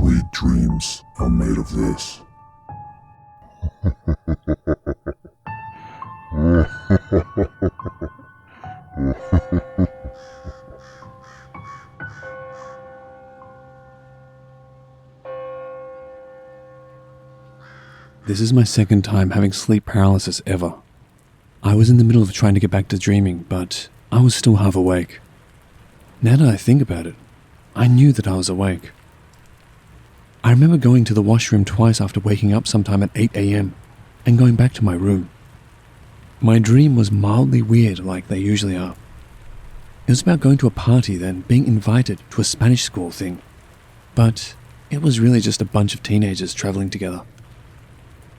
sweet dreams are made of this. This is my second time having sleep paralysis ever. I was in the middle of trying to get back to dreaming, but I was still half awake. Now that I think about it, I knew that I was awake. I remember going to the washroom twice after waking up sometime at 8 a.m. and going back to my room. My dream was mildly weird like they usually are. It was about going to a party, then being invited to a Spanish school thing. But it was really just a bunch of teenagers traveling together.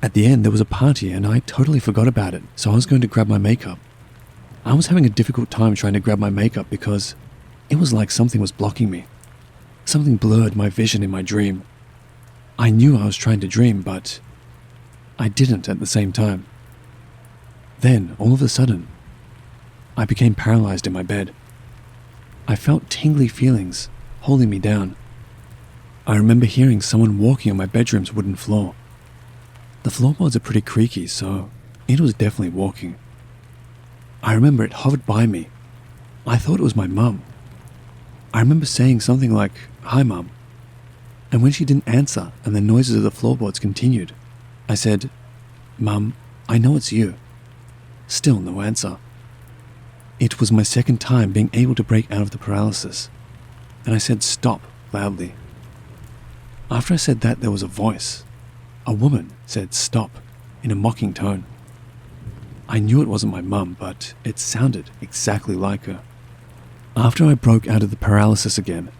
At the end, there was a party and I totally forgot about it, so I was going to grab my makeup. I was having a difficult time trying to grab my makeup because it was like something was blocking me. Something blurred my vision in my dream. I knew I was trying to dream, but I didn't at the same time. Then, all of a sudden, I became paralyzed in my bed. I felt tingly feelings holding me down. I remember hearing someone walking on my bedroom's wooden floor. The floorboards are pretty creaky, so it was definitely walking. I remember it hovered by me. I thought it was my mum. I remember saying something like, "Hi, Mum." And when she didn't answer and the noises of the floorboards continued, I said, "Mum, I know it's you." Still no answer. It was my second time being able to break out of the paralysis, and I said "stop" loudly. After I said that, there was a voice. A woman said "stop" in a mocking tone. I knew it wasn't my mum, but it sounded exactly like her. After I broke out of the paralysis again,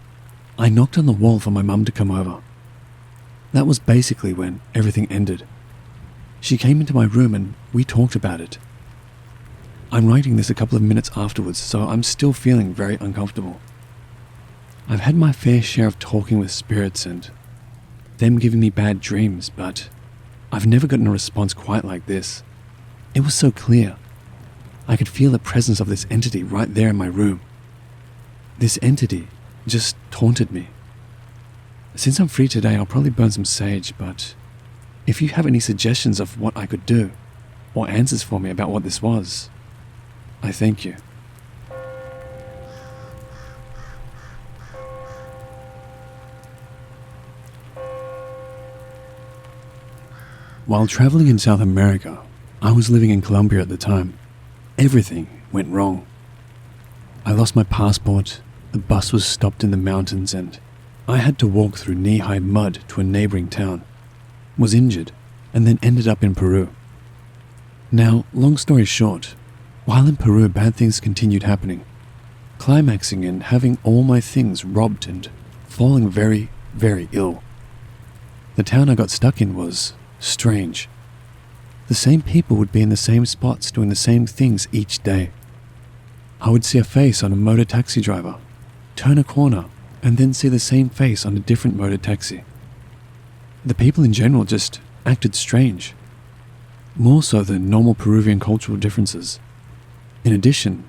I knocked on the wall for my mum to come over. That was basically when everything ended. She came into my room and we talked about it. I'm writing this a couple of minutes afterwards, so I'm still feeling very uncomfortable. I've had my fair share of talking with spirits and them giving me bad dreams, but I've never gotten a response quite like this. It was so clear. I could feel the presence of this entity right there in my room. This entity just taunted me. Since I'm free today, I'll probably burn some sage, but if you have any suggestions of what I could do, or answers for me about what this was, I thank you. While traveling in South America, I was living in Colombia at the time. Everything went wrong. I lost my passport, the bus was stopped in the mountains, and I had to walk through knee-high mud to a neighboring town, was injured, and then ended up in Peru. Now, long story short, while in Peru, bad things continued happening, climaxing in having all my things robbed and falling very, very ill. The town I got stuck in was strange. The same people would be in the same spots doing the same things each day. I would see a face on a motor taxi driver, turn a corner, and then see the same face on a different motor taxi. The people in general just acted strange, more so than normal Peruvian cultural differences. In addition,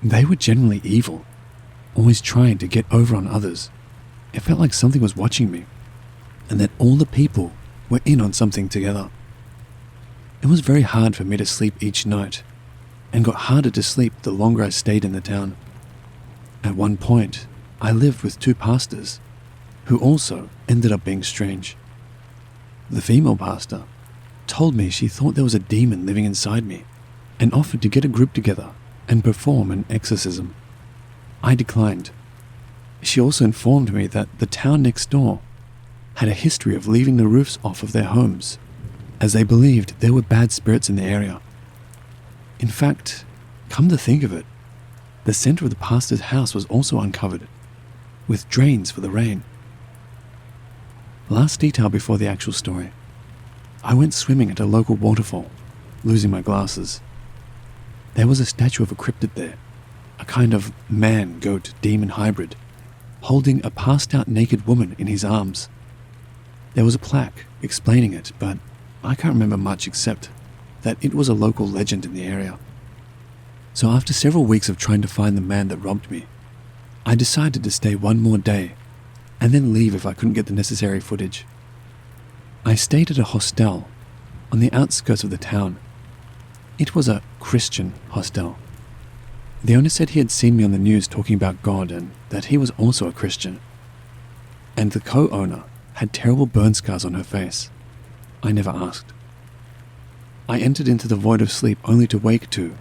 they were generally evil, always trying to get over on others. It felt like something was watching me, and that all the people were in on something together. It was very hard for me to sleep each night, and got harder to sleep the longer I stayed in the town. At one point, I lived with 2 pastors, who also ended up being strange. The female pastor told me she thought there was a demon living inside me, and offered to get a group together and perform an exorcism. I declined. She also informed me that the town next door had a history of leaving the roofs off of their homes, as they believed there were bad spirits in the area. In fact, come to think of it, the center of the pastor's house was also uncovered, with drains for the rain. Last detail before the actual story. I went swimming at a local waterfall, losing my glasses. There was a statue of a cryptid there, a kind of man-goat-demon hybrid, holding a passed-out naked woman in his arms. There was a plaque explaining it, but I can't remember much except that it was a local legend in the area. So after several weeks of trying to find the man that robbed me, I decided to stay one more day and then leave if I couldn't get the necessary footage. I stayed at a hostel on the outskirts of the town. It was a Christian hostel. The owner said he had seen me on the news talking about God and that he was also a Christian. And the co-owner had terrible burn scars on her face. I never asked. I entered into the void of sleep only to wake to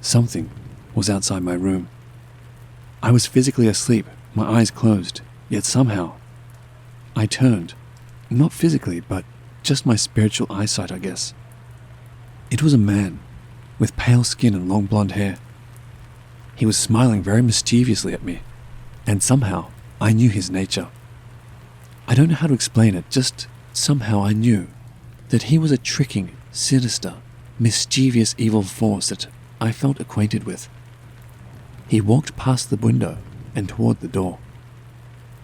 something was outside my room. I was physically asleep, my eyes closed, yet somehow I turned, not physically, but just my spiritual eyesight, I guess. It was a man with pale skin and long blonde hair. He was smiling very mischievously at me, and somehow I knew his nature. I don't know how to explain it, just somehow I knew that he was a tricking, sinister, mischievous evil force that I felt acquainted with. He walked past the window and toward the door.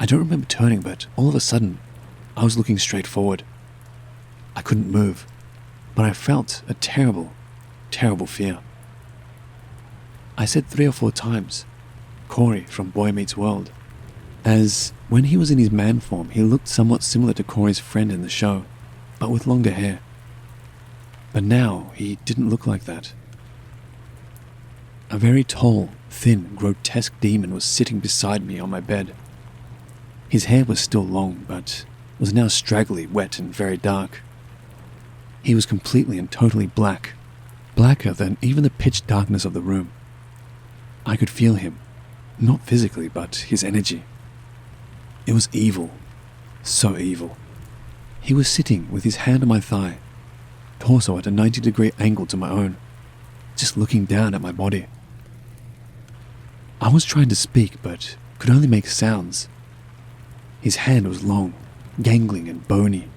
I don't remember turning, but all of a sudden, I was looking straight forward. I couldn't move, but I felt a terrible, terrible fear. I said 3 or 4 times, Corey from Boy Meets World, as when he was in his man form, he looked somewhat similar to Corey's friend in the show, but with longer hair. But now, he didn't look like that. A very tall, thin, grotesque demon was sitting beside me on my bed. His hair was still long, but was now straggly, wet, and very dark. He was completely and totally black, blacker than even the pitch darkness of the room. I could feel him, not physically, but his energy. It was evil, so evil. He was sitting with his hand on my thigh, torso at a 90-degree angle to my own, just looking down at my body. I was trying to speak, but could only make sounds. His hand was long, gangling and bony.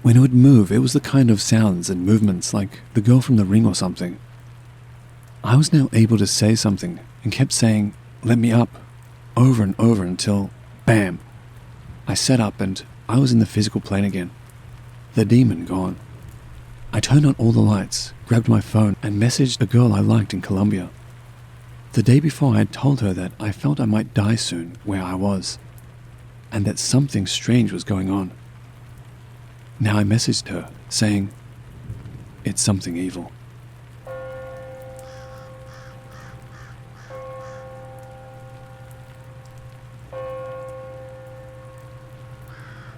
When it would move, it was the kind of sounds and movements like the girl from The Ring or something. I was now able to say something and kept saying, "Let me up," over and over until, bam! I sat up and I was in the physical plane again. The demon gone. I turned on all the lights, grabbed my phone, and messaged a girl I liked in Colombia. The day before, I had told her that I felt I might die soon where I was, and that something strange was going on. Now I messaged her, saying, "It's something evil."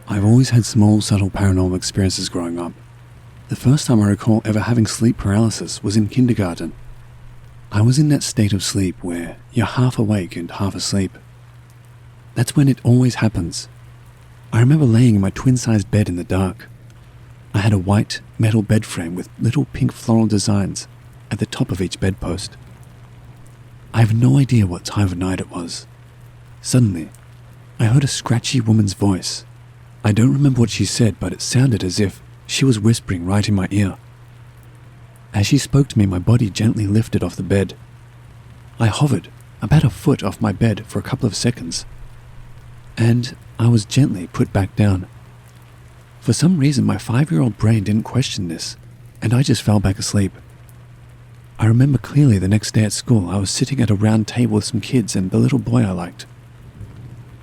I've always had small, subtle paranormal experiences growing up. The first time I recall ever having sleep paralysis was in kindergarten. I was in that state of sleep where you're half awake and half asleep. That's when it always happens. I remember laying in my twin-sized bed in the dark. I had a white metal bed frame with little pink floral designs at the top of each bedpost. I have no idea what time of night it was. Suddenly, I heard a scratchy woman's voice. I don't remember what she said, but it sounded as if she was whispering right in my ear. As she spoke to me, my body gently lifted off the bed. I hovered about a foot off my bed for a couple of seconds, and I was gently put back down. For some reason, my 5-year-old brain didn't question this, and I just fell back asleep. I remember clearly the next day at school, I was sitting at a round table with some kids and the little boy I liked.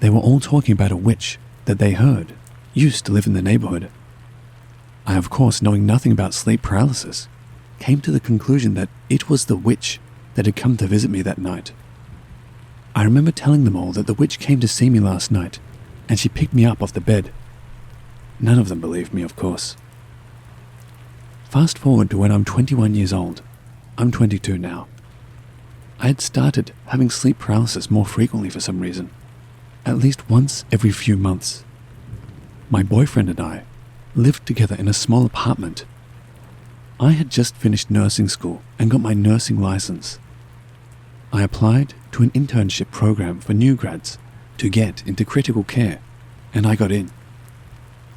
They were all talking about a witch that they heard used to live in the neighborhood. I, of course, knowing nothing about sleep paralysis, came to the conclusion that it was the witch that had come to visit me that night. I remember telling them all that the witch came to see me last night, and she picked me up off the bed. None of them believed me, of course. Fast forward to when I'm 21 years old. I'm 22 now. I had started having sleep paralysis more frequently for some reason, at least once every few months. My boyfriend and I lived together in a small apartment. I had just finished nursing school and got my nursing license. I applied to an internship program for new grads to get into critical care, and I got in.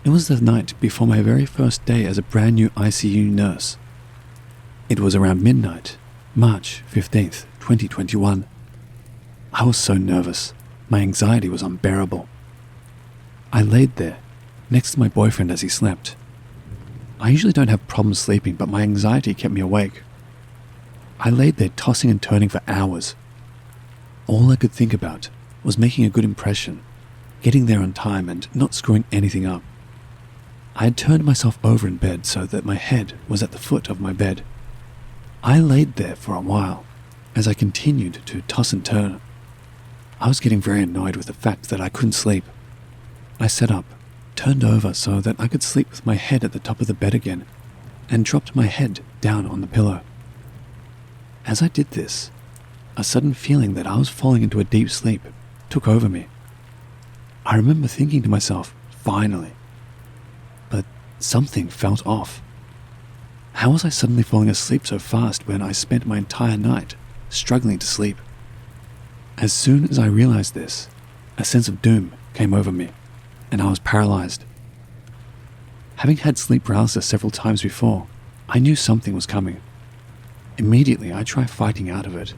It was the night before my very first day as a brand new ICU nurse. It was around midnight, March 15th, 2021. I was so nervous. My anxiety was unbearable. I laid there, next to my boyfriend as he slept. I usually don't have problems sleeping, but my anxiety kept me awake. I laid there tossing and turning for hours. All I could think about was making a good impression, getting there on time and not screwing anything up. I had turned myself over in bed so that my head was at the foot of my bed. I laid there for a while as I continued to toss and turn. I was getting very annoyed with the fact that I couldn't sleep. I sat up, turned over so that I could sleep with my head at the top of the bed again, and dropped my head down on the pillow. As I did this, a sudden feeling that I was falling into a deep sleep took over me. I remember thinking to myself, finally. But something felt off. How was I suddenly falling asleep so fast when I spent my entire night struggling to sleep? As soon as I realized this, a sense of doom came over me, and I was paralyzed. Having had sleep paralysis several times before, I knew something was coming. Immediately, I try fighting out of it.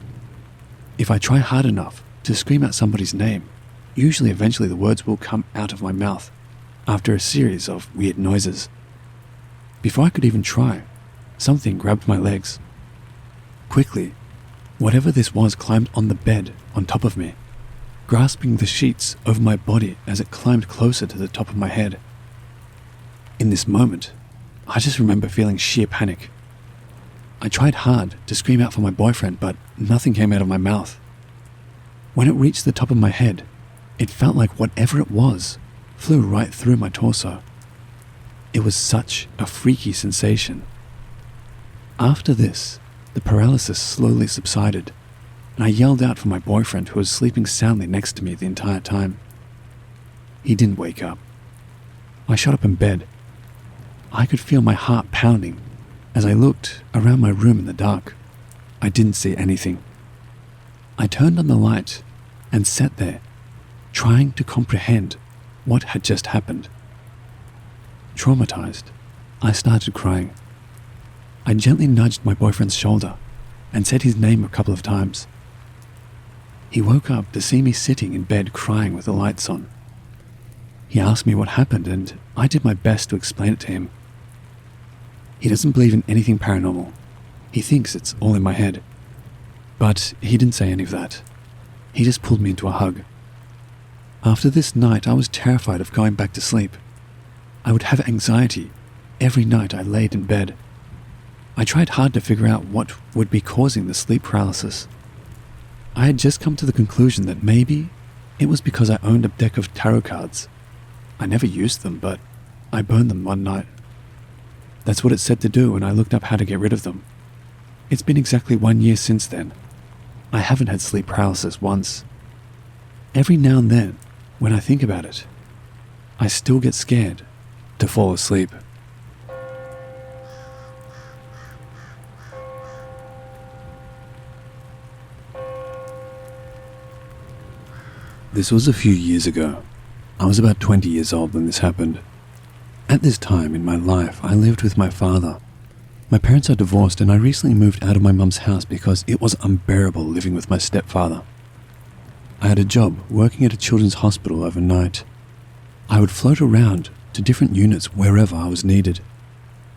If I try hard enough to scream out somebody's name, usually eventually the words will come out of my mouth after a series of weird noises. Before I could even try, something grabbed my legs. Quickly, whatever this was climbed on the bed on top of me, grasping the sheets over my body as it climbed closer to the top of my head. In this moment, I just remember feeling sheer panic. I tried hard to scream out for my boyfriend, but nothing came out of my mouth. When it reached the top of my head, it felt like whatever it was flew right through my torso. It was such a freaky sensation. After this, the paralysis slowly subsided, and I yelled out for my boyfriend, who was sleeping soundly next to me the entire time. He didn't wake up. I shot up in bed. I could feel my heart pounding as I looked around my room in the dark. I didn't see anything. I turned on the light and sat there, trying to comprehend what had just happened. Traumatized, I started crying. I gently nudged my boyfriend's shoulder and said his name a couple of times. He woke up to see me sitting in bed crying with the lights on. He asked me what happened, and I did my best to explain it to him. He doesn't believe in anything paranormal. He thinks it's all in my head. But he didn't say any of that. He just pulled me into a hug. After this night, I was terrified of going back to sleep. I would have anxiety every night I laid in bed. I tried hard to figure out what would be causing the sleep paralysis. I had just come to the conclusion that maybe it was because I owned a deck of tarot cards. I never used them, but I burned them one night. That's what it said to do, and I looked up how to get rid of them. It's been exactly 1 year since then. I haven't had sleep paralysis once. Every now and then, when I think about it, I still get scared to fall asleep. This was a few years ago. I was about 20 years old when this happened. At this time in my life, I lived with my father. My parents are divorced, and I recently moved out of my mum's house because it was unbearable living with my stepfather. I had a job working at a children's hospital overnight. I would float around to different units wherever I was needed.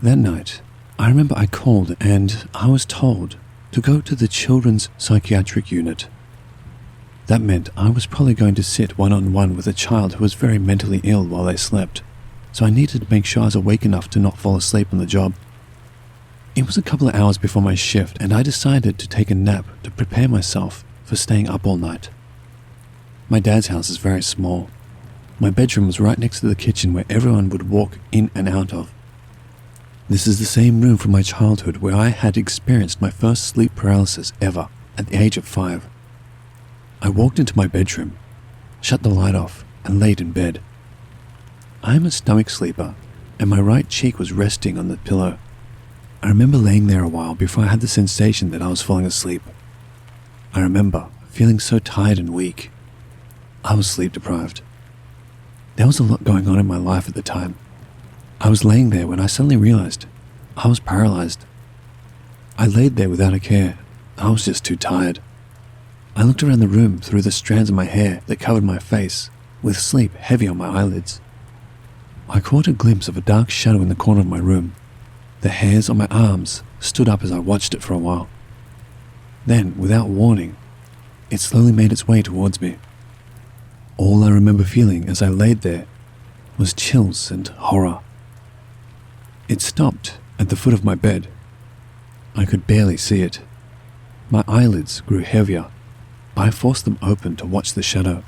That night, I remember I called and I was told to go to the children's psychiatric unit. That meant I was probably going to sit one-on-one with a child who was very mentally ill while they slept, so I needed to make sure I was awake enough to not fall asleep on the job. It was a couple of hours before my shift, and I decided to take a nap to prepare myself for staying up all night. My dad's house is very small. My bedroom was right next to the kitchen where everyone would walk in and out of. This is the same room from my childhood where I had experienced my first sleep paralysis ever at the age of 5. I walked into my bedroom, shut the light off, and laid in bed. I am a stomach sleeper, and my right cheek was resting on the pillow. I remember laying there a while before I had the sensation that I was falling asleep. I remember feeling so tired and weak. I was sleep deprived. There was a lot going on in my life at the time. I was laying there when I suddenly realized I was paralyzed. I laid there without a care. I was just too tired. I looked around the room through the strands of my hair that covered my face, with sleep heavy on my eyelids. I caught a glimpse of a dark shadow in the corner of my room. The hairs on my arms stood up as I watched it for a while. Then, without warning, it slowly made its way towards me. All I remember feeling as I laid there was chills and horror. It stopped at the foot of my bed. I could barely see it. My eyelids grew heavier, but I forced them open to watch the shadow.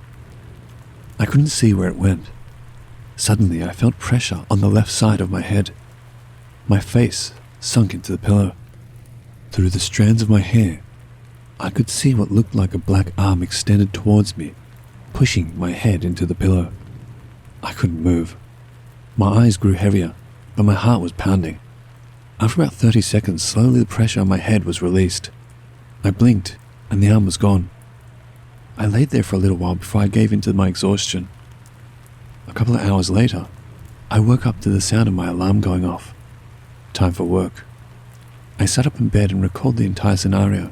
I couldn't see where it went. Suddenly, I felt pressure on the left side of my head. My face sunk into the pillow. Through the strands of my hair, I could see what looked like a black arm extended towards me, pushing my head into the pillow. I couldn't move. My eyes grew heavier, but my heart was pounding. After about 30 seconds, slowly the pressure on my head was released. I blinked, and the arm was gone. I laid there for a little while before I gave in to my exhaustion. A couple of hours later, I woke up to the sound of my alarm going off. Time for work. I sat up in bed and recalled the entire scenario.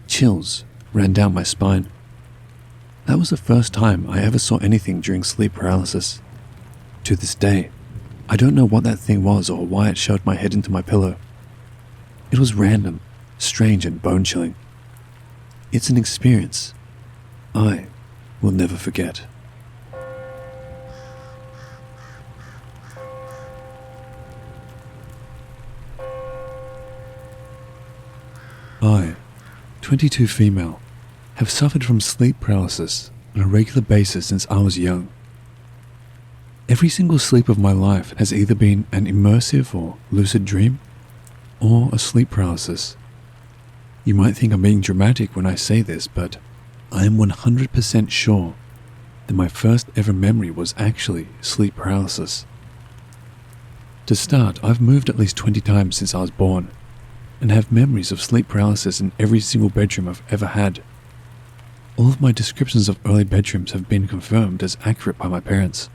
Chills ran down my spine. That was the first time I ever saw anything during sleep paralysis. To this day, I don't know what that thing was or why it shoved my head into my pillow. It was random, strange and bone-chilling. It's an experience I will never forget. I, 22 female, have suffered from sleep paralysis on a regular basis since I was young. Every single sleep of my life has either been an immersive or lucid dream, or a sleep paralysis. You might think I'm being dramatic when I say this, but I am 100% sure that my first ever memory was actually sleep paralysis. To start, I've moved at least 20 times since I was born, and have memories of sleep paralysis in every single bedroom I've ever had. All of my descriptions of early bedrooms have been confirmed as accurate by my parents.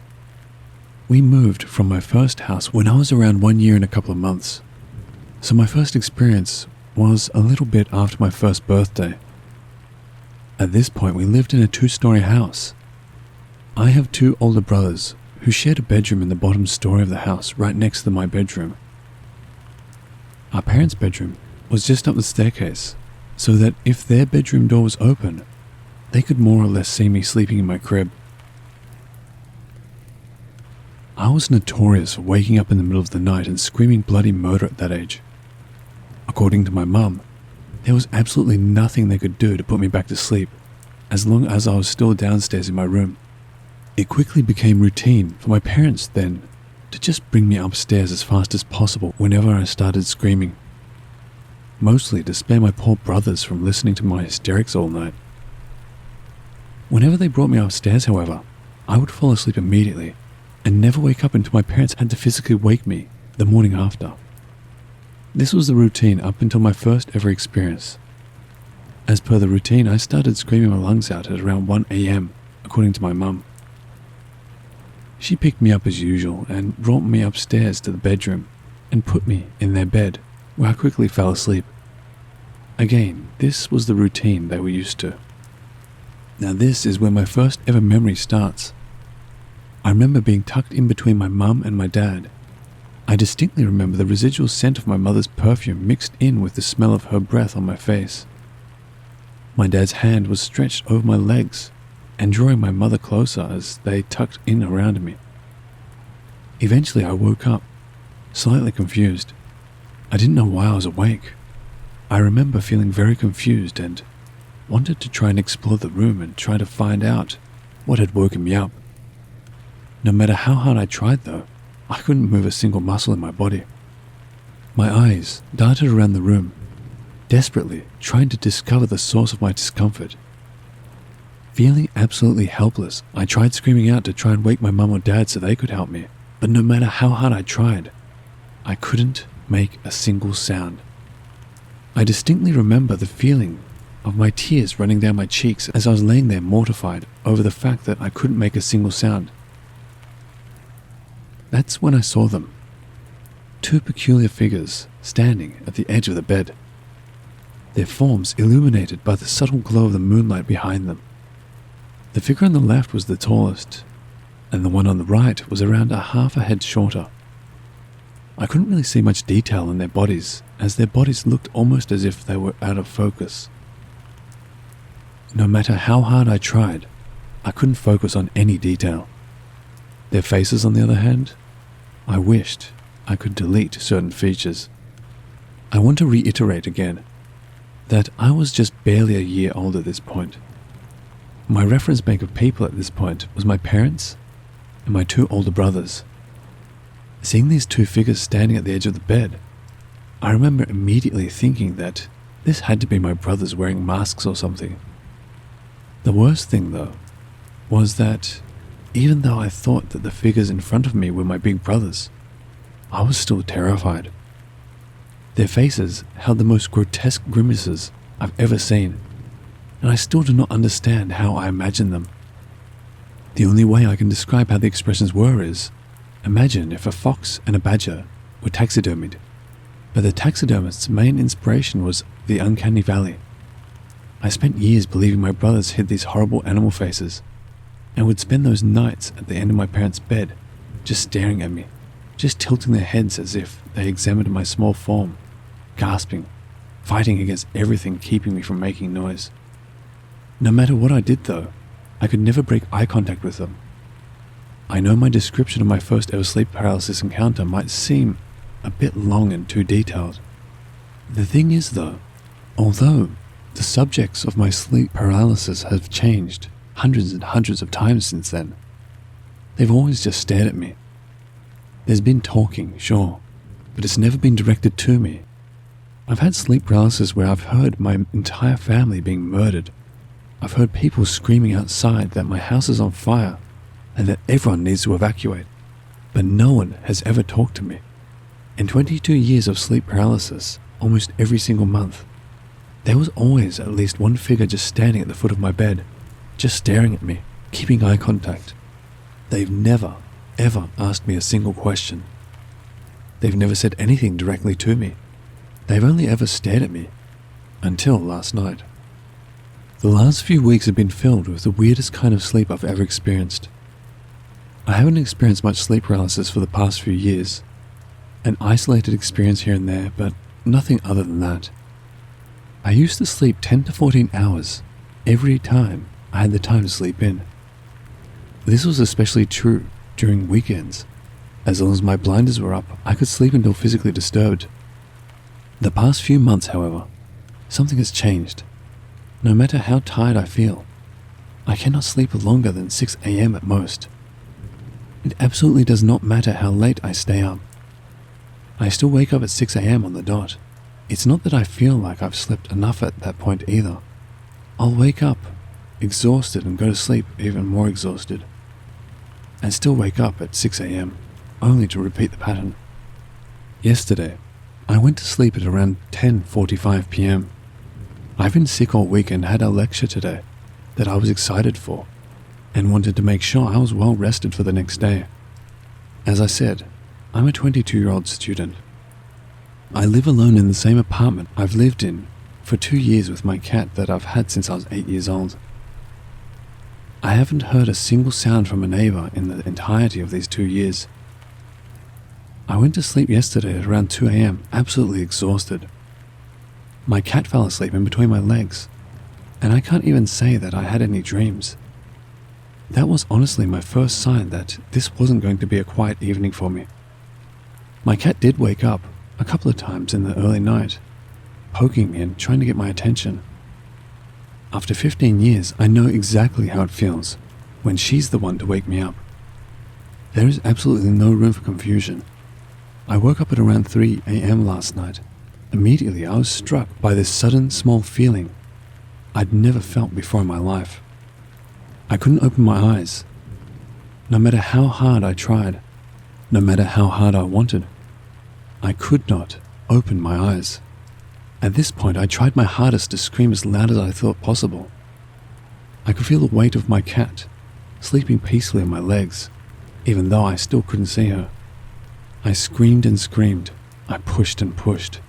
We moved from my first house when I was around 1 year and a couple of months, so my first experience was a little bit after my first birthday. At this point, we lived in a 2-story house. I have 2 older brothers who shared a bedroom in the bottom story of the house right next to my bedroom. Our parents' bedroom was just up the staircase, so that if their bedroom door was open, they could more or less see me sleeping in my crib. I was notorious for waking up in the middle of the night and screaming bloody murder at that age. According to my mum, there was absolutely nothing they could do to put me back to sleep, as long as I was still downstairs in my room. It quickly became routine for my parents then to just bring me upstairs as fast as possible whenever I started screaming. Mostly to spare my poor brothers from listening to my hysterics all night. Whenever they brought me upstairs, however, I would fall asleep immediately and never wake up until my parents had to physically wake me the morning after. This was the routine up until my first ever experience. As per the routine, I started screaming my lungs out at around 1 a.m, according to my mum. She picked me up as usual and brought me upstairs to the bedroom and put me in their bed, where I quickly fell asleep. Again, this was the routine they were used to. Now this is where my first ever memory starts. I remember being tucked in between my mum and my dad. I distinctly remember the residual scent of my mother's perfume mixed in with the smell of her breath on my face. My dad's hand was stretched over my legs and drawing my mother closer as they tucked in around me. Eventually I woke up, slightly confused. I didn't know why I was awake. I remember feeling very confused and wanted to try and explore the room and try to find out what had woken me up. No matter how hard I tried though, I couldn't move a single muscle in my body. My eyes darted around the room, desperately trying to discover the source of my discomfort. Feeling absolutely helpless, I tried screaming out to try and wake my mum or dad so they could help me, but no matter how hard I tried, I couldn't make a single sound. I distinctly remember the feeling of my tears running down my cheeks as I was laying there mortified over the fact that I couldn't make a single sound. That's when I saw them. 2 peculiar figures standing at the edge of the bed, their forms illuminated by the subtle glow of the moonlight behind them. The figure on the left was the tallest, and the one on the right was around a half a head shorter. I couldn't really see much detail in their bodies, as their bodies looked almost as if they were out of focus. No matter how hard I tried, I couldn't focus on any detail. Their faces, on the other hand, I wished I could delete certain features. I want to reiterate again that I was just barely a year old at this point. My reference bank of people at this point was my parents and my 2 older brothers. Seeing these 2 figures standing at the edge of the bed, I remember immediately thinking that this had to be my brothers wearing masks or something. The worst thing, though, was that even though I thought that the figures in front of me were my big brothers, I was still terrified. Their faces held the most grotesque grimaces I've ever seen, and I still do not understand how I imagined them. The only way I can describe how the expressions were is, imagine if a fox and a badger were taxidermied, but the taxidermist's main inspiration was the uncanny valley. I spent years believing my brothers hid these horrible animal faces, and would spend those nights at the end of my parents' bed, just staring at me, just tilting their heads as if they examined my small form, gasping, fighting against everything keeping me from making noise. No matter what I did though, I could never break eye contact with them. I know my description of my first ever sleep paralysis encounter might seem a bit long and too detailed. The thing is though, although the subjects of my sleep paralysis have changed hundreds and hundreds of times since then, they've always just stared at me. There's been talking, sure, but it's never been directed to me. I've had sleep paralysis where I've heard my entire family being murdered. I've heard people screaming outside that my house is on fire and that everyone needs to evacuate, but no one has ever talked to me. In 22 years of sleep paralysis, almost every single month, there was always at least one figure just standing at the foot of my bed, just staring at me, keeping eye contact. They've never, ever asked me a single question. They've never said anything directly to me. They've only ever stared at me, until last night. The last few weeks have been filled with the weirdest kind of sleep I've ever experienced. I haven't experienced much sleep paralysis for the past few years. An isolated experience here and there, but nothing other than that. I used to sleep 10 to 14 hours every time I had the time to sleep in. This was especially true during weekends. As long as my blinders were up, I could sleep until physically disturbed. The past few months, however, something has changed. No matter how tired I feel, I cannot sleep longer than 6 a.m. at most. It absolutely does not matter how late I stay up. I still wake up at 6 a.m. on the dot. It's not that I feel like I've slept enough at that point either. I'll wake up exhausted and go to sleep even more exhausted, and still wake up at 6 a.m. only to repeat the pattern. Yesterday, I went to sleep at around 10:45 p.m. I've been sick all week and had a lecture today that I was excited for and wanted to make sure I was well rested for the next day. As I said, I'm a 22-year-old student. I live alone in the same apartment I've lived in for 2 years with my cat that I've had since I was 8 years old. I haven't heard a single sound from a neighbor in the entirety of these 2 years. I went to sleep yesterday at around 2 a.m. absolutely exhausted. My cat fell asleep in between my legs, and I can't even say that I had any dreams. That was honestly my first sign that this wasn't going to be a quiet evening for me. My cat did wake up a couple of times in the early night, poking me and trying to get my attention. After 15 years, I know exactly how it feels when she's the one to wake me up. There is absolutely no room for confusion. I woke up at around 3 a.m. last night. Immediately, I was struck by this sudden small feeling I'd never felt before in my life. I couldn't open my eyes. No matter how hard I tried, no matter how hard I wanted, I could not open my eyes. At this point, I tried my hardest to scream as loud as I thought possible. I could feel the weight of my cat sleeping peacefully on my legs, even though I still couldn't see her. I screamed and screamed. I pushed and pushed,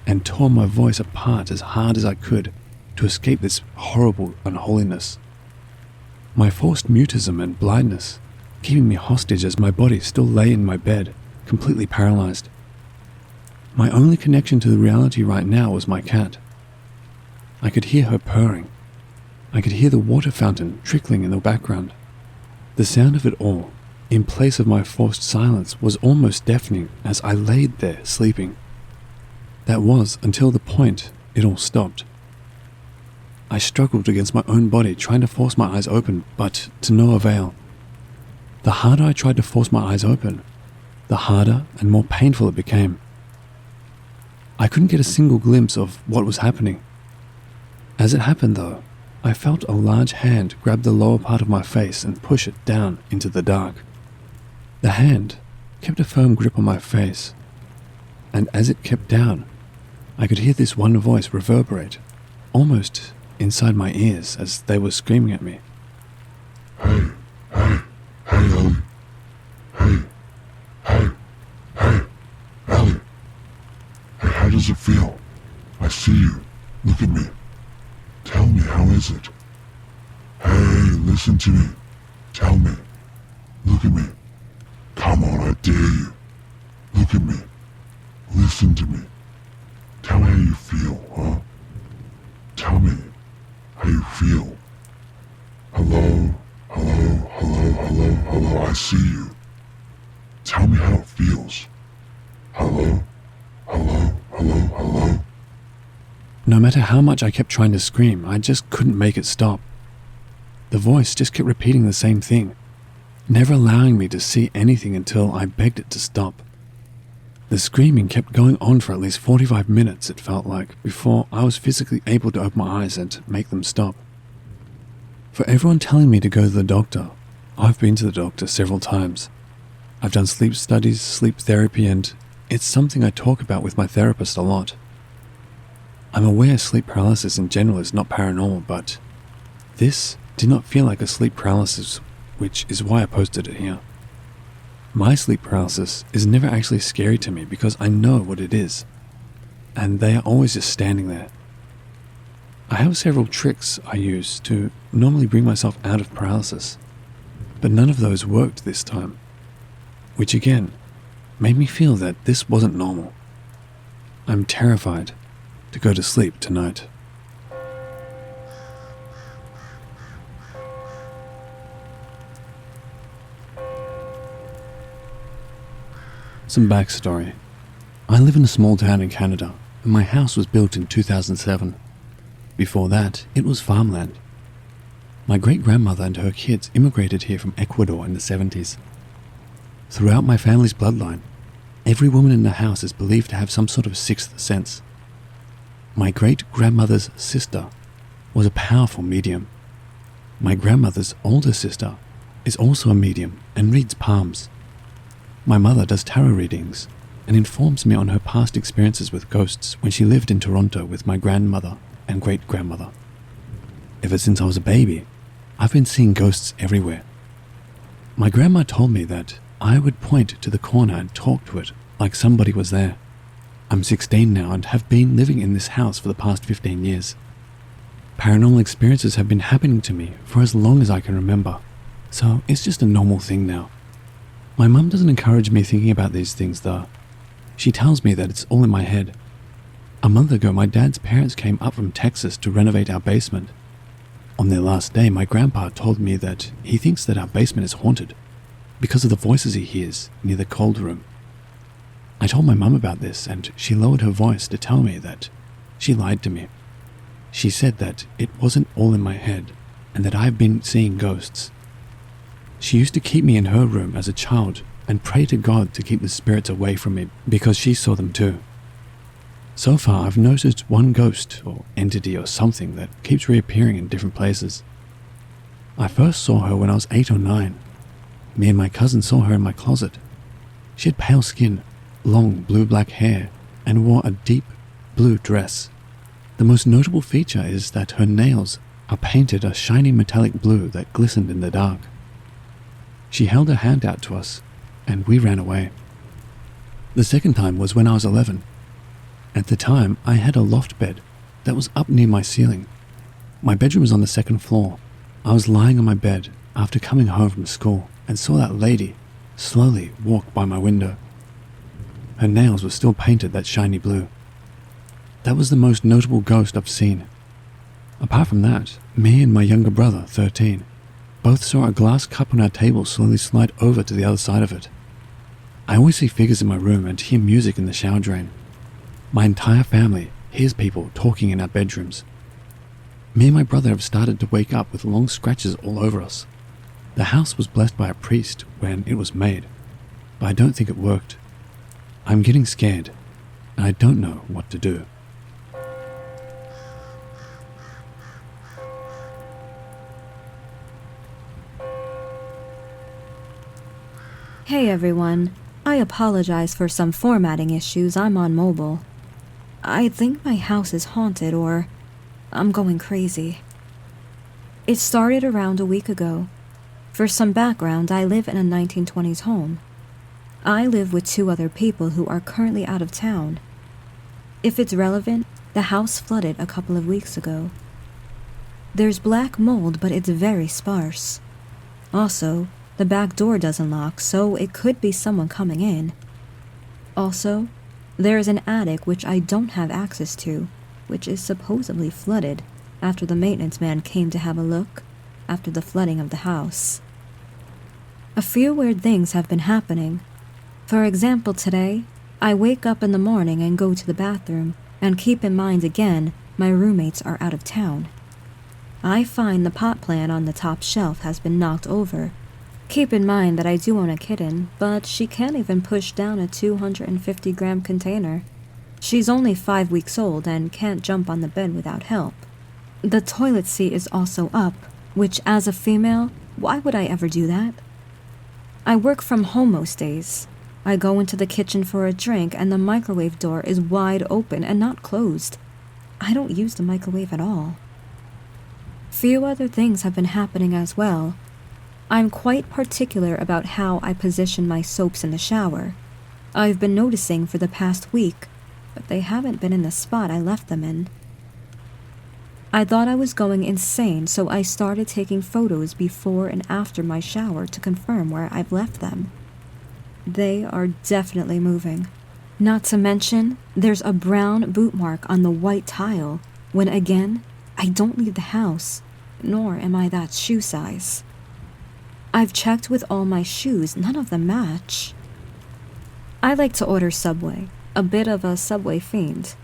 and tore my voice apart as hard as I could to escape this horrible unholiness. My forced mutism and blindness keeping me hostage as my body still lay in my bed, completely paralyzed. My only connection to the reality right now was my cat. I could hear her purring. I could hear the water fountain trickling in the background. The sound of it all, in place of my forced silence, was almost deafening as I laid there sleeping. That was until the point it all stopped. I struggled against my own body, trying to force my eyes open, but to no avail. The harder I tried to force my eyes open, the harder and more painful it became. I couldn't get a single glimpse of what was happening. As it happened though, I felt a large hand grab the lower part of my face and push it down into the dark. The hand kept a firm grip on my face, and as it kept down, I could hear this one voice reverberate, almost inside my ears as they were screaming at me. Hey, hey, hey, hey, hey, hey, Ellie. Hey, how does it feel? I see you. Look at me. Tell me, how is it? Hey, listen to me. Tell me. Look at me. Come on, I dare you. Look at me. Listen to me. Tell me how you feel, huh? Tell me how you feel. Hello, hello, hello, hello, hello, I see you. Tell me how it feels. Hello, hello, hello, hello. No matter how much I kept trying to scream, I just couldn't make it stop. The voice just kept repeating the same thing, never allowing me to see anything until I begged it to stop. The screaming kept going on for at least 45 minutes, it felt like, before I was physically able to open my eyes and make them stop. For everyone telling me to go to the doctor, I've been to the doctor several times. I've done sleep studies, sleep therapy, and it's something I talk about with my therapist a lot. I'm aware sleep paralysis in general is not paranormal, but this did not feel like a sleep paralysis, which is why I posted it here. My sleep paralysis is never actually scary to me because I know what it is, and they are always just standing there. I have several tricks I use to normally bring myself out of paralysis, but none of those worked this time, which again made me feel that this wasn't normal. I'm terrified to go to sleep tonight. Some backstory. I live in a small town in Canada, and my house was built in 2007. Before that, it was farmland. My great-grandmother and her kids immigrated here from Ecuador in the 70s. Throughout my family's bloodline, every woman in the house is believed to have some sort of sixth sense. My great-grandmother's sister was a powerful medium. My grandmother's older sister is also a medium and reads palms. My mother does tarot readings and informs me on her past experiences with ghosts when she lived in Toronto with my grandmother and great-grandmother. Ever since I was a baby, I've been seeing ghosts everywhere. My grandma told me that I would point to the corner and talk to it like somebody was there. I'm 16 now and have been living in this house for the past 15 years. Paranormal experiences have been happening to me for as long as I can remember, so it's just a normal thing now. My mum doesn't encourage me thinking about these things though. She tells me that it's all in my head. A month ago, my dad's parents came up from Texas to renovate our basement. On their last day, my grandpa told me that he thinks that our basement is haunted because of the voices he hears near the cold room. I told my mum about this and she lowered her voice to tell me that she lied to me. She said that it wasn't all in my head and that I've been seeing ghosts. She used to keep me in her room as a child and pray to God to keep the spirits away from me because she saw them too. So far, I've noticed one ghost or entity or something that keeps reappearing in different places. I first saw her when I was 8 or 9. Me and my cousin saw her in my closet. She had pale skin, long blue-black hair, and wore a deep blue dress. The most notable feature is that her nails are painted a shiny metallic blue that glistened in the dark. She held her hand out to us, and we ran away. The second time was when I was 11. At the time, I had a loft bed that was up near my ceiling. My bedroom was on the second floor. I was lying on my bed after coming home from school and saw that lady slowly walk by my window. Her nails were still painted that shiny blue. That was the most notable ghost I've seen. Apart from that, me and my younger brother, 13, both saw a glass cup on our table slowly slide over to the other side of it. I always see figures in my room and hear music in the shower drain. My entire family hears people talking in our bedrooms. Me and my brother have started to wake up with long scratches all over us. The house was blessed by a priest when it was made, but I don't think it worked. I'm getting scared, and I don't know what to do. Hey everyone, I apologize for some formatting issues. I'm on mobile. I think my house is haunted, or I'm going crazy. It started around a week ago. For some background, I live in a 1920s home. I live with 2 other people who are currently out of town. If it's relevant, the house flooded a couple of weeks ago. There's black mold, but it's very sparse. Also, the back door doesn't lock, so it could be someone coming in. Also, there is an attic which I don't have access to, which is supposedly flooded after the maintenance man came to have a look after the flooding of the house. A few weird things have been happening. For example, today, I wake up in the morning and go to the bathroom, and keep in mind again, my roommates are out of town. I find the pot plant on the top shelf has been knocked over. Keep in mind that I do own a kitten, but she can't even push down a 250-gram container. She's only 5 weeks old and can't jump on the bed without help. The toilet seat is also up, which as a female, why would I ever do that? I work from home most days. I go into the kitchen for a drink and the microwave door is wide open and not closed. I don't use the microwave at all. Few other things have been happening as well. I'm quite particular about how I position my soaps in the shower. I've been noticing for the past week, but they haven't been in the spot I left them in. I thought I was going insane, so I started taking photos before and after my shower to confirm where I've left them. They are definitely moving. Not to mention, there's a brown boot mark on the white tile, when again, I don't leave the house, nor am I that shoe size. I've checked with all my shoes, none of them match. I like to order Subway, a bit of a Subway fiend.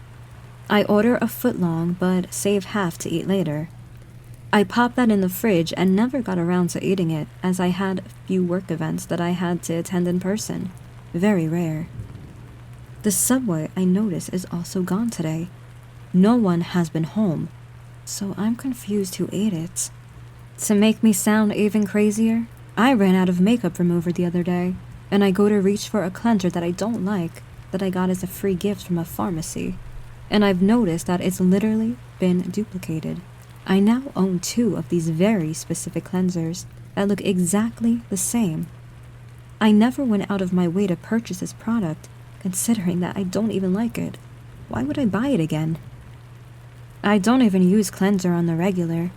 I order a footlong, but save half to eat later. I popped that in the fridge and never got around to eating it, as I had a few work events that I had to attend in person. Very rare. The Subway, I notice, is also gone today. No one has been home, so I'm confused who ate it. To make me sound even crazier, I ran out of makeup remover the other day, and I go to reach for a cleanser that I don't like, that I got as a free gift from a pharmacy, and I've noticed that it's literally been duplicated. I now own 2 of these very specific cleansers that look exactly the same. I never went out of my way to purchase this product, considering that I don't even like it. Why would I buy it again? I don't even use cleanser on the regular,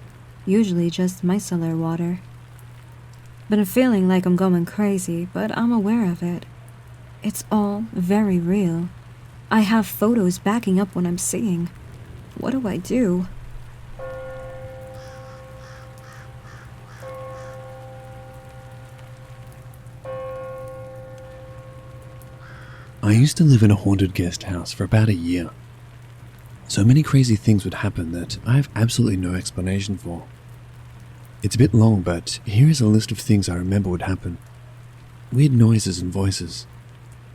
usually just micellar water. Been feeling like I'm going crazy, but I'm aware of it. It's all very real. I have photos backing up what I'm seeing. What do I do? I used to live in a haunted guest house for about a year. So many crazy things would happen that I have absolutely no explanation for. It's a bit long, but here is a list of things I remember would happen. Weird noises and voices.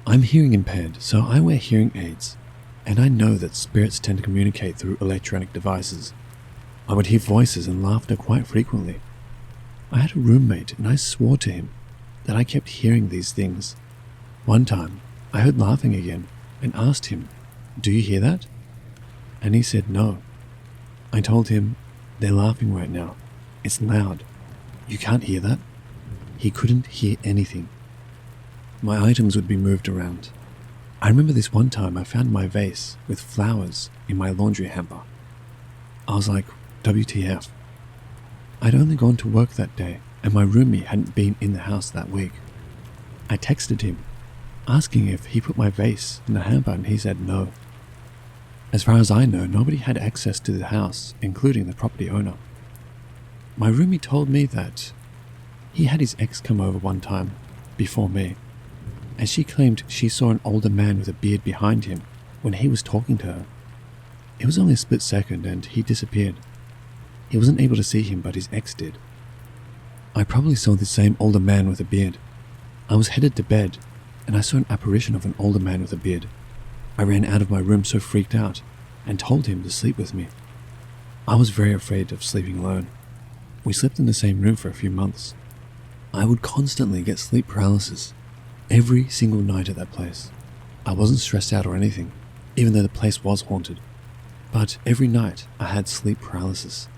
I'm hearing impaired, so I wear hearing aids, and I know that spirits tend to communicate through electronic devices. I would hear voices and laughter quite frequently. I had a roommate, and I swore to him that I kept hearing these things. One time, I heard laughing again, and asked him, "Do you hear that?" And he said no. I told him, "They're laughing right now. It's loud. You can't hear that." He couldn't hear anything. My items would be moved around. I remember this one time I found my vase with flowers in my laundry hamper. I was like, WTF. I'd only gone to work that day, and my roomie hadn't been in the house that week. I texted him, asking if he put my vase in the hamper, and he said no. As far as I know, nobody had access to the house, including the property owner. My roomie told me that he had his ex come over one time, before me, and she claimed she saw an older man with a beard behind him when he was talking to her. It was only a split second and he disappeared. He wasn't able to see him, but his ex did. I probably saw the same older man with a beard. I was headed to bed, and I saw an apparition of an older man with a beard. I ran out of my room so freaked out, and told him to sleep with me. I was very afraid of sleeping alone. We slept in the same room for a few months. I would constantly get sleep paralysis, every single night at that place. I wasn't stressed out or anything, even though the place was haunted. But every night I had sleep paralysis.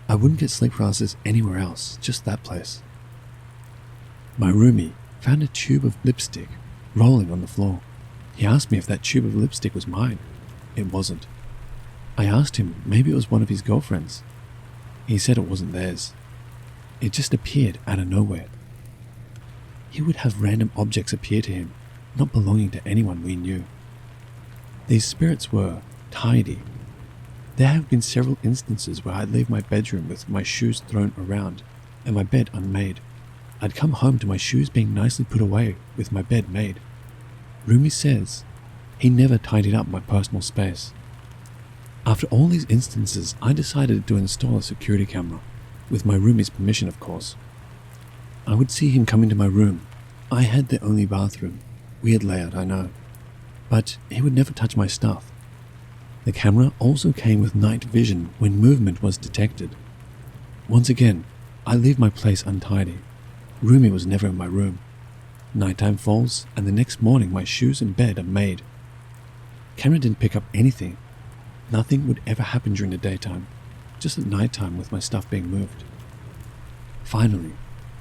I wouldn't get sleep paralysis anywhere else, just that place. My roomie found a tube of lipstick rolling on the floor. He asked me if that tube of lipstick was mine. It wasn't. I asked him maybe it was one of his girlfriends. He said it wasn't theirs. It just appeared out of nowhere. He would have random objects appear to him, not belonging to anyone we knew. These spirits were tidy. There have been several instances where I'd leave my bedroom with my shoes thrown around and my bed unmade. I'd come home to my shoes being nicely put away with my bed made. Roomie says he never tidied up my personal space. After all these instances, I decided to install a security camera, with my roomie's permission of course. I would see him come into my room. I had the only bathroom. Weird layout, I know. But he would never touch my stuff. The camera also came with night vision when movement was detected. Once again, I leave my place untidy. Roomie was never in my room. Nighttime falls, and the next morning my shoes and bed are made. Camera didn't pick up anything. Nothing would ever happen during the daytime, just at nighttime with my stuff being moved. Finally,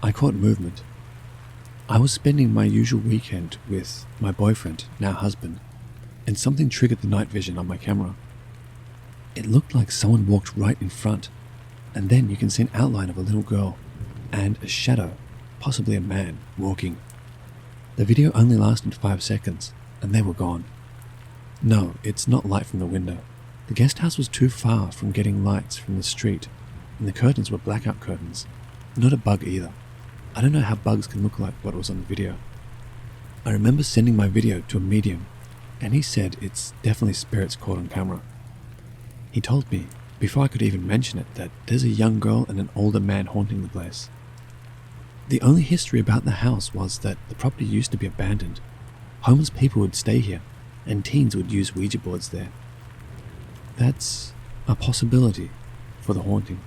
I caught movement. I was spending my usual weekend with my boyfriend, now husband, and something triggered the night vision on my camera. It looked like someone walked right in front, and then you can see an outline of a little girl, and a shadow, possibly a man, walking. The video only lasted 5 seconds, and they were gone. No, it's not light from the window. The guest house was too far from getting lights from the street, and the curtains were blackout curtains. Not a bug either. I don't know how bugs can look like what was on the video. I remember sending my video to a medium, and he said it's definitely spirits caught on camera. He told me, before I could even mention it, that there's a young girl and an older man haunting the place. The only history about the house was that the property used to be abandoned. Homeless people would stay here, and teens would use Ouija boards there. That's a possibility for the haunting.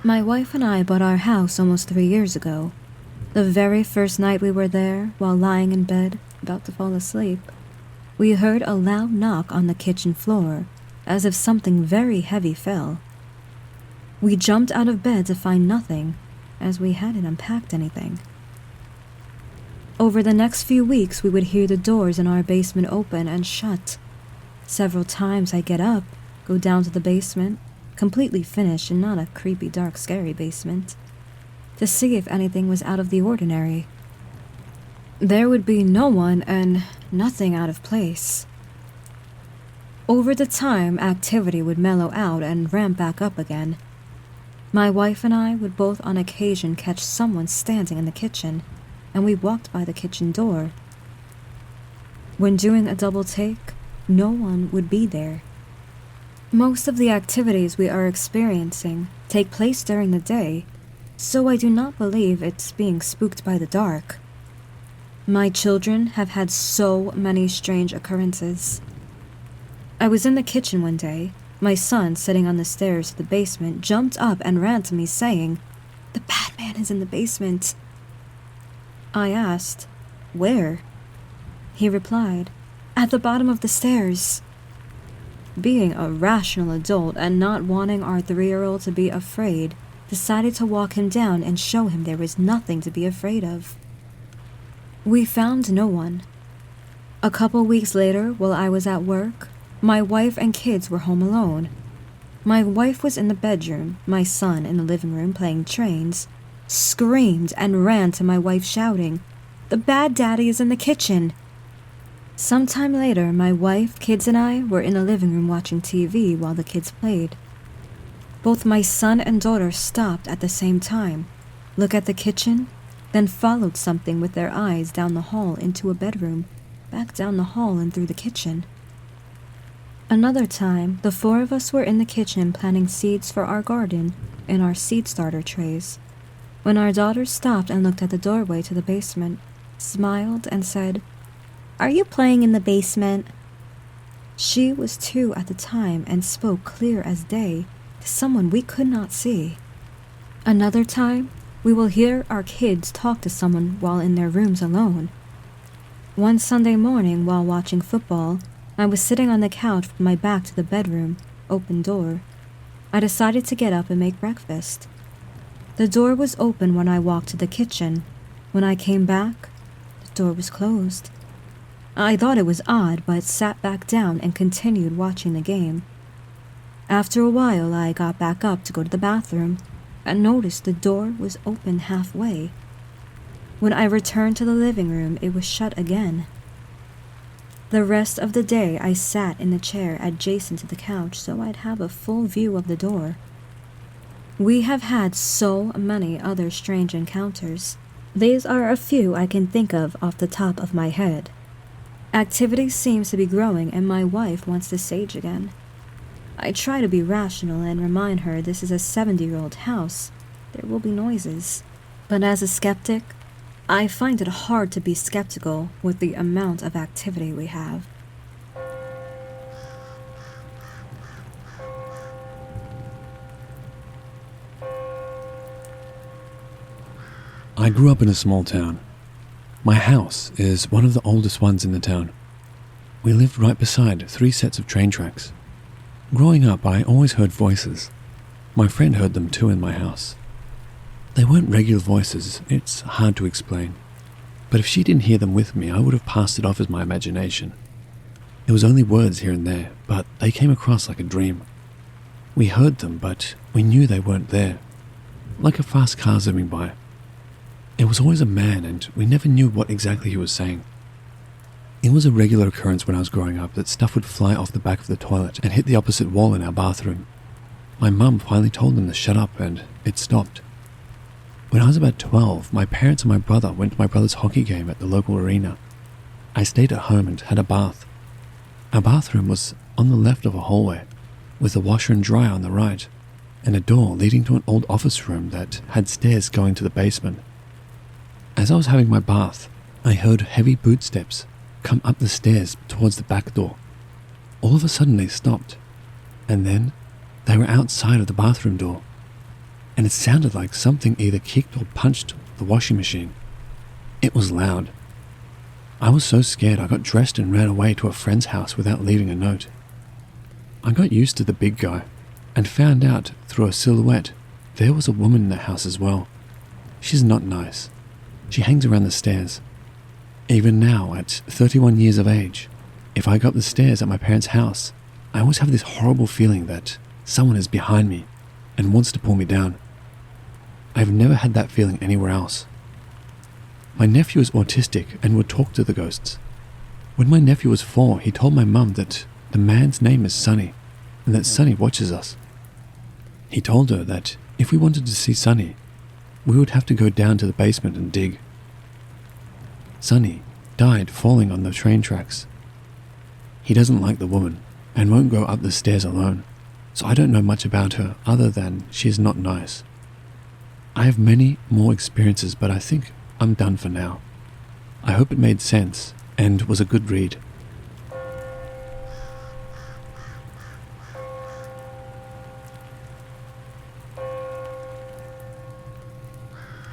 My wife and I bought our house almost 3 years ago. The very first night we were there, while lying in bed, about to fall asleep, we heard a loud knock on the kitchen floor, as if something very heavy fell. We jumped out of bed to find nothing, as we hadn't unpacked anything. Over the next few weeks, we would hear the doors in our basement open and shut. Several times I'd get up, go down to the basement, completely finished and not a creepy, dark, scary basement, to see if anything was out of the ordinary. There would be no one and nothing out of place. Over the time, activity would mellow out and ramp back up again. My wife and I would both on occasion catch someone standing in the kitchen, and we walked by the kitchen door. When doing a double take, no one would be there. Most of the activities we are experiencing take place during the day, so I do not believe it's being spooked by the dark. My children have had so many strange occurrences. I was in the kitchen one day. My son, sitting on the stairs to the basement, jumped up and ran to me saying, "The Batman is in the basement." I asked, "Where?" He replied, "At the bottom of the stairs." Being a rational adult and not wanting our 3-year-old to be afraid, decided to walk him down and show him there was nothing to be afraid of. We found no one. A couple weeks later, while I was at work, my wife and kids were home alone. My wife was in the bedroom, my son in the living room playing trains, screamed, and ran to my wife shouting, "The bad daddy is in the kitchen!" Sometime later, my wife, kids, and I were in the living room watching TV while the kids played. Both my son and daughter stopped at the same time, looked at the kitchen, then followed something with their eyes down the hall into a bedroom, back down the hall and through the kitchen. Another time, the four of us were in the kitchen planting seeds for our garden in our seed starter trays, when our daughter stopped and looked at the doorway to the basement, smiled, and said, "Are you playing in the basement?" She was 2 at the time and spoke clear as day to someone we could not see. Another time, we will hear our kids talk to someone while in their rooms alone. One Sunday morning while watching football, I was sitting on the couch with my back to the bedroom, open door. I decided to get up and make breakfast. The door was open when I walked to the kitchen. When I came back, the door was closed. I thought it was odd, but sat back down and continued watching the game. After a while, I got back up to go to the bathroom and noticed the door was open halfway. When I returned to the living room, it was shut again. The rest of the day, I sat in the chair adjacent to the couch so I'd have a full view of the door. We have had so many other strange encounters. These are a few I can think of off the top of my head. Activity seems to be growing and my wife wants to sage again. I try to be rational and remind her this is a 70-year-old house. There will be noises. But as a skeptic, I find it hard to be skeptical with the amount of activity we have. I grew up in a small town. My house is one of the oldest ones in the town. We lived right beside 3 sets of train tracks. Growing up, I always heard voices. My friend heard them too in my house. They weren't regular voices, it's hard to explain. But if she didn't hear them with me, I would have passed it off as my imagination. It was only words here and there, but they came across like a dream. We heard them, but we knew they weren't there. Like a fast car zooming by. It was always a man, and we never knew what exactly he was saying. It was a regular occurrence when I was growing up that stuff would fly off the back of the toilet and hit the opposite wall in our bathroom. My mum finally told them to shut up, and it stopped. When I was about 12, my parents and my brother went to my brother's hockey game at the local arena. I stayed at home and had a bath. Our bathroom was on the left of a hallway, with a washer and dryer on the right, and a door leading to an old office room that had stairs going to the basement. As I was having my bath, I heard heavy boot steps come up the stairs towards the back door. All of a sudden they stopped, and then they were outside of the bathroom door, and it sounded like something either kicked or punched the washing machine. It was loud. I was so scared I got dressed and ran away to a friend's house without leaving a note. I got used to the big guy and found out through a silhouette there was a woman in the house as well. She's not nice. She hangs around the stairs. Even now, at 31 years of age, if I go up the stairs at my parents' house, I always have this horrible feeling that someone is behind me and wants to pull me down. I've never had that feeling anywhere else. My nephew is autistic and would talk to the ghosts. When my nephew was 4, he told my mum that the man's name is Sonny and that Sonny watches us. He told her that if we wanted to see Sonny, we would have to go down to the basement and dig. Sonny died falling on the train tracks. He doesn't like the woman and won't go up the stairs alone, so I don't know much about her other than she is not nice. I have many more experiences, but I think I'm done for now. I hope it made sense and was a good read.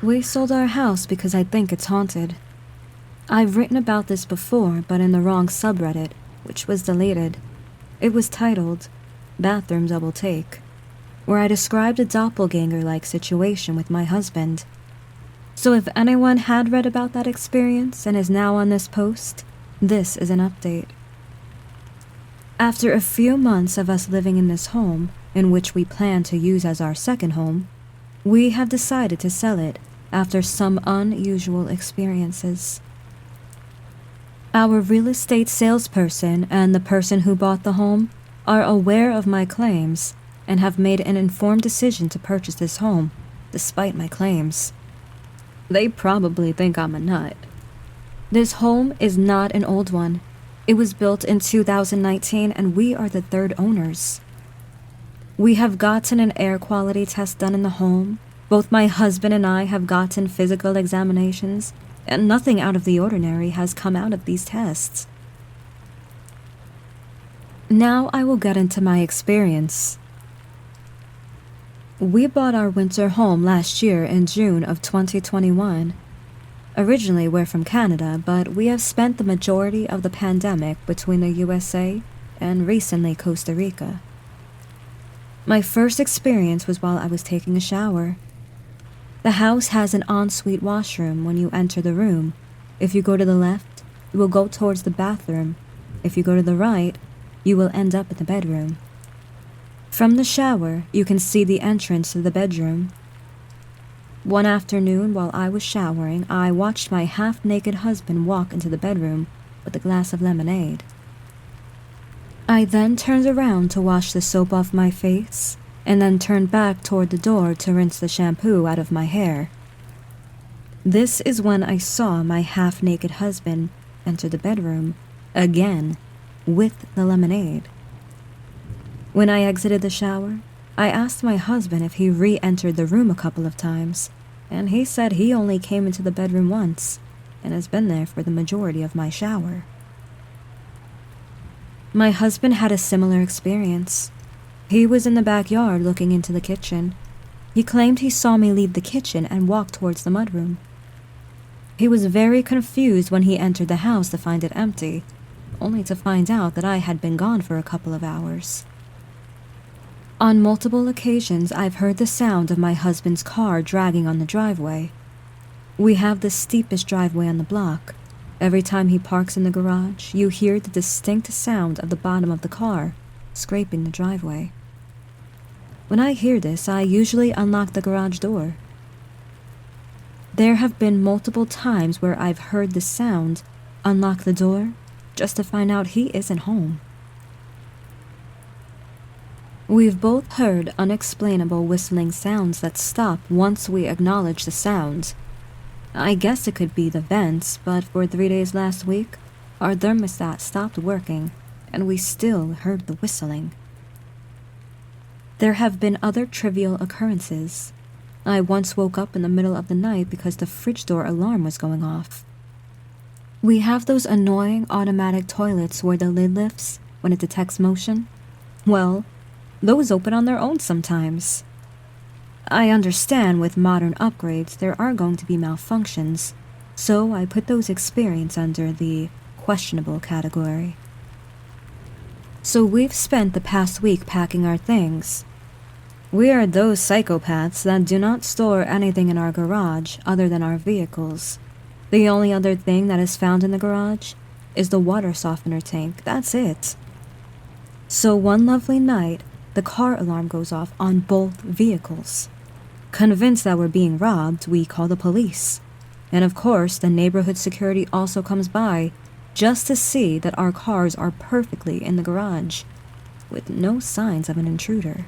We sold our house because I think it's haunted. I've written about this before, but in the wrong subreddit, which was deleted. It was titled, Bathroom Double Take, where I described a doppelganger-like situation with my husband. So if anyone had read about that experience and is now on this post, this is an update. After a few months of us living in this home, in which we plan to use as our second home, We have decided to sell it after some unusual experiences. Our real estate salesperson and the person who bought the home are aware of my claims and have made an informed decision to purchase this home, despite my claims. They probably think I'm a nut. This home is not an old one. It was built in 2019 and we are the third owners. We have gotten an air quality test done in the home. Both my husband and I have gotten physical examinations, and nothing out of the ordinary has come out of these tests. Now I will get into my experience. We bought our winter home last year in June of 2021. Originally, we're from Canada, but we have spent the majority of the pandemic between the USA and recently Costa Rica. My first experience was while I was taking a shower. The house has an ensuite washroom when you enter the room. If you go to the left, you will go towards the bathroom. If you go to the right, you will end up in the bedroom. From the shower, you can see the entrance to the bedroom. One afternoon, while I was showering, I watched my half-naked husband walk into the bedroom with a glass of lemonade. I then turned around to wash the soap off my face, and then turned back toward the door to rinse the shampoo out of my hair. This is when I saw my half-naked husband enter the bedroom, again, with the lemonade. When I exited the shower, I asked my husband if he re-entered the room a couple of times, and he said he only came into the bedroom once, and has been there for the majority of my shower. My husband had a similar experience. He was in the backyard looking into the kitchen. He claimed he saw me leave the kitchen and walk towards the mudroom. He was very confused when he entered the house to find it empty, only to find out that I had been gone for a couple of hours. On multiple occasions, I've heard the sound of my husband's car dragging on the driveway. We have the steepest driveway on the block. Every time he parks in the garage, you hear the distinct sound of the bottom of the car scraping the driveway. When I hear this, I usually unlock the garage door. There have been multiple times where I've heard the sound, unlock the door, just to find out he isn't home. We've both heard unexplainable whistling sounds that stop once we acknowledge the sound. I guess it could be the vents, but for 3 days last week, our thermostat stopped working, and we still heard the whistling. There have been other trivial occurrences. I once woke up in the middle of the night because the fridge door alarm was going off. We have those annoying automatic toilets where the lid lifts when it detects motion. Well, those open on their own sometimes. I understand with modern upgrades there are going to be malfunctions, so I put those experiences under the questionable category. So we've spent the past week packing our things. We are those psychopaths that do not store anything in our garage other than our vehicles. The only other thing that is found in the garage is the water softener tank. That's it. So one lovely night, the car alarm goes off on both vehicles. Convinced that we're being robbed, we call the police. And of course, the neighborhood security also comes by just to see that our cars are perfectly in the garage, with no signs of an intruder.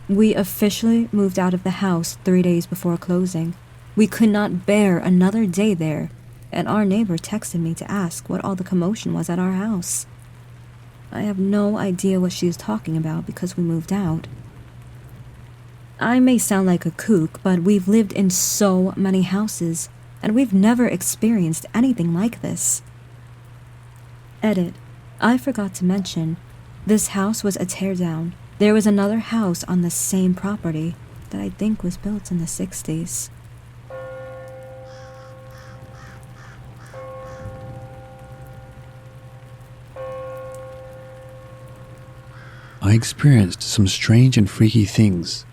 We officially moved out of the house 3 days before closing. We could not bear another day there, and our neighbor texted me to ask what all the commotion was at our house. I have no idea what she is talking about because we moved out. I may sound like a kook, but we've lived in so many houses, and we've never experienced anything like this. Edit. I forgot to mention, this house was a teardown. There was another house on the same property that I think was built in the 60s. I experienced some strange and freaky things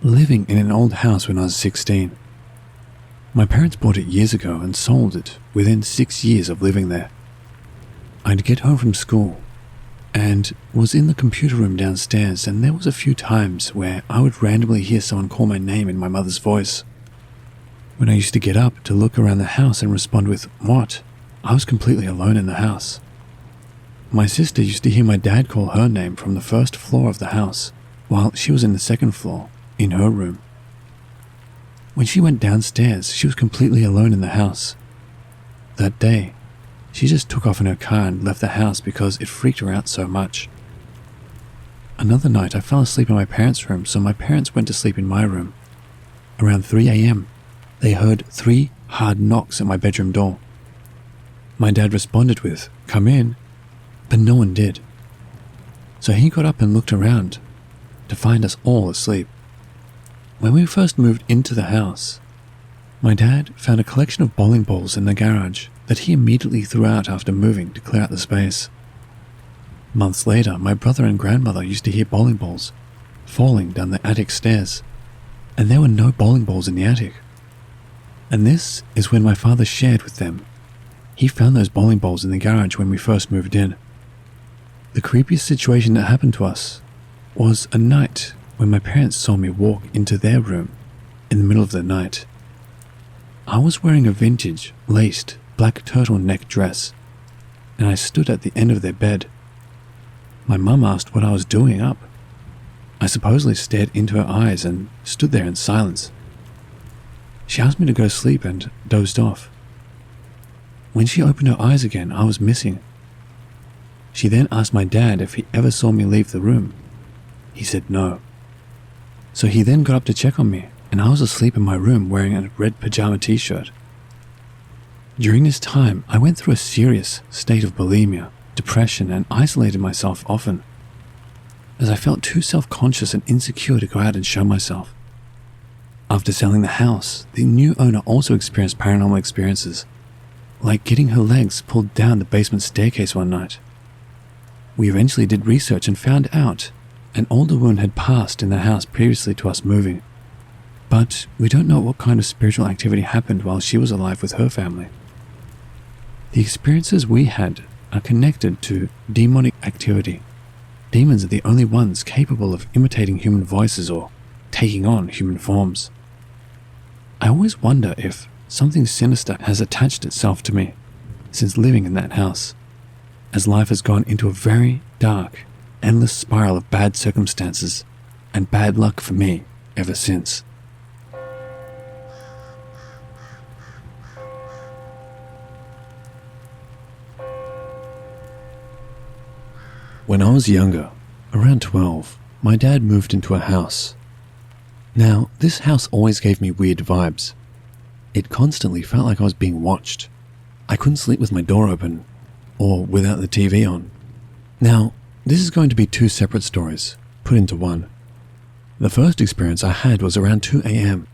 living in an old house when I was 16. My parents bought it years ago and sold it within 6 years of living there. I'd get home from school, and was in the computer room downstairs, and there was a few times where I would randomly hear someone call my name in my mother's voice. When I used to get up to look around the house and respond with, "What?" I was completely alone in the house. My sister used to hear my dad call her name from the first floor of the house, while she was in the second floor, in her room. When she went downstairs, she was completely alone in the house. That day, she just took off in her car and left the house because it freaked her out so much. Another night, I fell asleep in my parents' room, so my parents went to sleep in my room. Around 3 a.m., they heard 3 hard knocks at my bedroom door. My dad responded with, "Come in," but no one did. So he got up and looked around to find us all asleep. When we first moved into the house, my dad found a collection of bowling balls in the garage that he immediately threw out after moving to clear out the space. Months later, my brother and grandmother used to hear bowling balls falling down the attic stairs, and there were no bowling balls in the attic. And this is when my father shared with them. He found those bowling balls in the garage when we first moved in. The creepiest situation that happened to us was a night when my parents saw me walk into their room in the middle of the night. I was wearing a vintage, laced, black turtleneck dress, and I stood at the end of their bed. My mum asked what I was doing up. I supposedly stared into her eyes and stood there in silence. She asked me to go to sleep and dozed off. When she opened her eyes again, I was missing. She then asked my dad if he ever saw me leave the room. He said no. So he then got up to check on me, and I was asleep in my room wearing a red pajama t-shirt. During this time, I went through a serious state of bulimia, depression, and isolated myself often, as I felt too self-conscious and insecure to go out and show myself. After selling the house, the new owner also experienced paranormal experiences, like getting her legs pulled down the basement staircase one night. We eventually did research and found out an older woman had passed in the house previously to us moving, but we don't know what kind of spiritual activity happened while she was alive with her family. The experiences we had are connected to demonic activity. Demons are the only ones capable of imitating human voices or taking on human forms. I always wonder if something sinister has attached itself to me since living in that house, as life has gone into a very dark, endless spiral of bad circumstances and bad luck for me ever since. When I was younger, around 12, my dad moved into a house. Now, this house always gave me weird vibes. It constantly felt like I was being watched. I couldn't sleep with my door open, or without the TV on. Now, this is going to be 2 separate stories, put into one. The first experience I had was around 2 a.m.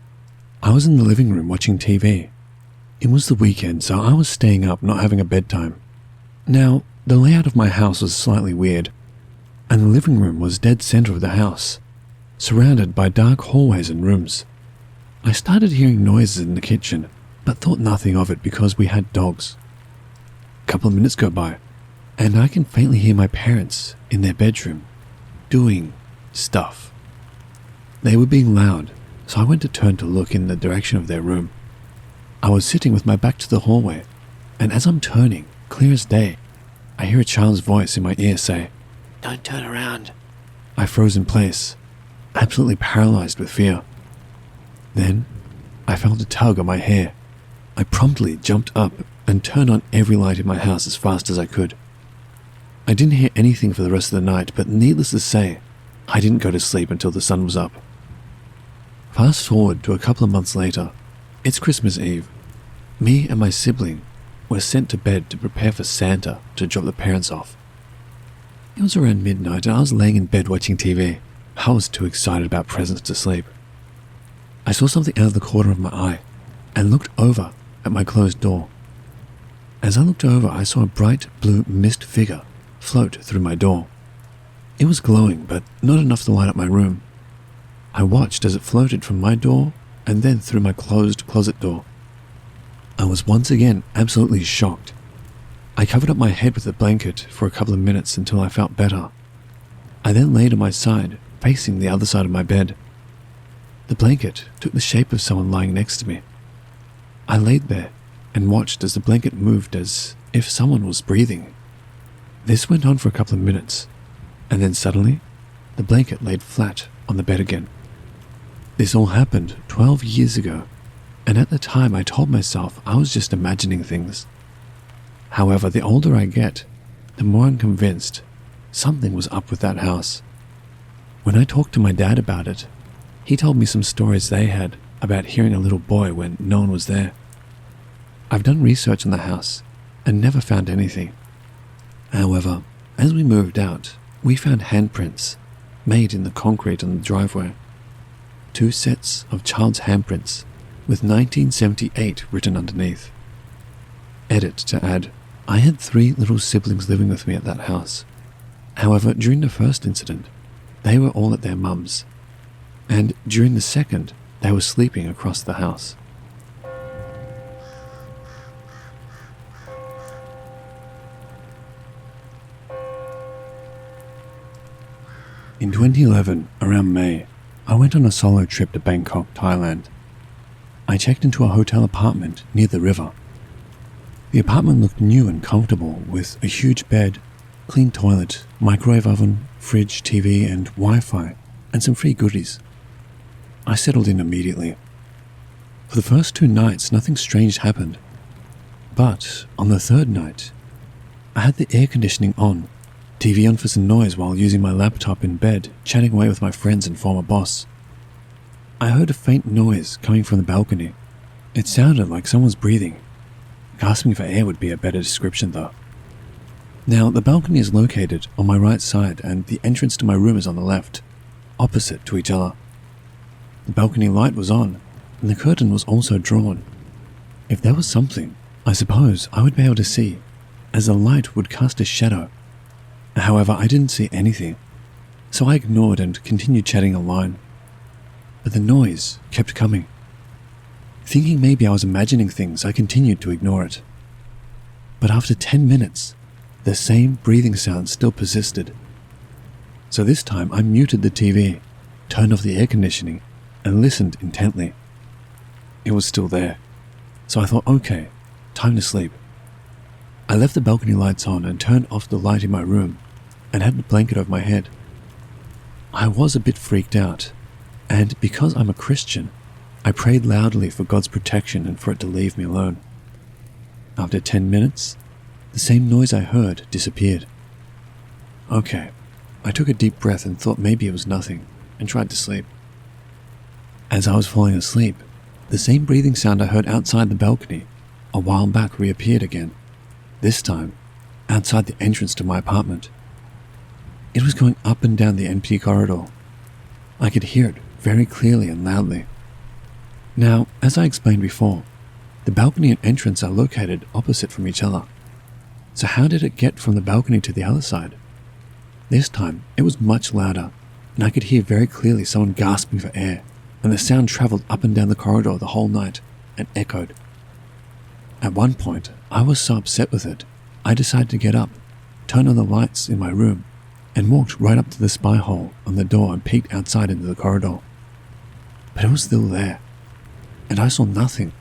I was in the living room watching TV. It was the weekend, so I was staying up, not having a bedtime. Now, the layout of my house was slightly weird, and the living room was dead center of the house, surrounded by dark hallways and rooms. I started hearing noises in the kitchen, but thought nothing of it because we had dogs. A couple of minutes go by, and I can faintly hear my parents in their bedroom doing stuff. They were being loud, so I went to turn to look in the direction of their room. I was sitting with my back to the hallway, and as I'm turning, clear as day, I hear a child's voice in my ear say, "Don't turn around." I froze in place, absolutely paralyzed with fear. Then, I felt a tug on my hair. I promptly jumped up and turned on every light in my house as fast as I could. I didn't hear anything for the rest of the night, but needless to say, I didn't go to sleep until the sun was up. Fast forward to a couple of months later. It's Christmas Eve. Me and my sibling were sent to bed to prepare for Santa to drop the parents off. It was around midnight and I was laying in bed watching TV. I was too excited about presents to sleep. I saw something out of the corner of my eye and looked over at my closed door. As I looked over, I saw a bright blue mist figure float through my door. It was glowing, but not enough to light up my room. I watched as it floated from my door and then through my closed closet door. I was once again absolutely shocked. I covered up my head with a blanket for a couple of minutes until I felt better. I then laid on my side, facing the other side of my bed. The blanket took the shape of someone lying next to me. I laid there and watched as the blanket moved as if someone was breathing. This went on for a couple of minutes, and then suddenly, the blanket laid flat on the bed again. This all happened 12 years ago, and at the time I told myself I was just imagining things. However, the older I get, the more I'm convinced something was up with that house. When I talked to my dad about it, he told me some stories they had about hearing a little boy when no one was there. I've done research on the house and never found anything. However, as we moved out, we found handprints made in the concrete on the driveway. 2 sets of child's handprints with 1978 written underneath. Edit to add, I had 3 little siblings living with me at that house. However, during the first incident, they were all at their mum's, and during the second, they were sleeping across the house. In 2011, around May, I went on a solo trip to Bangkok, Thailand. I checked into a hotel apartment near the river. The apartment looked new and comfortable with a huge bed, clean toilet, microwave oven, fridge, TV and Wi-Fi, and some free goodies. I settled in immediately. For the first 2 nights, nothing strange happened. But on the 3rd night, I had the air conditioning on, TV on for some noise while using my laptop in bed, chatting away with my friends and former boss. I heard a faint noise coming from the balcony. It sounded like someone was breathing. Gasping for air would be a better description though. Now, the balcony is located on my right side and the entrance to my room is on the left, opposite to each other. The balcony light was on, and the curtain was also drawn. If there was something, I suppose I would be able to see, as the light would cast a shadow. However, I didn't see anything, so I ignored and continued chatting online. But the noise kept coming. Thinking maybe I was imagining things, I continued to ignore it. But after 10 minutes, the same breathing sound still persisted. So this time I muted the TV, turned off the air conditioning, and listened intently. It was still there, so I thought, okay, time to sleep. I left the balcony lights on and turned off the light in my room and had the blanket over my head. I was a bit freaked out, and because I'm a Christian, I prayed loudly for God's protection and for it to leave me alone. After 10 minutes, the same noise I heard disappeared. Okay, I took a deep breath and thought maybe it was nothing, and tried to sleep. As I was falling asleep, the same breathing sound I heard outside the balcony a while back reappeared again, this time outside the entrance to my apartment. It was going up and down the empty corridor. I could hear it very clearly and loudly. Now, as I explained before, the balcony and entrance are located opposite from each other. So how did it get from the balcony to the other side? This time, it was much louder, and I could hear very clearly someone gasping for air, and the sound travelled up and down the corridor the whole night and echoed. At one point, I was so upset with it, I decided to get up, turn on the lights in my room, and walked right up to the spy hole on the door and peeked outside into the corridor. But it was still there, and I saw nothing.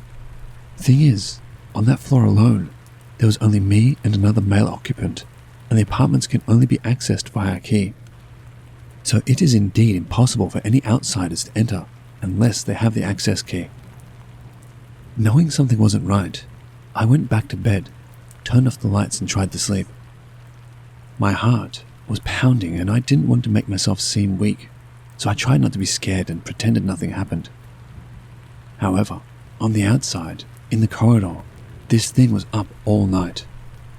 Thing is, on that floor alone, there was only me and another male occupant, and the apartments can only be accessed via a key. So it is indeed impossible for any outsiders to enter unless they have the access key. Knowing something wasn't right, I went back to bed, turned off the lights and tried to sleep. My heart was pounding and I didn't want to make myself seem weak, so I tried not to be scared and pretended nothing happened. However, on the outside, in the corridor, this thing was up all night,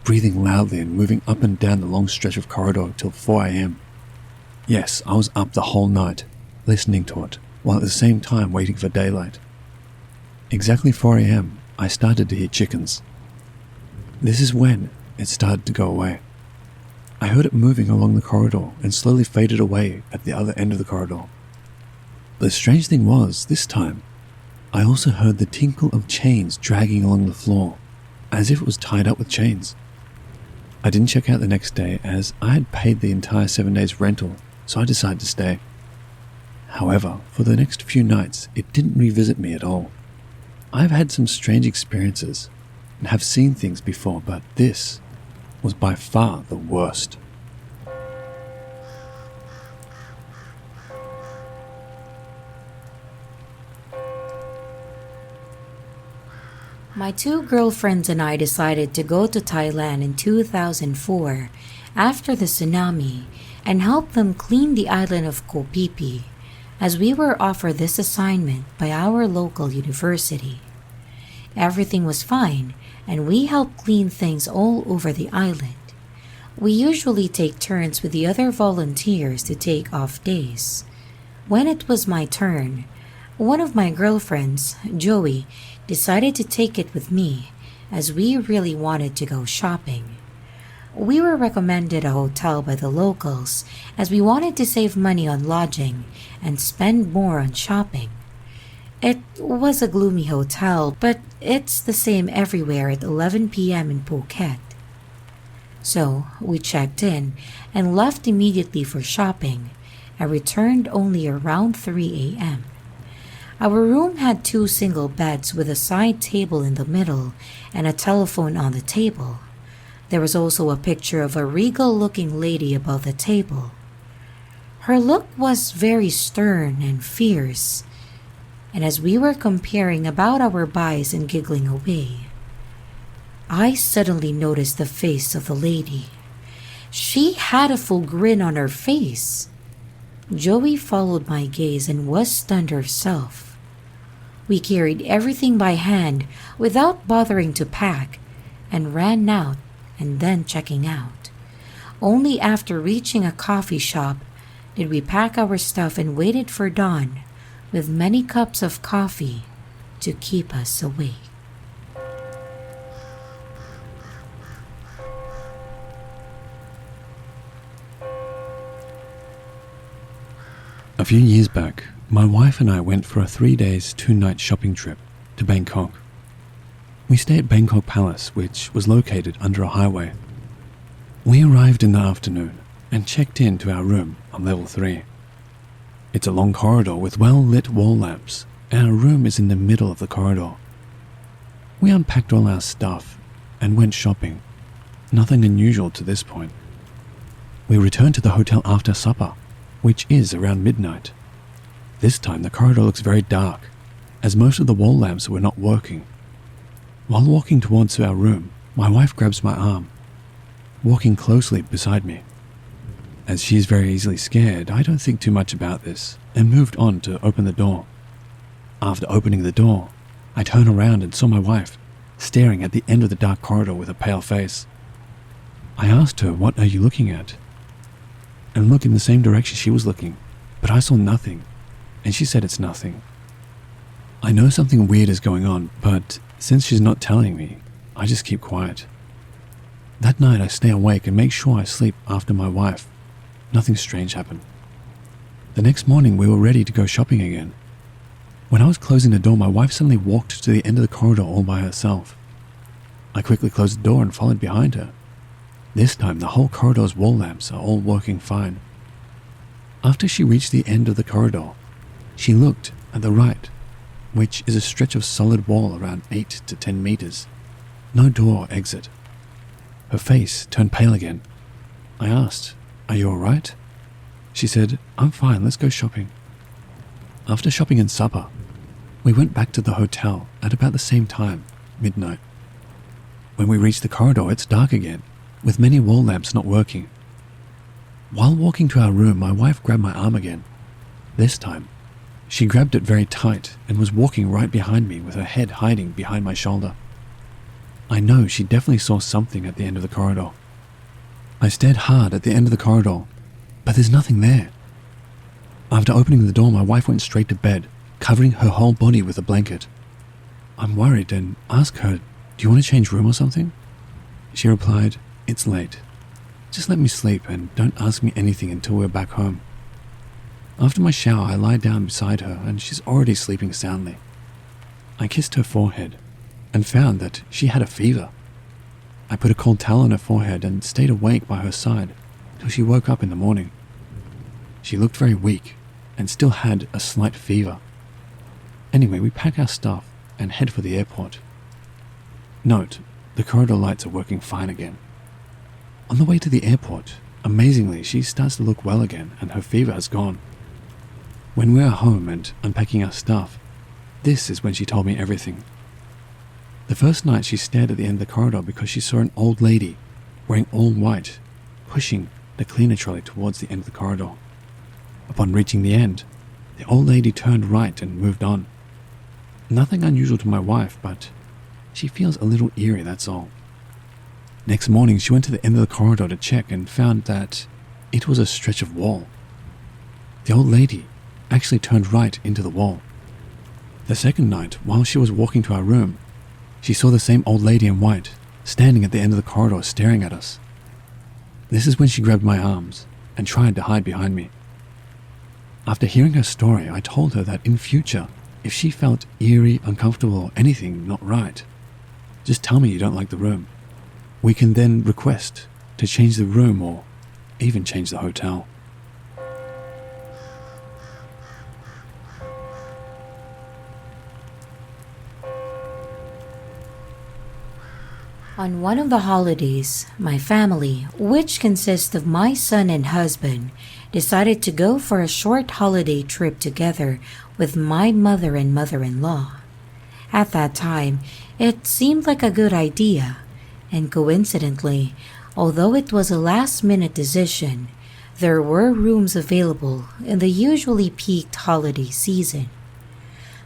breathing loudly and moving up and down the long stretch of corridor till 4 a.m. Yes, I was up the whole night, listening to it, while at the same time waiting for daylight. Exactly 4 a.m., I started to hear chickens. This is when it started to go away. I heard it moving along the corridor and slowly faded away at the other end of the corridor. The strange thing was, this time, I also heard the tinkle of chains dragging along the floor, as if it was tied up with chains. I didn't check out the next day as I had paid the entire 7 days rental, so I decided to stay. However, for the next few nights, it didn't revisit me at all. I've had some strange experiences and have seen things before, but this was by far the worst. My two girlfriends and I decided to go to Thailand in 2004 after the tsunami and help them clean the island of Koh Phi Phi, as we were offered this assignment by our local university. Everything was fine, and we helped clean things all over the island. We usually take turns with the other volunteers to take off days. When it was my turn, one of my girlfriends, Joey, decided to take it with me as we really wanted to go shopping. We were recommended a hotel by the locals as we wanted to save money on lodging and spend more on shopping. It was a gloomy hotel, but it's the same everywhere at 11 p.m. in Phuket. So we checked in and left immediately for shopping and returned only around 3 a.m. Our room had 2 single beds with a side table in the middle and a telephone on the table. There was also a picture of a regal-looking lady above the table. Her look was very stern and fierce, and as we were comparing about our buys and giggling away, I suddenly noticed the face of the lady. She had a full grin on her face. Joey followed my gaze and was stunned herself. We carried everything by hand without bothering to pack and ran out and then checking out. Only after reaching a coffee shop did we pack our stuff and waited for dawn with many cups of coffee to keep us awake. A few years back, my wife and I went for a 3 days, 2 night shopping trip to Bangkok. We stayed at Bangkok Palace, which was located under a highway. We arrived in the afternoon and checked in to our room on level 3. It's a long corridor with well-lit wall lamps, and our room is in the middle of the corridor. We unpacked all our stuff and went shopping. Nothing unusual to this point. We returned to the hotel after supper, which is around midnight. This time the corridor looks very dark, as most of the wall lamps were not working. While walking towards our room, my wife grabs my arm, walking closely beside me. As she is very easily scared, I don't think too much about this and moved on to open the door. After opening the door, I turned around and saw my wife staring at the end of the dark corridor with a pale face. I asked her, "What are you looking at?" and looked in the same direction she was looking, but I saw nothing, and she said it's nothing. I know something weird is going on, but since she's not telling me, I just keep quiet. That night I stay awake and make sure I sleep after my wife. Nothing strange happened. The next morning we were ready to go shopping again. When I was closing the door, my wife suddenly walked to the end of the corridor all by herself. I quickly closed the door and followed behind her. This time the whole corridor's wall lamps are all working fine. After she reached the end of the corridor, she looked at the right, which is a stretch of solid wall around 8 to 10 meters. No door or exit. Her face turned pale again. I asked, "Are you alright?" She said, "I'm fine, let's go shopping." After shopping and supper, we went back to the hotel at about the same time, midnight. When we reached the corridor, it's dark again, with many wall lamps not working. While walking to our room, my wife grabbed my arm again. This time, she grabbed it very tight and was walking right behind me with her head hiding behind my shoulder. I know she definitely saw something at the end of the corridor. I stared hard at the end of the corridor, but there's nothing there. After opening the door, my wife went straight to bed, covering her whole body with a blanket. I'm worried and asked her, "Do you want to change room or something?" She replied, "It's late. Just let me sleep and don't ask me anything until we're back home." After my shower, I lie down beside her and she's already sleeping soundly. I kissed her forehead and found that she had a fever. I put a cold towel on her forehead and stayed awake by her side till she woke up in the morning. She looked very weak and still had a slight fever. Anyway, we pack our stuff and head for the airport. Note, the corridor lights are working fine again. On the way to the airport, amazingly, she starts to look well again and her fever has gone. When we are home and unpacking our stuff, this is when she told me everything. The first night she stared at the end of the corridor because she saw an old lady wearing all white, pushing the cleaner trolley towards the end of the corridor. Upon reaching the end, the old lady turned right and moved on. Nothing unusual to my wife, but she feels a little eerie, that's all. Next morning, she went to the end of the corridor to check and found that it was a stretch of wall. The old lady actually turned right into the wall. The second night, while she was walking to our room, she saw the same old lady in white standing at the end of the corridor staring at us. This is when she grabbed my arms and tried to hide behind me. After hearing her story, I told her that in future, if she felt eerie, uncomfortable, or anything not right, just tell me you don't like the room. We can then request to change the room or even change the hotel. On one of the holidays, my family, which consists of my son and husband, decided to go for a short holiday trip together with my mother and mother-in-law. At that time, it seemed like a good idea, and coincidentally, although it was a last-minute decision, there were rooms available in the usually peaked holiday season.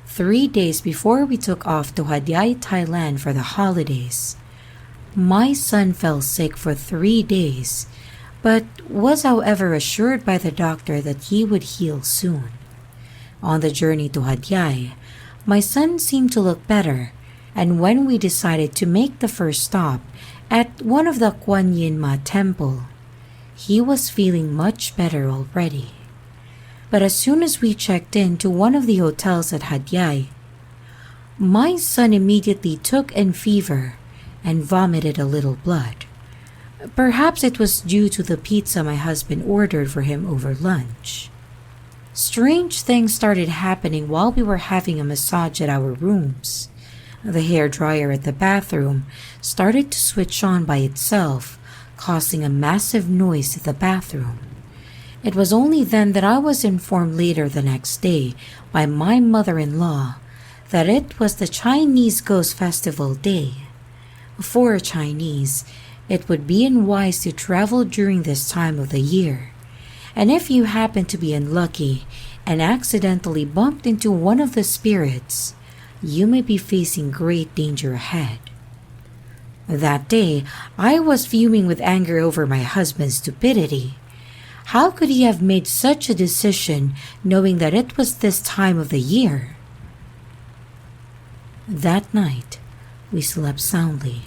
3 days before we took off to Hatyai, Thailand for the holidays, my son fell sick for 3 days, but was however assured by the doctor that he would heal soon. On the journey to Hatyai, my son seemed to look better, and when we decided to make the first stop at one of the Kwan Yin Ma temple, he was feeling much better already. But as soon as we checked in to one of the hotels at Hatyai, my son immediately took in fever and vomited a little blood. Perhaps it was due to the pizza my husband ordered for him over lunch. Strange things started happening while we were having a massage at our rooms. The hair dryer at the bathroom started to switch on by itself, causing a massive noise in the bathroom. It was only then that I was informed later the next day by my mother-in-law that it was the Chinese Ghost Festival Day. For a Chinese, it would be unwise to travel during this time of the year, and if you happen to be unlucky and accidentally bumped into one of the spirits, you may be facing great danger ahead. That day, I was fuming with anger over my husband's stupidity. How could he have made such a decision knowing that it was this time of the year? That night, we slept soundly.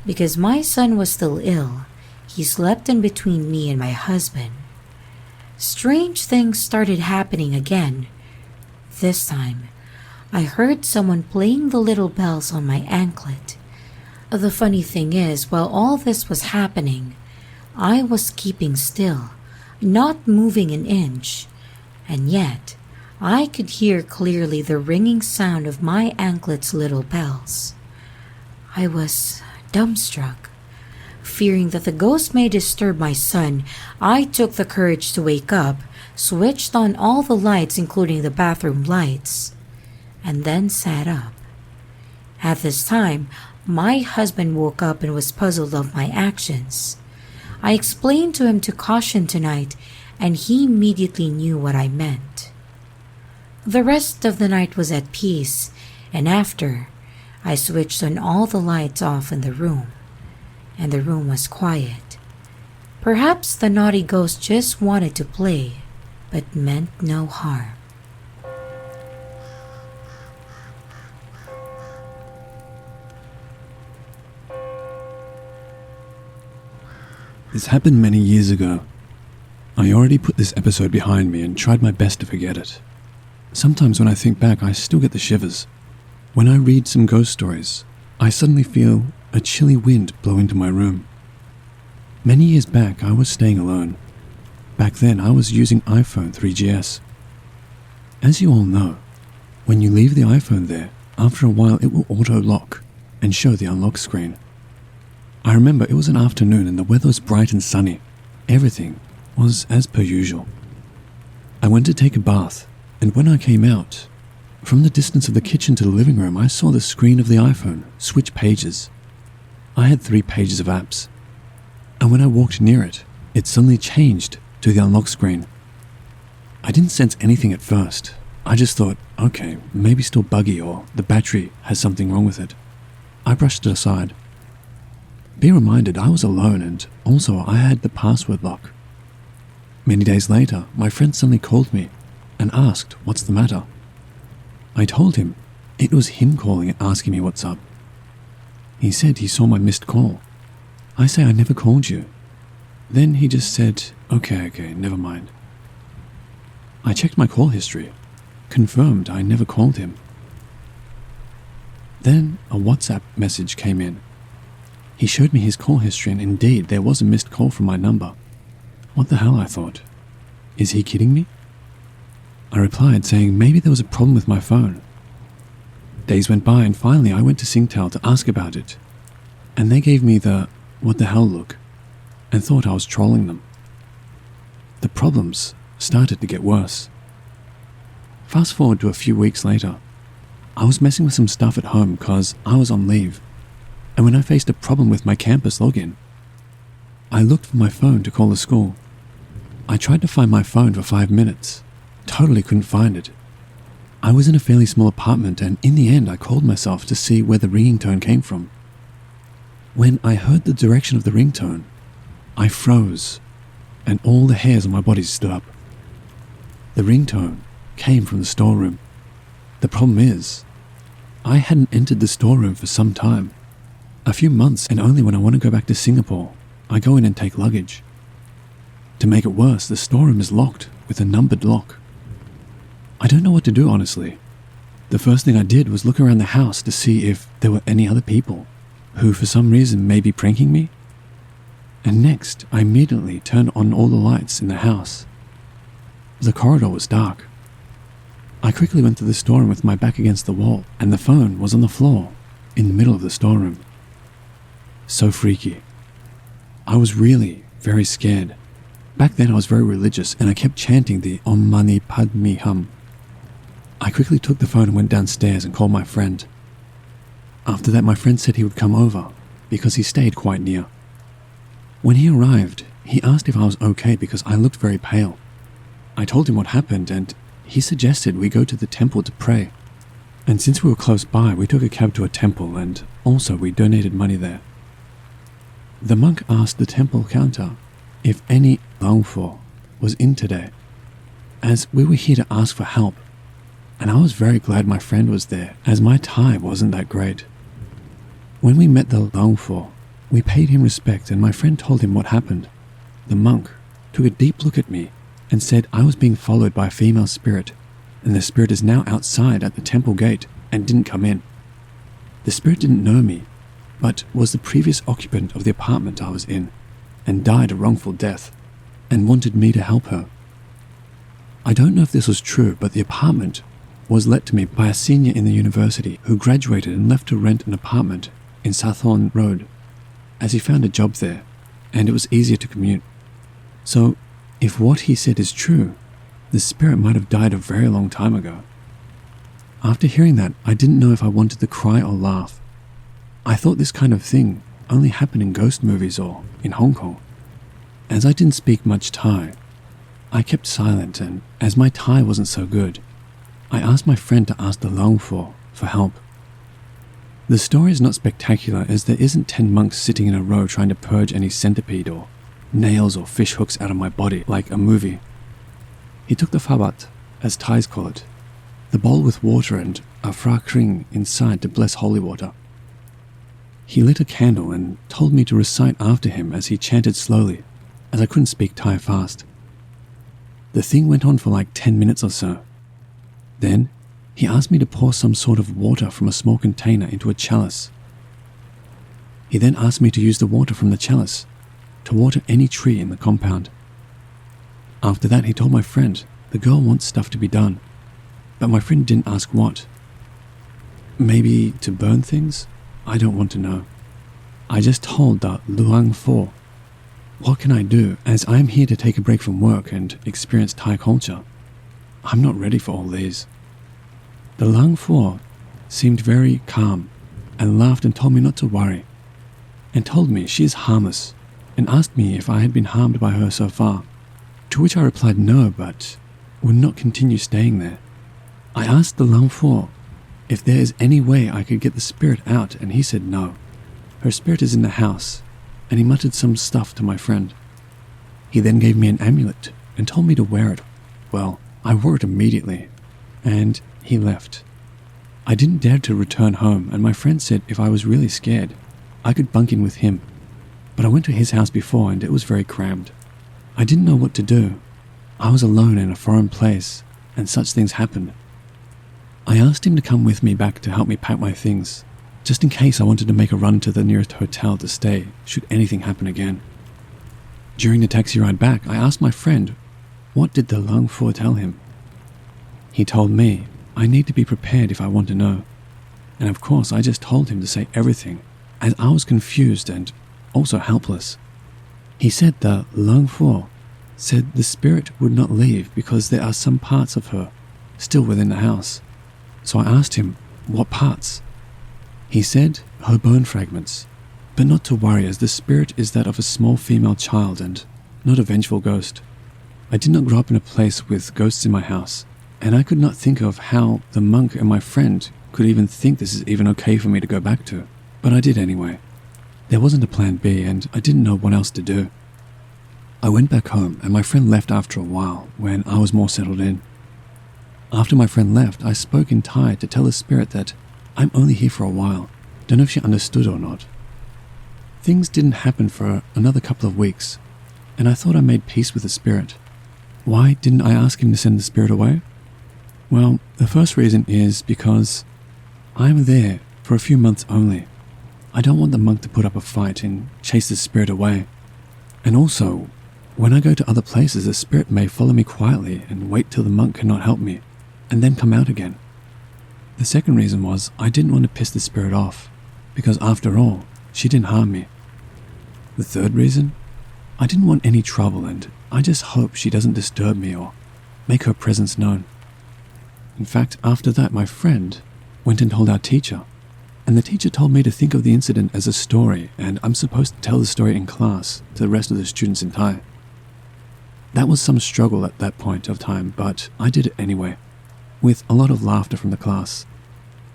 Because my son was still ill, he slept in between me and my husband. Strange things started happening again. This time, I heard someone playing the little bells on my anklet. The funny thing is, while all this was happening, I was keeping still, not moving an inch, and yet I could hear clearly the ringing sound of my anklet's little bells. I was dumbstruck. Fearing that the ghost may disturb my son, I took the courage to wake up, switched on all the lights including the bathroom lights, and then sat up. At this time, my husband woke up and was puzzled of my actions. I explained to him to caution tonight, and he immediately knew what I meant. The rest of the night was at peace, and after, I switched on all the lights off in the room, and the room was quiet. Perhaps the naughty ghost just wanted to play, but meant no harm. This happened many years ago. I already put this episode behind me and tried my best to forget it. Sometimes when I think back, I still get the shivers. When I read some ghost stories, I suddenly feel a chilly wind blow into my room. Many years back, I was staying alone. Back then, I was using iPhone 3GS. As you all know, when you leave the iPhone there, after a while it will auto-lock and show the unlock screen. I remember it was an afternoon and the weather was bright and sunny. Everything was as per usual. I went to take a bath, and when I came out, from the distance of the kitchen to the living room, I saw the screen of the iPhone switch pages. I had 3 pages of apps, and when I walked near it, it suddenly changed to the unlock screen. I didn't sense anything at first. I just thought, okay, maybe still buggy or the battery has something wrong with it. I brushed it aside. Be reminded, I was alone and also I had the password lock. Many days later, my friend suddenly called me and asked what's the matter. I told him it was him calling and asking me what's up. He said he saw my missed call. I say I never called you. Then he just said, okay, never mind. I checked my call history, confirmed I never called him. Then a WhatsApp message came in. He showed me his call history and indeed there was a missed call from my number. What the hell, I thought. Is he kidding me? I replied saying maybe there was a problem with my phone. Days went by and finally I went to Singtel to ask about it. And they gave me the what the hell look and thought I was trolling them. The problems started to get worse. Fast forward to a few weeks later. I was messing with some stuff at home because I was on leave. And when I faced a problem with my campus login, I looked for my phone to call the school. I tried to find my phone for 5 minutes. Totally couldn't find it. I was in a fairly small apartment and in the end I called myself to see where the ringing tone came from. When I heard the direction of the ringtone, I froze and all the hairs on my body stood up. The ringtone came from the storeroom. The problem is, I hadn't entered the storeroom for some time. A few months, and only when I want to go back to Singapore, I go in and take luggage. To make it worse, the storeroom is locked with a numbered lock. I don't know what to do, honestly. The first thing I did was look around the house to see if there were any other people who for some reason may be pranking me. And next, I immediately turned on all the lights in the house. The corridor was dark. I quickly went to the storeroom with my back against the wall, and the phone was on the floor in the middle of the storeroom. So freaky. I was really very scared. Back then I was very religious and I kept chanting the Om Mani Padme Hum. I quickly took the phone and went downstairs and called my friend. After that my friend said he would come over because he stayed quite near. When he arrived, he asked if I was okay because I looked very pale. I told him what happened and he suggested we go to the temple to pray. And since we were close by, we took a cab to a temple and also we donated money there. The monk asked the temple counter if any laungfo was in today, as we were here to ask for help, and I was very glad my friend was there, as my Thai wasn't that great. When we met the laungfo, we paid him respect and my friend told him what happened. The monk took a deep look at me and said I was being followed by a female spirit, and the spirit is now outside at the temple gate and didn't come in. The spirit didn't know me, but was the previous occupant of the apartment I was in, and died a wrongful death, and wanted me to help her. I don't know if this was true, but the apartment was let to me by a senior in the university who graduated and left to rent an apartment in Sathorn Road, as he found a job there, and it was easier to commute. So, if what he said is true, the spirit might have died a very long time ago. After hearing that, I didn't know if I wanted to cry or laugh. I thought this kind of thing only happened in ghost movies or in Hong Kong. As I didn't speak much Thai, I kept silent, and as my Thai wasn't so good, I asked my friend to ask the laungfo for help. The story is not spectacular as there isn't 10 monks sitting in a row trying to purge any centipede or nails or fish hooks out of my body like a movie. He took the phabat, as Thais call it, the bowl with water and a phra kring inside to bless holy water. He lit a candle and told me to recite after him as he chanted slowly, as I couldn't speak Thai fast. The thing went on for like 10 minutes or so. Then, he asked me to pour some sort of water from a small container into a chalice. He then asked me to use the water from the chalice to water any tree in the compound. After that, he told my friend the girl wants stuff to be done, but my friend didn't ask what. Maybe to burn things? I don't want to know. I just told the Luang Pho, what can I do, as I am here to take a break from work and experience Thai culture? I'm not ready for all these. The Luang Pho seemed very calm and laughed and told me not to worry, and told me she is harmless, and asked me if I had been harmed by her so far, to which I replied no, but would not continue staying there. I asked the Luang Pho if there is any way I could get the spirit out, and he said no. Her spirit is in the house, and he muttered some stuff to my friend. He then gave me an amulet and told me to wear it. Well, I wore it immediately, and he left. I didn't dare to return home, and my friend said if I was really scared, I could bunk in with him. But I went to his house before, and it was very crammed. I didn't know what to do. I was alone in a foreign place, and such things happened. I asked him to come with me back to help me pack my things, just in case I wanted to make a run to the nearest hotel to stay, should anything happen again. During the taxi ride back, I asked my friend, what did the Luang Pho tell him? He told me I need to be prepared if I want to know, and of course I just told him to say everything, as I was confused and also helpless. He said the Luang Pho said the spirit would not leave because there are some parts of her still within the house. So I asked him, what parts? He said her bone fragments, but not to worry, as the spirit is that of a small female child and not a vengeful ghost. I did not grow up in a place with ghosts in my house, and I could not think of how the monk and my friend could even think this is even okay for me to go back to, but I did anyway. There wasn't a plan B, and I didn't know what else to do. I went back home, and my friend left after a while when I was more settled in. After my friend left, I spoke in Thai to tell the spirit that I'm only here for a while. Don't know if she understood or not. Things didn't happen for another couple of weeks, and I thought I made peace with the spirit. Why didn't I ask him to send the spirit away? Well, the first reason is because I'm there for a few months only. I don't want the monk to put up a fight and chase the spirit away. And also, when I go to other places, the spirit may follow me quietly and wait till the monk cannot help me, and then come out again. The second reason was I didn't want to piss the spirit off, because after all, she didn't harm me. The third reason? I didn't want any trouble, and I just hope she doesn't disturb me or make her presence known. In fact, after that, my friend went and told our teacher, and the teacher told me to think of the incident as a story, and I'm supposed to tell the story in class to the rest of the students in Thai. That was some struggle at that point of time, but I did it anyway, with a lot of laughter from the class.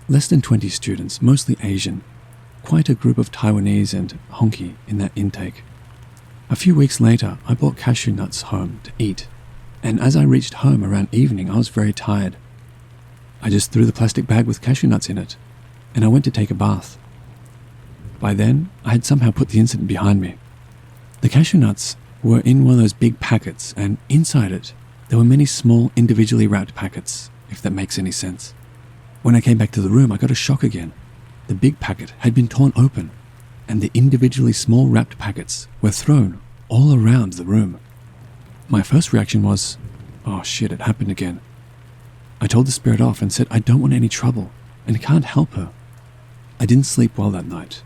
Less than 20 students, mostly Asian, quite a group of Taiwanese and Honky in that intake. A few weeks later, I brought cashew nuts home to eat, and as I reached home around evening, I was very tired. I just threw the plastic bag with cashew nuts in it, and I went to take a bath. By then, I had somehow put the incident behind me. The cashew nuts were in one of those big packets, and inside it, there were many small, individually wrapped packets, if that makes any sense. When I came back to the room, I got a shock again. The big packet had been torn open, and the individually small wrapped packets were thrown all around the room. My first reaction was, oh shit, it happened again. I told the spirit off and said I don't want any trouble, and can't help her. I didn't sleep well that night.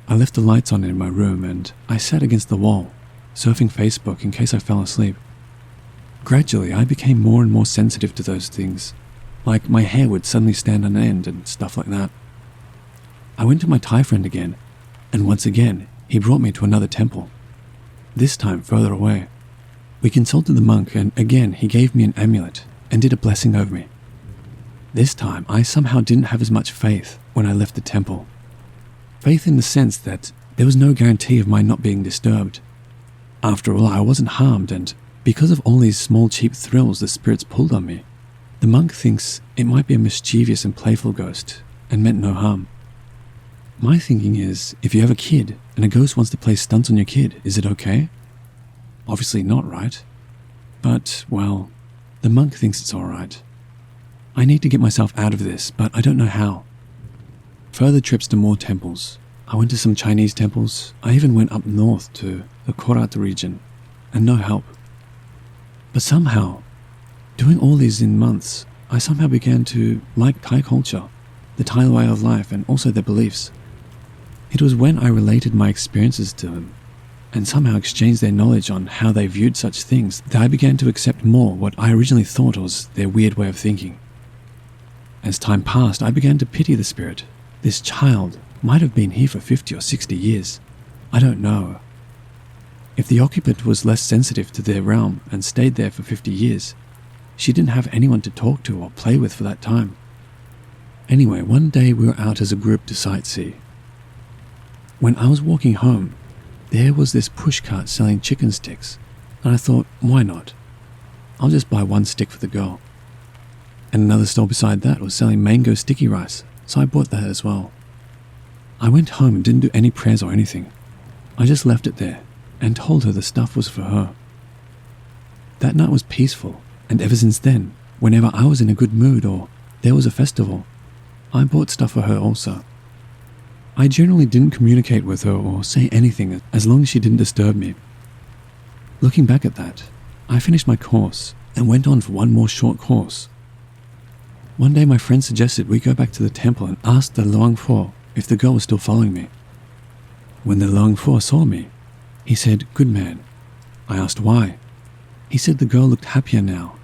I left the lights on in my room, and I sat against the wall, surfing Facebook in case I fell asleep. Gradually, I became more and more sensitive to those things, like my hair would suddenly stand on end and stuff like that. I went to my Thai friend again, and once again, he brought me to another temple, this time further away. We consulted the monk, and again he gave me an amulet and did a blessing over me. This time, I somehow didn't have as much faith when I left the temple. Faith in the sense that there was no guarantee of my not being disturbed. After all, I wasn't harmed, and because of all these small cheap thrills the spirits pulled on me, the monk thinks it might be a mischievous and playful ghost and meant no harm. My thinking is, if you have a kid and a ghost wants to play stunts on your kid, is it okay? Obviously not, right? But, well, the monk thinks it's alright. I need to get myself out of this, but I don't know how. Further trips to more temples, I went to some Chinese temples. I even went up north to the Korat region, and no help. But somehow, doing all these in months, I somehow began to like Thai culture, the Thai way of life, and also their beliefs. It was when I related my experiences to them, and somehow exchanged their knowledge on how they viewed such things, that I began to accept more what I originally thought was their weird way of thinking. As time passed, I began to pity the spirit. This child might have been here for 50 or 60 years. I don't know. If the occupant was less sensitive to their realm and stayed there for 50 years, she didn't have anyone to talk to or play with for that time. Anyway, one day we were out as a group to sightsee. When I was walking home, there was this pushcart selling chicken sticks, and I thought, why not? I'll just buy one stick for the girl. And another stall beside that was selling mango sticky rice, so I bought that as well. I went home and didn't do any prayers or anything. I just left it there and told her the stuff was for her. That night was peaceful, and ever since then, whenever I was in a good mood or there was a festival, I bought stuff for her also. I generally didn't communicate with her or say anything as long as she didn't disturb me. Looking back at that, I finished my course and went on for one more short course. One day my friend suggested we go back to the temple and ask the Luang Pho if the girl was still following me. When the Luang Pho saw me, he said, "Good man." I asked why. He said the girl looked happier now,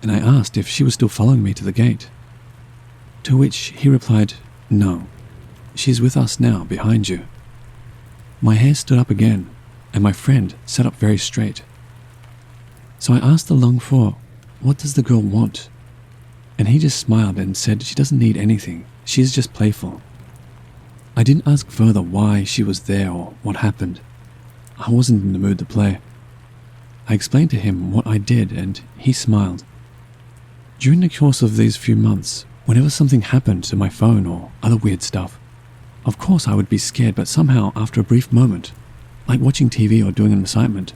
and I asked if she was still following me to the gate. To which he replied, "No, she's with us now, behind you." My hair stood up again, and my friend sat up very straight. So I asked the Luang Pho, "What does the girl want?" And he just smiled and said she doesn't need anything, she is just playful. I didn't ask further why she was there or what happened. I wasn't in the mood to play. I explained to him what I did, and he smiled. During the course of these few months, whenever something happened to my phone or other weird stuff, of course I would be scared, but somehow after a brief moment, like watching TV or doing an assignment,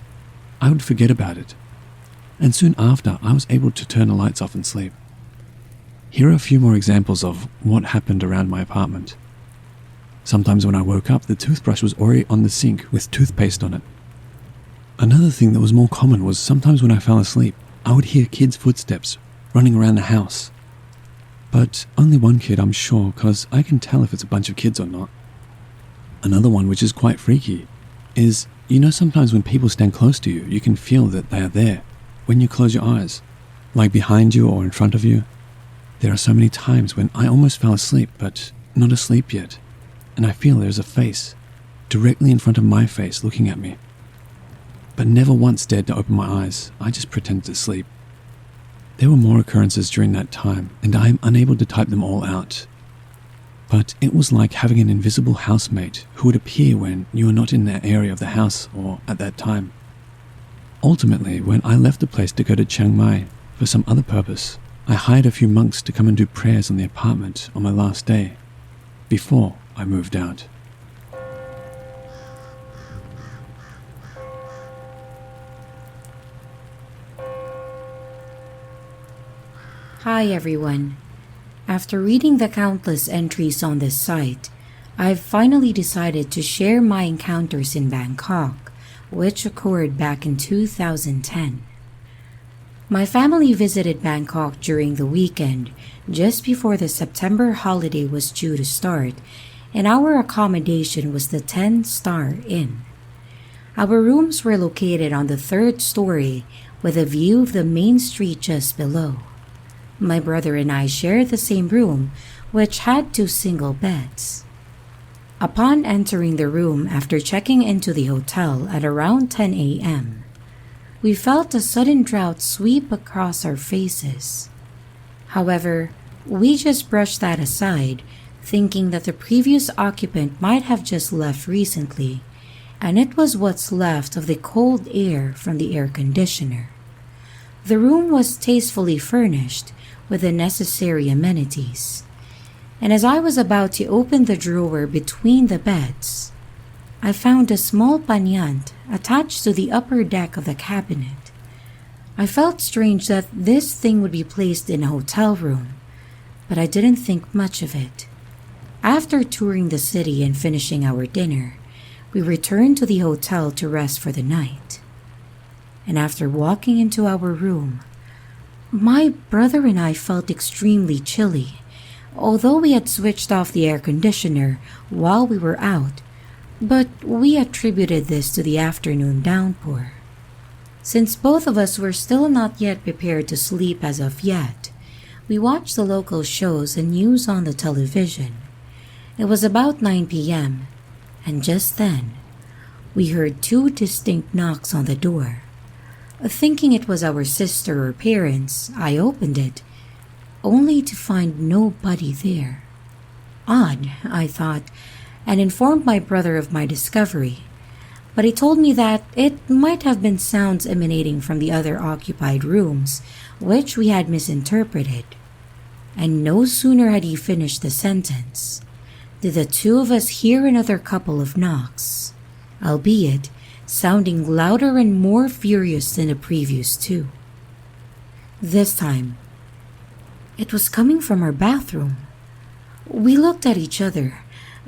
I would forget about it. And soon after, I was able to turn the lights off and sleep. Here are a few more examples of what happened around my apartment. Sometimes when I woke up, the toothbrush was already on the sink with toothpaste on it. Another thing that was more common was sometimes when I fell asleep, I would hear kids' footsteps running around the house. But only one kid, I'm sure, because I can tell if it's a bunch of kids or not. Another one, which is quite freaky, is, sometimes when people stand close to you, you can feel that they are there when you close your eyes, like behind you or in front of you. There are so many times when I almost fell asleep, but not asleep yet, and I feel there's a face directly in front of my face looking at me. But never once dared to open my eyes, I just pretended to sleep. There were more occurrences during that time, and I am unable to type them all out. But it was like having an invisible housemate who would appear when you are not in that area of the house or at that time. Ultimately, when I left the place to go to Chiang Mai for some other purpose, I hired a few monks to come and do prayers on the apartment on my last day, before I moved out. Hi everyone. After reading the countless entries on this site, I've finally decided to share my encounters in Bangkok, which occurred back in 2010. My family visited Bangkok during the weekend, just before the September holiday was due to start, and our accommodation was the 10-star Inn. Our rooms were located on the 3rd story with a view of the main street just below. My brother and I shared the same room, which had 2 single beds. Upon entering the room after checking into the hotel at around 10 a.m., we felt a sudden drought sweep across our faces. However, we just brushed that aside, thinking that the previous occupant might have just left recently, and it was what's left of the cold air from the air conditioner. The room was tastefully furnished with the necessary amenities, and as I was about to open the drawer between the beds, I found a small panyant attached to the upper deck of the cabinet. I felt strange that this thing would be placed in a hotel room, but I didn't think much of it. After touring the city and finishing our dinner, we returned to the hotel to rest for the night. And after walking into our room, my brother and I felt extremely chilly, although we had switched off the air conditioner while we were out, but we attributed this to the afternoon downpour. Since both of us were still not yet prepared to sleep as of yet, we watched the local shows and news on the television. It was about 9 p.m., and just then, we heard 2 distinct knocks on the door. Thinking it was our sister or parents, I opened it, only to find nobody there. Odd, I thought, and informed my brother of my discovery, but he told me that it might have been sounds emanating from the other occupied rooms, which we had misinterpreted. And no sooner had he finished the sentence did the 2 of us hear another couple of knocks, albeit sounding louder and more furious than the previous 2. This time, it was coming from our bathroom. We looked at each other.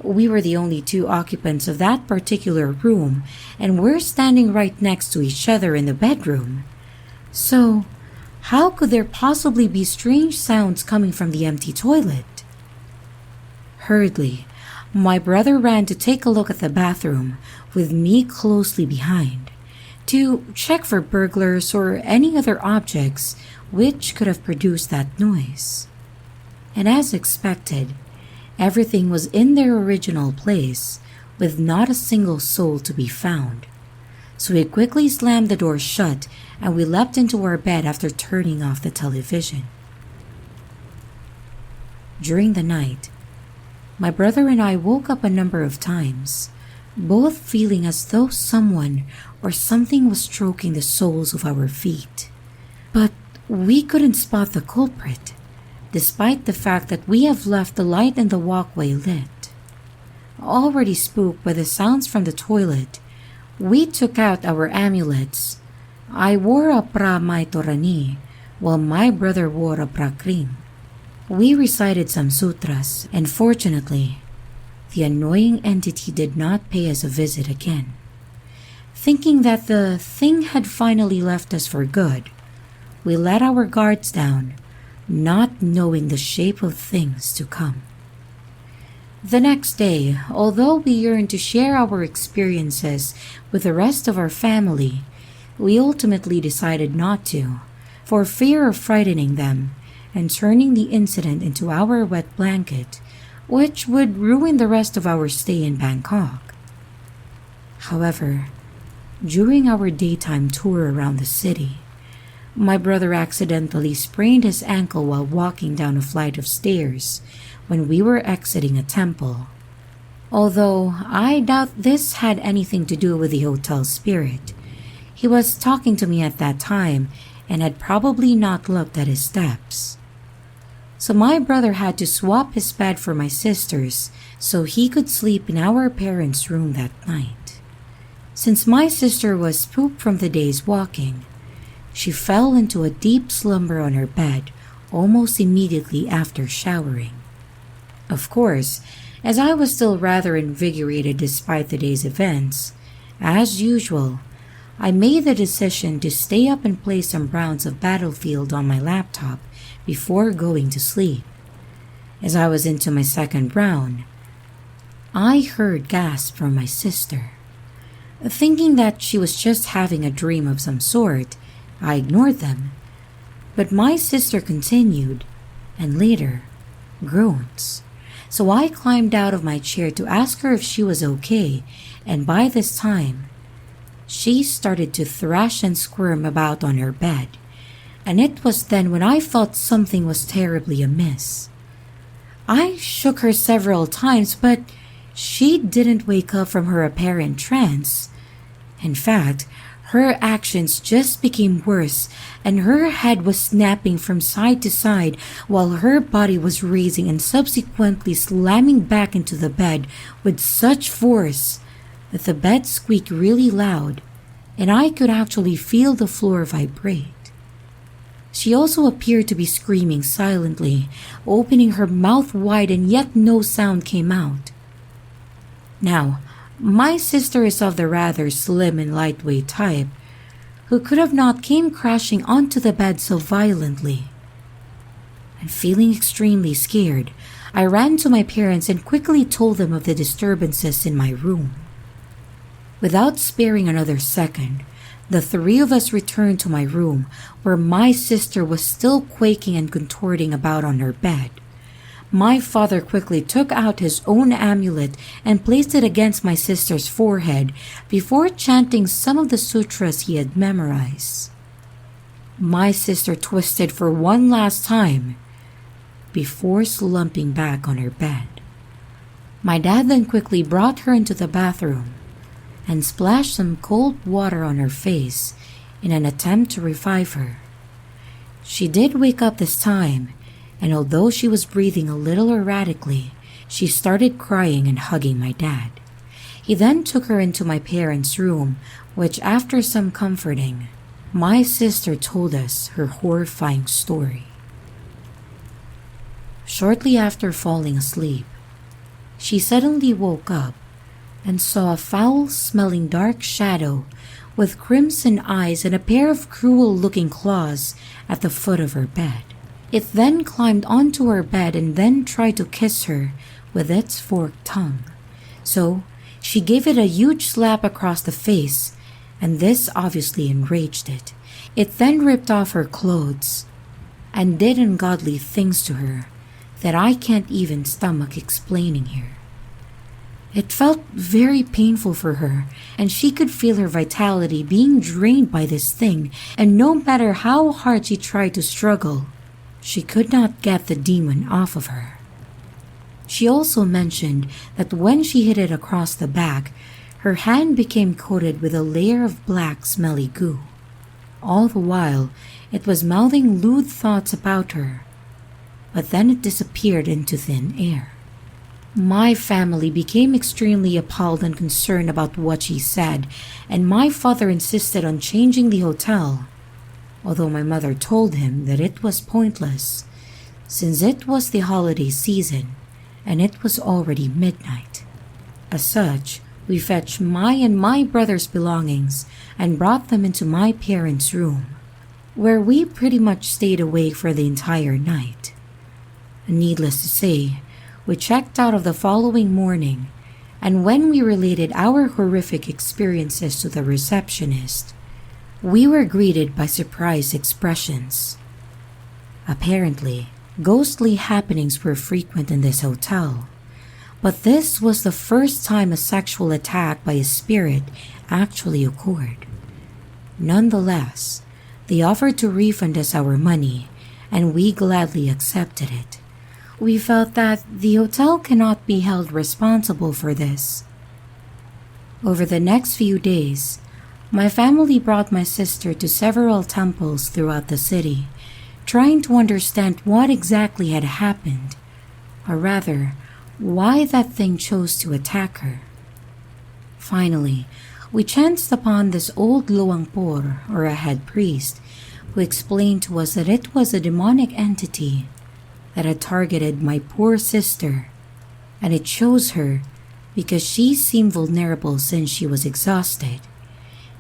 We were the only 2 occupants of that particular room, and we're standing right next to each other in the bedroom. So, how could there possibly be strange sounds coming from the empty toilet? Hurriedly, my brother ran to take a look at the bathroom, with me closely behind, to check for burglars or any other objects which could have produced that noise. And as expected, everything was in their original place, with not a single soul to be found. So we quickly slammed the door shut and we leapt into our bed after turning off the television. During the night, my brother and I woke up a number of times, both feeling as though someone or something was stroking the soles of our feet. But we couldn't spot the culprit, despite the fact that we have left the light in the walkway lit. Already spooked by the sounds from the toilet, we took out our amulets. I wore a pra mai torani, while my brother wore a prakrim. We recited some sutras, and fortunately, the annoying entity did not pay us a visit again. Thinking that the thing had finally left us for good, we let our guards down, not knowing the shape of things to come. The next day, although we yearned to share our experiences with the rest of our family, we ultimately decided not to, for fear of frightening them and turning the incident into our wet blanket, which would ruin the rest of our stay in Bangkok. However, during our daytime tour around the city, my brother accidentally sprained his ankle while walking down a flight of stairs when we were exiting a temple. Although I doubt this had anything to do with the hotel spirit, he was talking to me at that time and had probably not looked at his steps. So my brother had to swap his bed for my sister's so he could sleep in our parents' room that night. Since my sister was spooked from the day's walking, she fell into a deep slumber on her bed almost immediately after showering. Of course, as I was still rather invigorated despite the day's events, as usual, I made the decision to stay up and play some rounds of Battlefield on my laptop before going to sleep. As I was into my second round, I heard gasps from my sister. Thinking that she was just having a dream of some sort, I ignored them. But my sister continued, and later, groans. So I climbed out of my chair to ask her if she was okay, and by this time, she started to thrash and squirm about on her bed. And it was then when I felt something was terribly amiss. I shook her several times, but she didn't wake up from her apparent trance. In fact, her actions just became worse, and her head was snapping from side to side while her body was raising and subsequently slamming back into the bed with such force that the bed squeaked really loud, and I could actually feel the floor vibrate. She also appeared to be screaming silently, opening her mouth wide, and yet no sound came out. Now, my sister is of the rather slim and lightweight type, who could have not came crashing onto the bed so violently. And feeling extremely scared, I ran to my parents and quickly told them of the disturbances in my room. Without sparing another second, the three of us returned to my room, where my sister was still quaking and contorting about on her bed. My father quickly took out his own amulet and placed it against my sister's forehead before chanting some of the sutras he had memorized. My sister twisted for one last time before slumping back on her bed. My dad then quickly brought her into the bathroom and splashed some cold water on her face in an attempt to revive her. She did wake up this time, and although she was breathing a little erratically, she started crying and hugging my dad. He then took her into my parents' room, which after some comforting, my sister told us her horrifying story. Shortly after falling asleep, she suddenly woke up and saw a foul-smelling dark shadow with crimson eyes and a pair of cruel-looking claws at the foot of her bed. It then climbed onto her bed and then tried to kiss her with its forked tongue. So she gave it a huge slap across the face, and this obviously enraged it. It then ripped off her clothes and did ungodly things to her that I can't even stomach explaining here. It felt very painful for her, and she could feel her vitality being drained by this thing, and no matter how hard she tried to struggle, she could not get the demon off of her. She also mentioned that when she hit it across the back, her hand became coated with a layer of black smelly goo. All the while, it was mouthing lewd thoughts about her, but then it disappeared into thin air. My family became extremely appalled and concerned about what she said, and my father insisted on changing the hotel, although my mother told him that it was pointless, since it was the holiday season and it was already midnight. As such, we fetched my and my brother's belongings and brought them into my parents' room, where we pretty much stayed awake for the entire night. Needless to say, we checked out of the following morning, and when we related our horrific experiences to the receptionist, we were greeted by surprised expressions. Apparently, ghostly happenings were frequent in this hotel, but this was the first time a sexual attack by a spirit actually occurred. Nonetheless, they offered to refund us our money, and we gladly accepted it. We felt that the hotel cannot be held responsible for this. Over the next few days, my family brought my sister to several temples throughout the city, trying to understand what exactly had happened, or rather, why that thing chose to attack her. Finally, we chanced upon this old luangpor, or a head priest, who explained to us that it was a demonic entity that had targeted my poor sister, and it chose her because she seemed vulnerable since she was exhausted.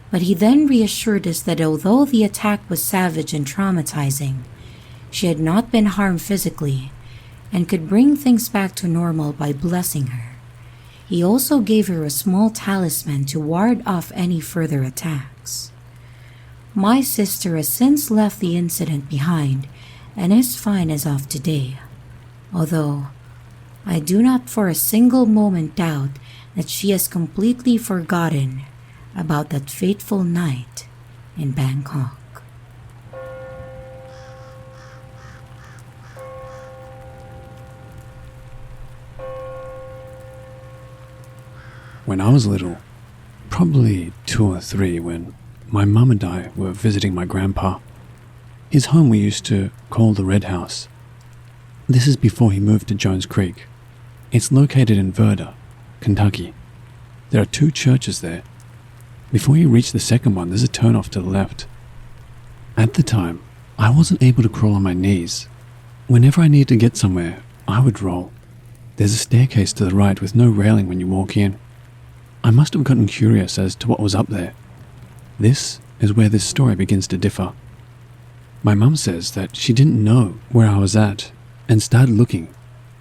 But he then reassured us that although the attack was savage and traumatizing, she had not been harmed physically and could bring things back to normal by blessing her. He also gave her a small talisman to ward off any further attacks. My sister has since left the incident behind and is fine as of today, although I do not for a single moment doubt that she has completely forgotten about that fateful night in Bangkok. When I was little, probably 2 or 3, when my mum and I were visiting my grandpa, his home we used to call the Red House. This is before he moved to Jones Creek. It's located in Verda, Kentucky. There are 2 churches there. Before you reach the second one, there's a turnoff to the left. At the time, I wasn't able to crawl on my knees. Whenever I needed to get somewhere, I would roll. There's a staircase to the right with no railing when you walk in. I must have gotten curious as to what was up there. This is where this story begins to differ. My mum says that she didn't know where I was at and started looking.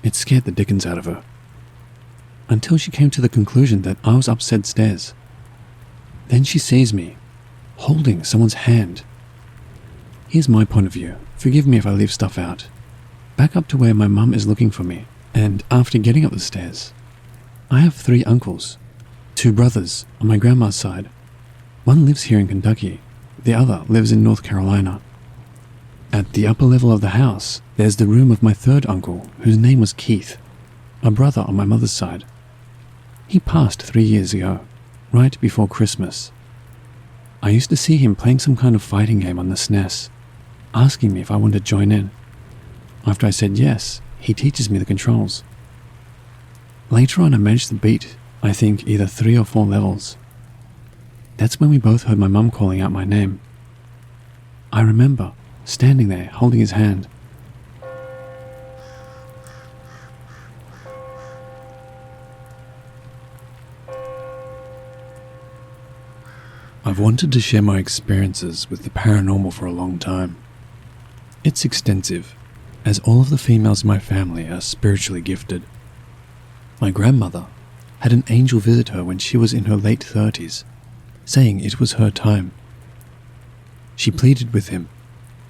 It scared the dickens out of her. Until she came to the conclusion that I was up said stairs. Then she sees me, holding someone's hand. Here's my point of view. Forgive me if I leave stuff out. Back up to where my mum is looking for me, and after getting up the stairs, I have 3 uncles, 2 brothers on my grandma's side. One lives here in Kentucky, the other lives in North Carolina. At the upper level of the house, there's the room of my 3rd uncle, whose name was Keith, a brother on my mother's side. He passed 3 years ago, right before Christmas. I used to see him playing some kind of fighting game on the SNES, asking me if I wanted to join in. After I said yes, he teaches me the controls. Later on I managed to beat, I think, either 3 or 4 levels. That's when we both heard my mum calling out my name. I remember standing there holding his hand. I've wanted to share my experiences with the paranormal for a long time. It's extensive, as all of the females in my family are spiritually gifted. My grandmother had an angel visit her when she was in her late 30s, saying it was her time. She pleaded with him,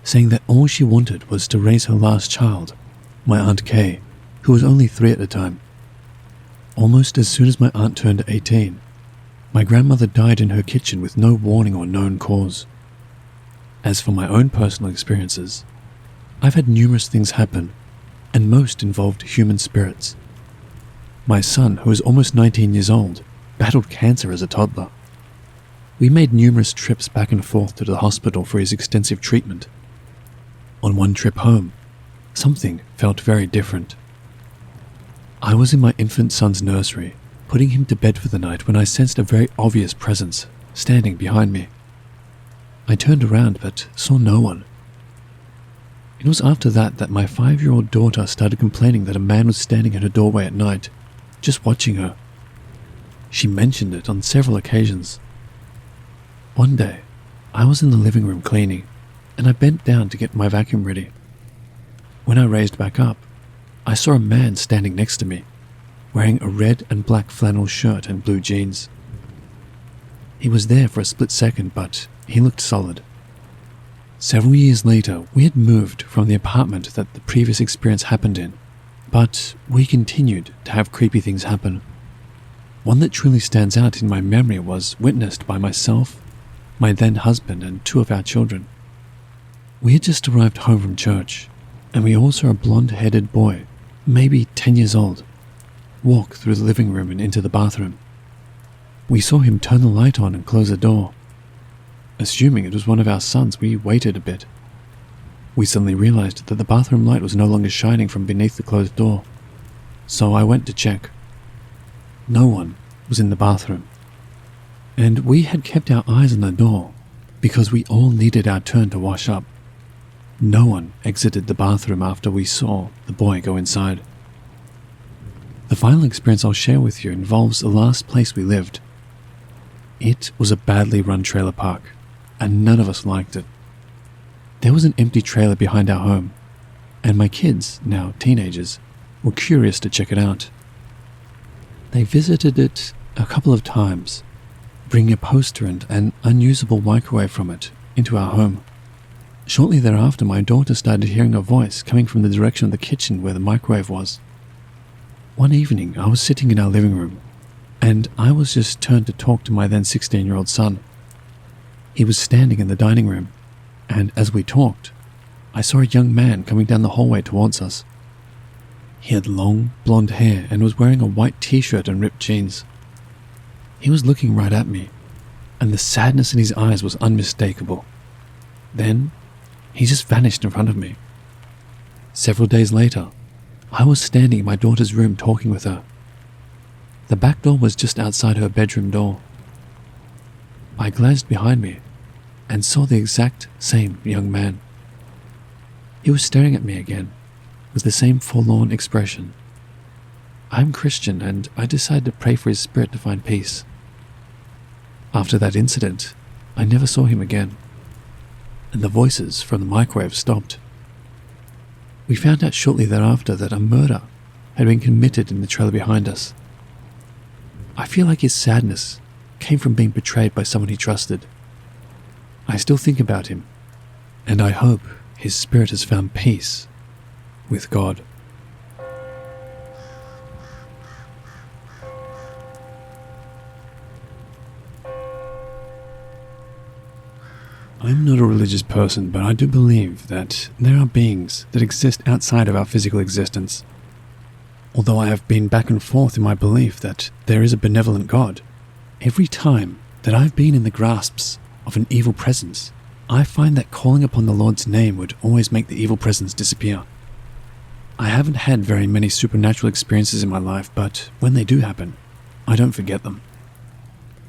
saying that all she wanted was to raise her last child, my Aunt Kay, who was only 3 at the time. Almost as soon as my aunt turned 18, my grandmother died in her kitchen with no warning or known cause. As for my own personal experiences, I've had numerous things happen, and most involved human spirits. My son, who is almost 19 years old, battled cancer as a toddler. We made numerous trips back and forth to the hospital for his extensive treatment. On one trip home, something felt very different. I was in my infant son's nursery, putting him to bed for the night, when I sensed a very obvious presence standing behind me. I turned around but saw no one. It was after that my 5-year-old daughter started complaining that a man was standing in her doorway at night, just watching her. She mentioned it on several occasions. One day, I was in the living room cleaning, and I bent down to get my vacuum ready. When I raised back up, I saw a man standing next to me, wearing a red and black flannel shirt and blue jeans. He was there for a split second, but he looked solid. Several years later, we had moved from the apartment that the previous experience happened in, but we continued to have creepy things happen. One that truly stands out in my memory was witnessed by myself, my then husband, and 2 of our children. We had just arrived home from church, and we all saw a blonde-headed boy, maybe 10 years old, walk through the living room and into the bathroom. We saw him turn the light on and close the door. Assuming it was one of our sons, we waited a bit. We suddenly realized that the bathroom light was no longer shining from beneath the closed door, so I went to check. No one was in the bathroom, and we had kept our eyes on the door because we all needed our turn to wash up. No one exited the bathroom after we saw the boy go inside. The final experience I'll share with you involves the last place we lived. It was a badly run trailer park, and none of us liked it. There was an empty trailer behind our home, and my kids, now teenagers, were curious to check it out. They visited it a couple of times, bringing a poster and an unusable microwave from it into our home. Shortly thereafter, my daughter started hearing a voice coming from the direction of the kitchen where the microwave was. One evening, I was sitting in our living room, and I was just turned to talk to my then 16-year-old son. He was standing in the dining room, and as we talked, I saw a young man coming down the hallway towards us. He had long, blonde hair and was wearing a white t-shirt and ripped jeans. He was looking right at me, and the sadness in his eyes was unmistakable. Then, he just vanished in front of me. Several days later, I was standing in my daughter's room talking with her. The back door was just outside her bedroom door. I glanced behind me and saw the exact same young man. He was staring at me again, with the same forlorn expression. I'm Christian, and I decided to pray for his spirit to find peace. After that incident, I never saw him again, and the voices from the microwave stopped. We found out shortly thereafter that a murder had been committed in the trailer behind us. I feel like his sadness came from being betrayed by someone he trusted. I still think about him, and I hope his spirit has found peace with God. I'm not a religious person, but I do believe that there are beings that exist outside of our physical existence. Although I have been back and forth in my belief that there is a benevolent God, every time that I've been in the grasps of an evil presence, I find that calling upon the Lord's name would always make the evil presence disappear. I haven't had very many supernatural experiences in my life, but when they do happen, I don't forget them.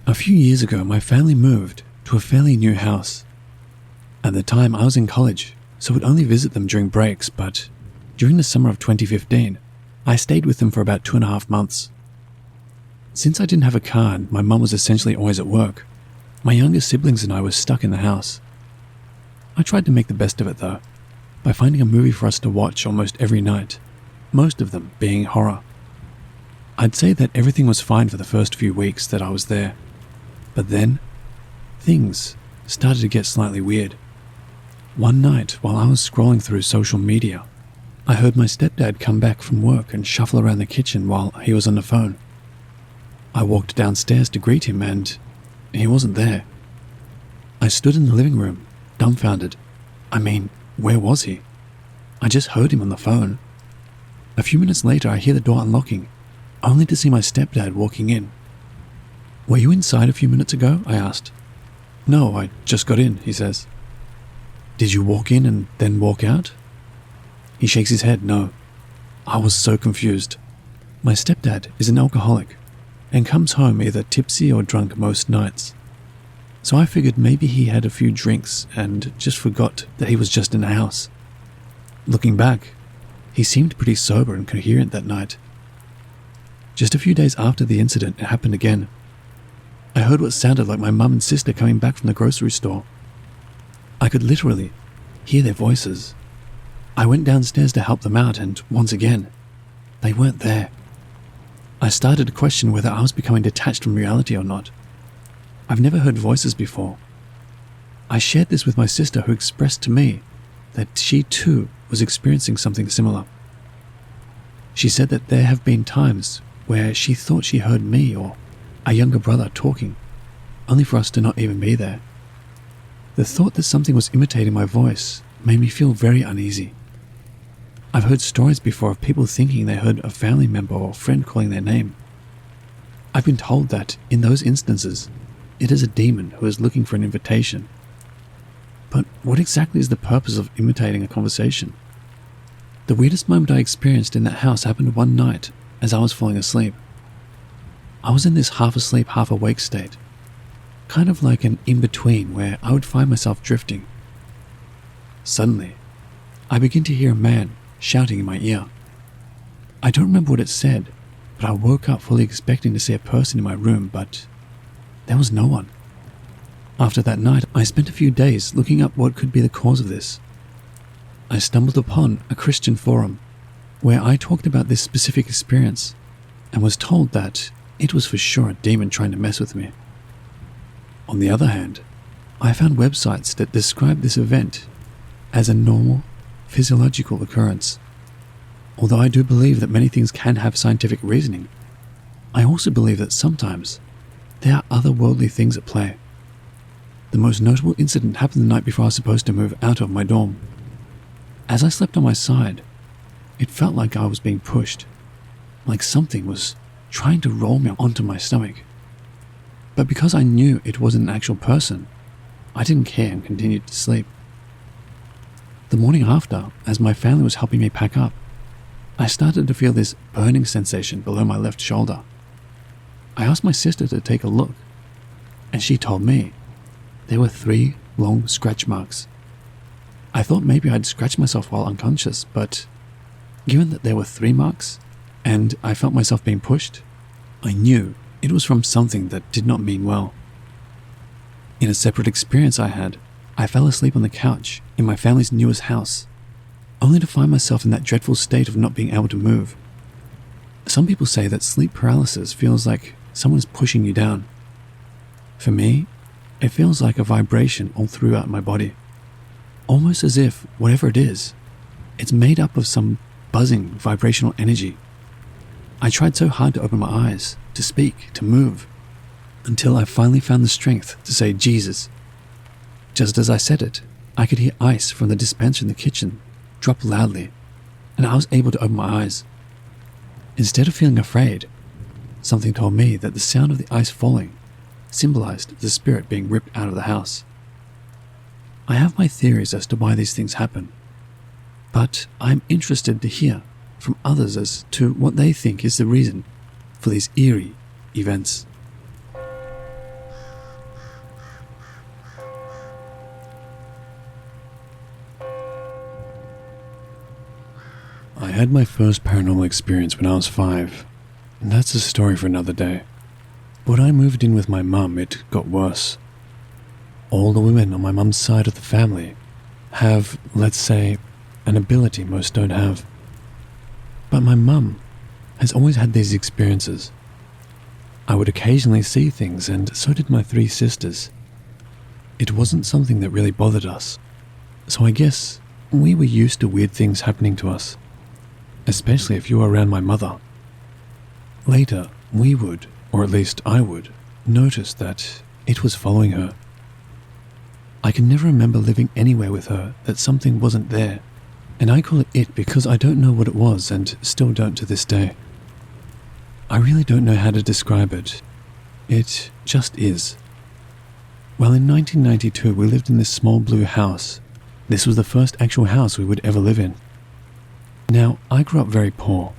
A few years ago, my family moved to a fairly new house. At the time, I was in college, so would only visit them during breaks, but during the summer of 2015, I stayed with them for about 2.5 months. Since I didn't have a car and my mum was essentially always at work, my younger siblings and I were stuck in the house. I tried to make the best of it though, by finding a movie for us to watch almost every night, most of them being horror. I'd say that everything was fine for the first few weeks that I was there, but then things started to get slightly weird. One night, while I was scrolling through social media, I heard my stepdad come back from work and shuffle around the kitchen while he was on the phone. I walked downstairs to greet him and he wasn't there. I stood in the living room, dumbfounded. I mean, where was he? I just heard him on the phone. A few minutes later, I hear the door unlocking, only to see my stepdad walking in. "Were you inside a few minutes ago?" I asked. "No, I just got in," he says. "Did you walk in and then walk out?" He shakes his head, no. I was so confused. My stepdad is an alcoholic and comes home either tipsy or drunk most nights. So I figured maybe he had a few drinks and just forgot that he was just in the house. Looking back, he seemed pretty sober and coherent that night. Just a few days after the incident, it happened again. I heard what sounded like my mum and sister coming back from the grocery store. I could literally hear their voices. I went downstairs to help them out, and once again, they weren't there. I started to question whether I was becoming detached from reality or not. I've never heard voices before. I shared this with my sister, who expressed to me that she too was experiencing something similar. She said that there have been times where she thought she heard me or a younger brother talking, only for us to not even be there. The thought that something was imitating my voice made me feel very uneasy. I've heard stories before of people thinking they heard a family member or friend calling their name. I've been told that, in those instances, it is a demon who is looking for an invitation. But what exactly is the purpose of imitating a conversation? The weirdest moment I experienced in that house happened one night as I was falling asleep. I was in this half-asleep, half-awake state, kind of like an in-between where I would find myself drifting. Suddenly, I begin to hear a man shouting in my ear. I don't remember what it said, but I woke up fully expecting to see a person in my room, but there was no one. After that night, I spent a few days looking up what could be the cause of this. I stumbled upon a Christian forum where I talked about this specific experience and was told that it was for sure a demon trying to mess with me. On the other hand, I found websites that describe this event as a normal, physiological occurrence. Although I do believe that many things can have scientific reasoning, I also believe that sometimes there are otherworldly things at play. The most notable incident happened the night before I was supposed to move out of my dorm. As I slept on my side, it felt like I was being pushed, like something was trying to roll me onto my stomach. But because I knew it wasn't an actual person, I didn't care and continued to sleep. The morning after, as my family was helping me pack up, I started to feel this burning sensation below my left shoulder. I asked my sister to take a look, and she told me there were 3 long scratch marks. I thought maybe I'd scratched myself while unconscious, but given that there were 3 marks and I felt myself being pushed, I knew it was from something that did not mean well. In a separate experience I had, I fell asleep on the couch in my family's newest house, only to find myself in that dreadful state of not being able to move. Some people say that sleep paralysis feels like someone is pushing you down. For me, it feels like a vibration all throughout my body, almost as if whatever it is, it's made up of some buzzing vibrational energy. I tried so hard to open my eyes, to speak, to move, until I finally found the strength to say Jesus. Just as I said it, I could hear ice from the dispenser in the kitchen drop loudly, and I was able to open my eyes. Instead of feeling afraid, something told me that the sound of the ice falling symbolized the spirit being ripped out of the house. I have my theories as to why these things happen, but I'm interested to hear from others as to what they think is the reason for these eerie events. I had my first paranormal experience when I was 5, and that's a story for another day. But when I moved in with my mum, it got worse. All the women on my mum's side of the family have, let's say, an ability most don't have. But my mum has always had these experiences. I would occasionally see things, and so did my 3 sisters. It wasn't something that really bothered us, so I guess we were used to weird things happening to us, especially if you were around my mother. Later, we would, or at least I would, notice that it was following her. I can never remember living anywhere with her that something wasn't there, and I call it because I don't know what it was and still don't to this day. I really don't know how to describe it. It just is. Well, in 1992 we lived in this small blue house. This was the first actual house we would ever live in. Now, I grew up very poor,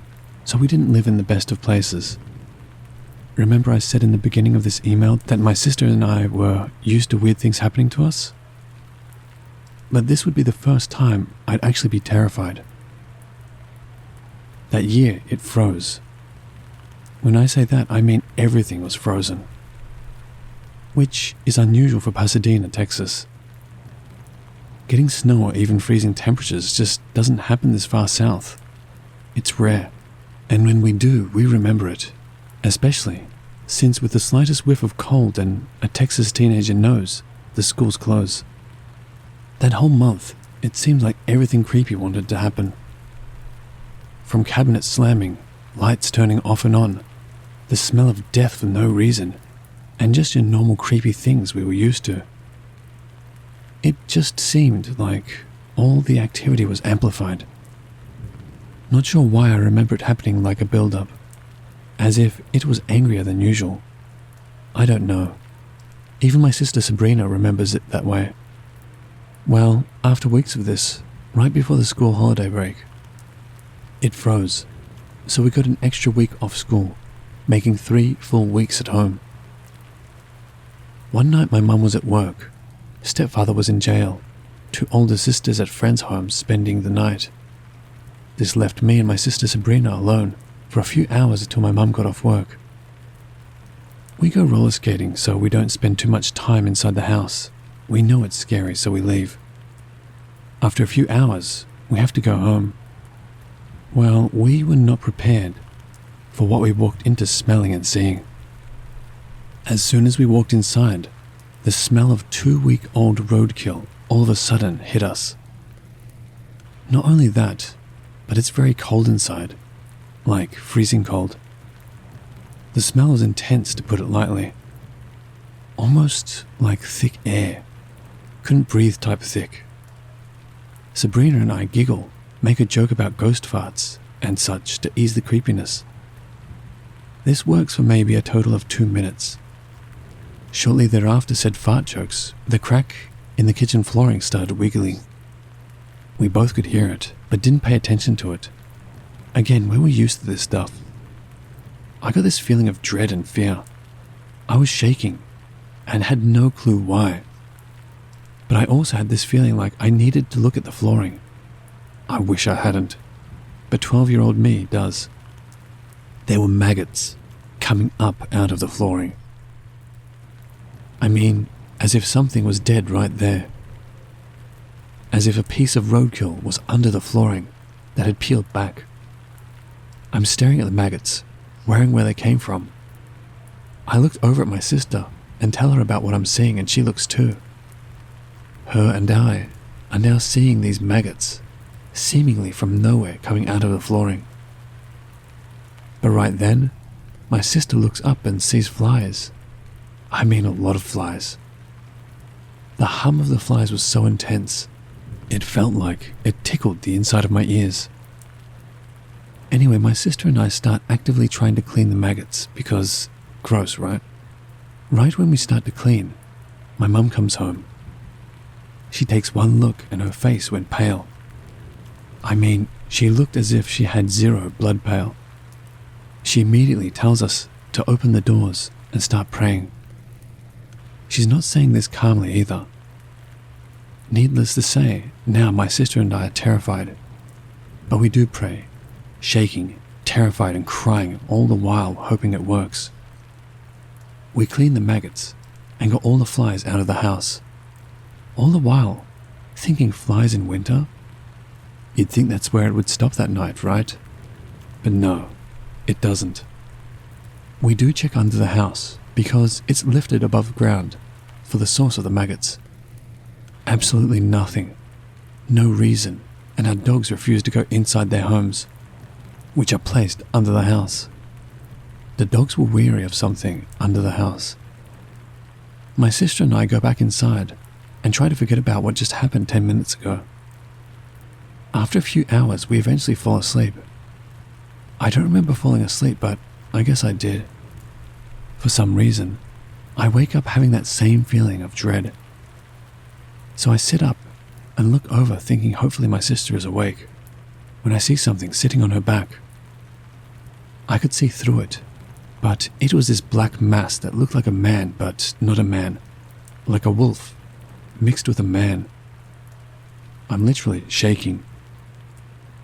so we didn't live in the best of places. Remember I said in the beginning of this email that my sister and I were used to weird things happening to us? But this would be the first time I'd actually be terrified. That year, it froze. When I say that, I mean everything was frozen, which is unusual for Pasadena, Texas. Getting snow or even freezing temperatures just doesn't happen this far south. It's rare, and when we do, we remember it, especially since with the slightest whiff of cold and a Texas teenager knows, the schools close. That whole month, it seemed like everything creepy wanted to happen. From cabinets slamming, lights turning off and on, the smell of death for no reason, and just your normal creepy things we were used to. It just seemed like all the activity was amplified. Not sure why I remember it happening like a build-up, as if it was angrier than usual. I don't know. Even my sister Sabrina remembers it that way. Well, after weeks of this, right before the school holiday break, it froze, so we got an extra week off school, making 3 full weeks at home. One night my mum was at work, stepfather was in jail, 2 older sisters at friends' homes spending the night. This left me and my sister Sabrina alone for a few hours until my mum got off work. We go roller skating so we don't spend too much time inside the house. We know it's scary, so we leave. After a few hours, we have to go home. Well, we were not prepared for what we walked into smelling and seeing. As soon as we walked inside, the smell of 2-week-old roadkill all of a sudden hit us. Not only that, but it's very cold inside, like freezing cold. The smell was intense, to put it lightly. Almost like thick air. Couldn't breathe type thick. Sabrina and I giggle, make a joke about ghost farts and such to ease the creepiness. This works for maybe a total of 2 minutes. Shortly thereafter said fart jokes, the crack in the kitchen flooring started wiggling. We both could hear it, but didn't pay attention to it. Again, we were used to this stuff. I got this feeling of dread and fear. I was shaking, and had no clue why. but I also had this feeling like I needed to look at the flooring. I wish I hadn't, but 12-year-old me does. There were maggots coming up out of the flooring. I mean, as if something was dead right there. As if a piece of roadkill was under the flooring that had peeled back. I'm staring at the maggots, wondering where they came from. I looked over at my sister and tell her about what I'm seeing, and she looks too. Her and I are now seeing these maggots, seemingly from nowhere, coming out of the flooring. But right then, my sister looks up and sees flies. I mean a lot of flies. The hum of the flies was so intense, it felt like it tickled the inside of my ears. Anyway, my sister and I start actively trying to clean the maggots because, gross, right? Right when we start to clean, my mum comes home. She takes one look and her face went pale. I mean, she looked as if she had 0 blood pale. She immediately tells us to open the doors and start praying. She's not saying this calmly either. Needless to say, now my sister and I are terrified. But we do pray, shaking, terrified and crying, all the while hoping it works. We clean the maggots and got all the flies out of the house. All the while, thinking flies in winter? You'd think that's where it would stop that night, right? But no, it doesn't. We do check under the house because it's lifted above ground for the source of the maggots. Absolutely nothing. No reason, and our dogs refuse to go inside their homes, which are placed under the house. The dogs were weary of something under the house. My sister and I go back inside and try to forget about what just happened 10 minutes ago. After a few hours, we eventually fall asleep. I don't remember falling asleep, but I guess I did. For some reason, I wake up having that same feeling of dread. So I sit up and look over, thinking hopefully my sister is awake, when I see something sitting on her back. I could see through it, but it was this black mass that looked like a man, but not a man, like a wolf, mixed with a man. I'm literally shaking.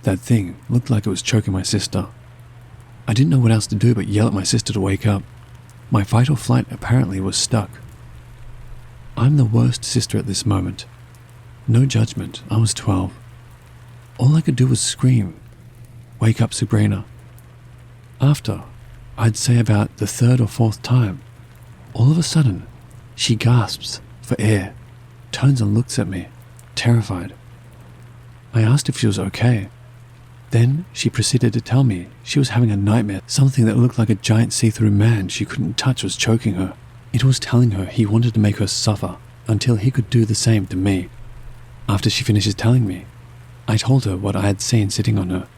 That thing looked like it was choking my sister. I didn't know what else to do but yell at my sister to wake up. My fight or flight apparently was stuck. I'm the worst sister at this moment. No judgment, I was 12. All I could do was scream, "Wake up, Sabrina." After, I'd say about the 3rd or 4th time, all of a sudden, she gasps for air, turns and looks at me, terrified. I asked if she was okay. Then she proceeded to tell me she was having a nightmare. Something that looked like a giant see-through man she couldn't touch was choking her. It was telling her he wanted to make her suffer until he could do the same to me. After she finishes telling me, I told her what I had seen sitting on her.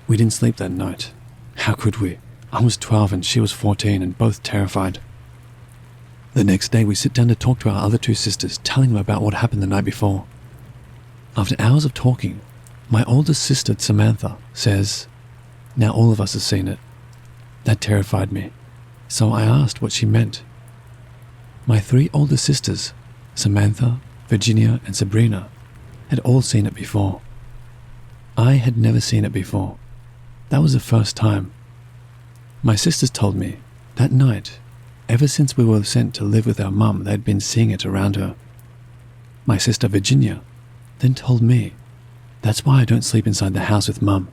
We didn't sleep that night. How could we? I was 12 and she was 14 and both terrified. The next day we sit down to talk to our other 2 sisters, telling them about what happened the night before. After hours of talking, my oldest sister, Samantha, says, "Now all of us have seen it." That terrified me, so I asked what she meant. My 3 older sisters, Samantha, Virginia, and Sabrina, had all seen it before. I had never seen it before. That was the first time. My sisters told me that night, ever since we were sent to live with our mum, they'd been seeing it around her. My sister Virginia then told me, "That's why I don't sleep inside the house with mum.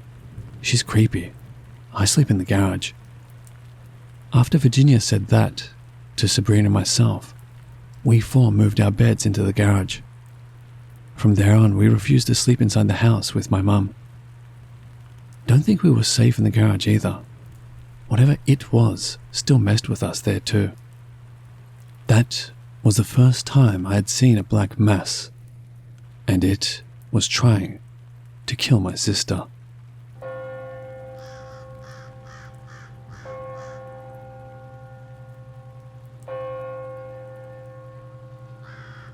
She's creepy. I sleep in the garage." After Virginia said that to Sabrina and myself, we 4 moved our beds into the garage. From there on, we refused to sleep inside the house with my mum. Don't think we were safe in the garage either. Whatever it was still messed with us there too. That was the first time I had seen a black mass, and it was trying to kill my sister.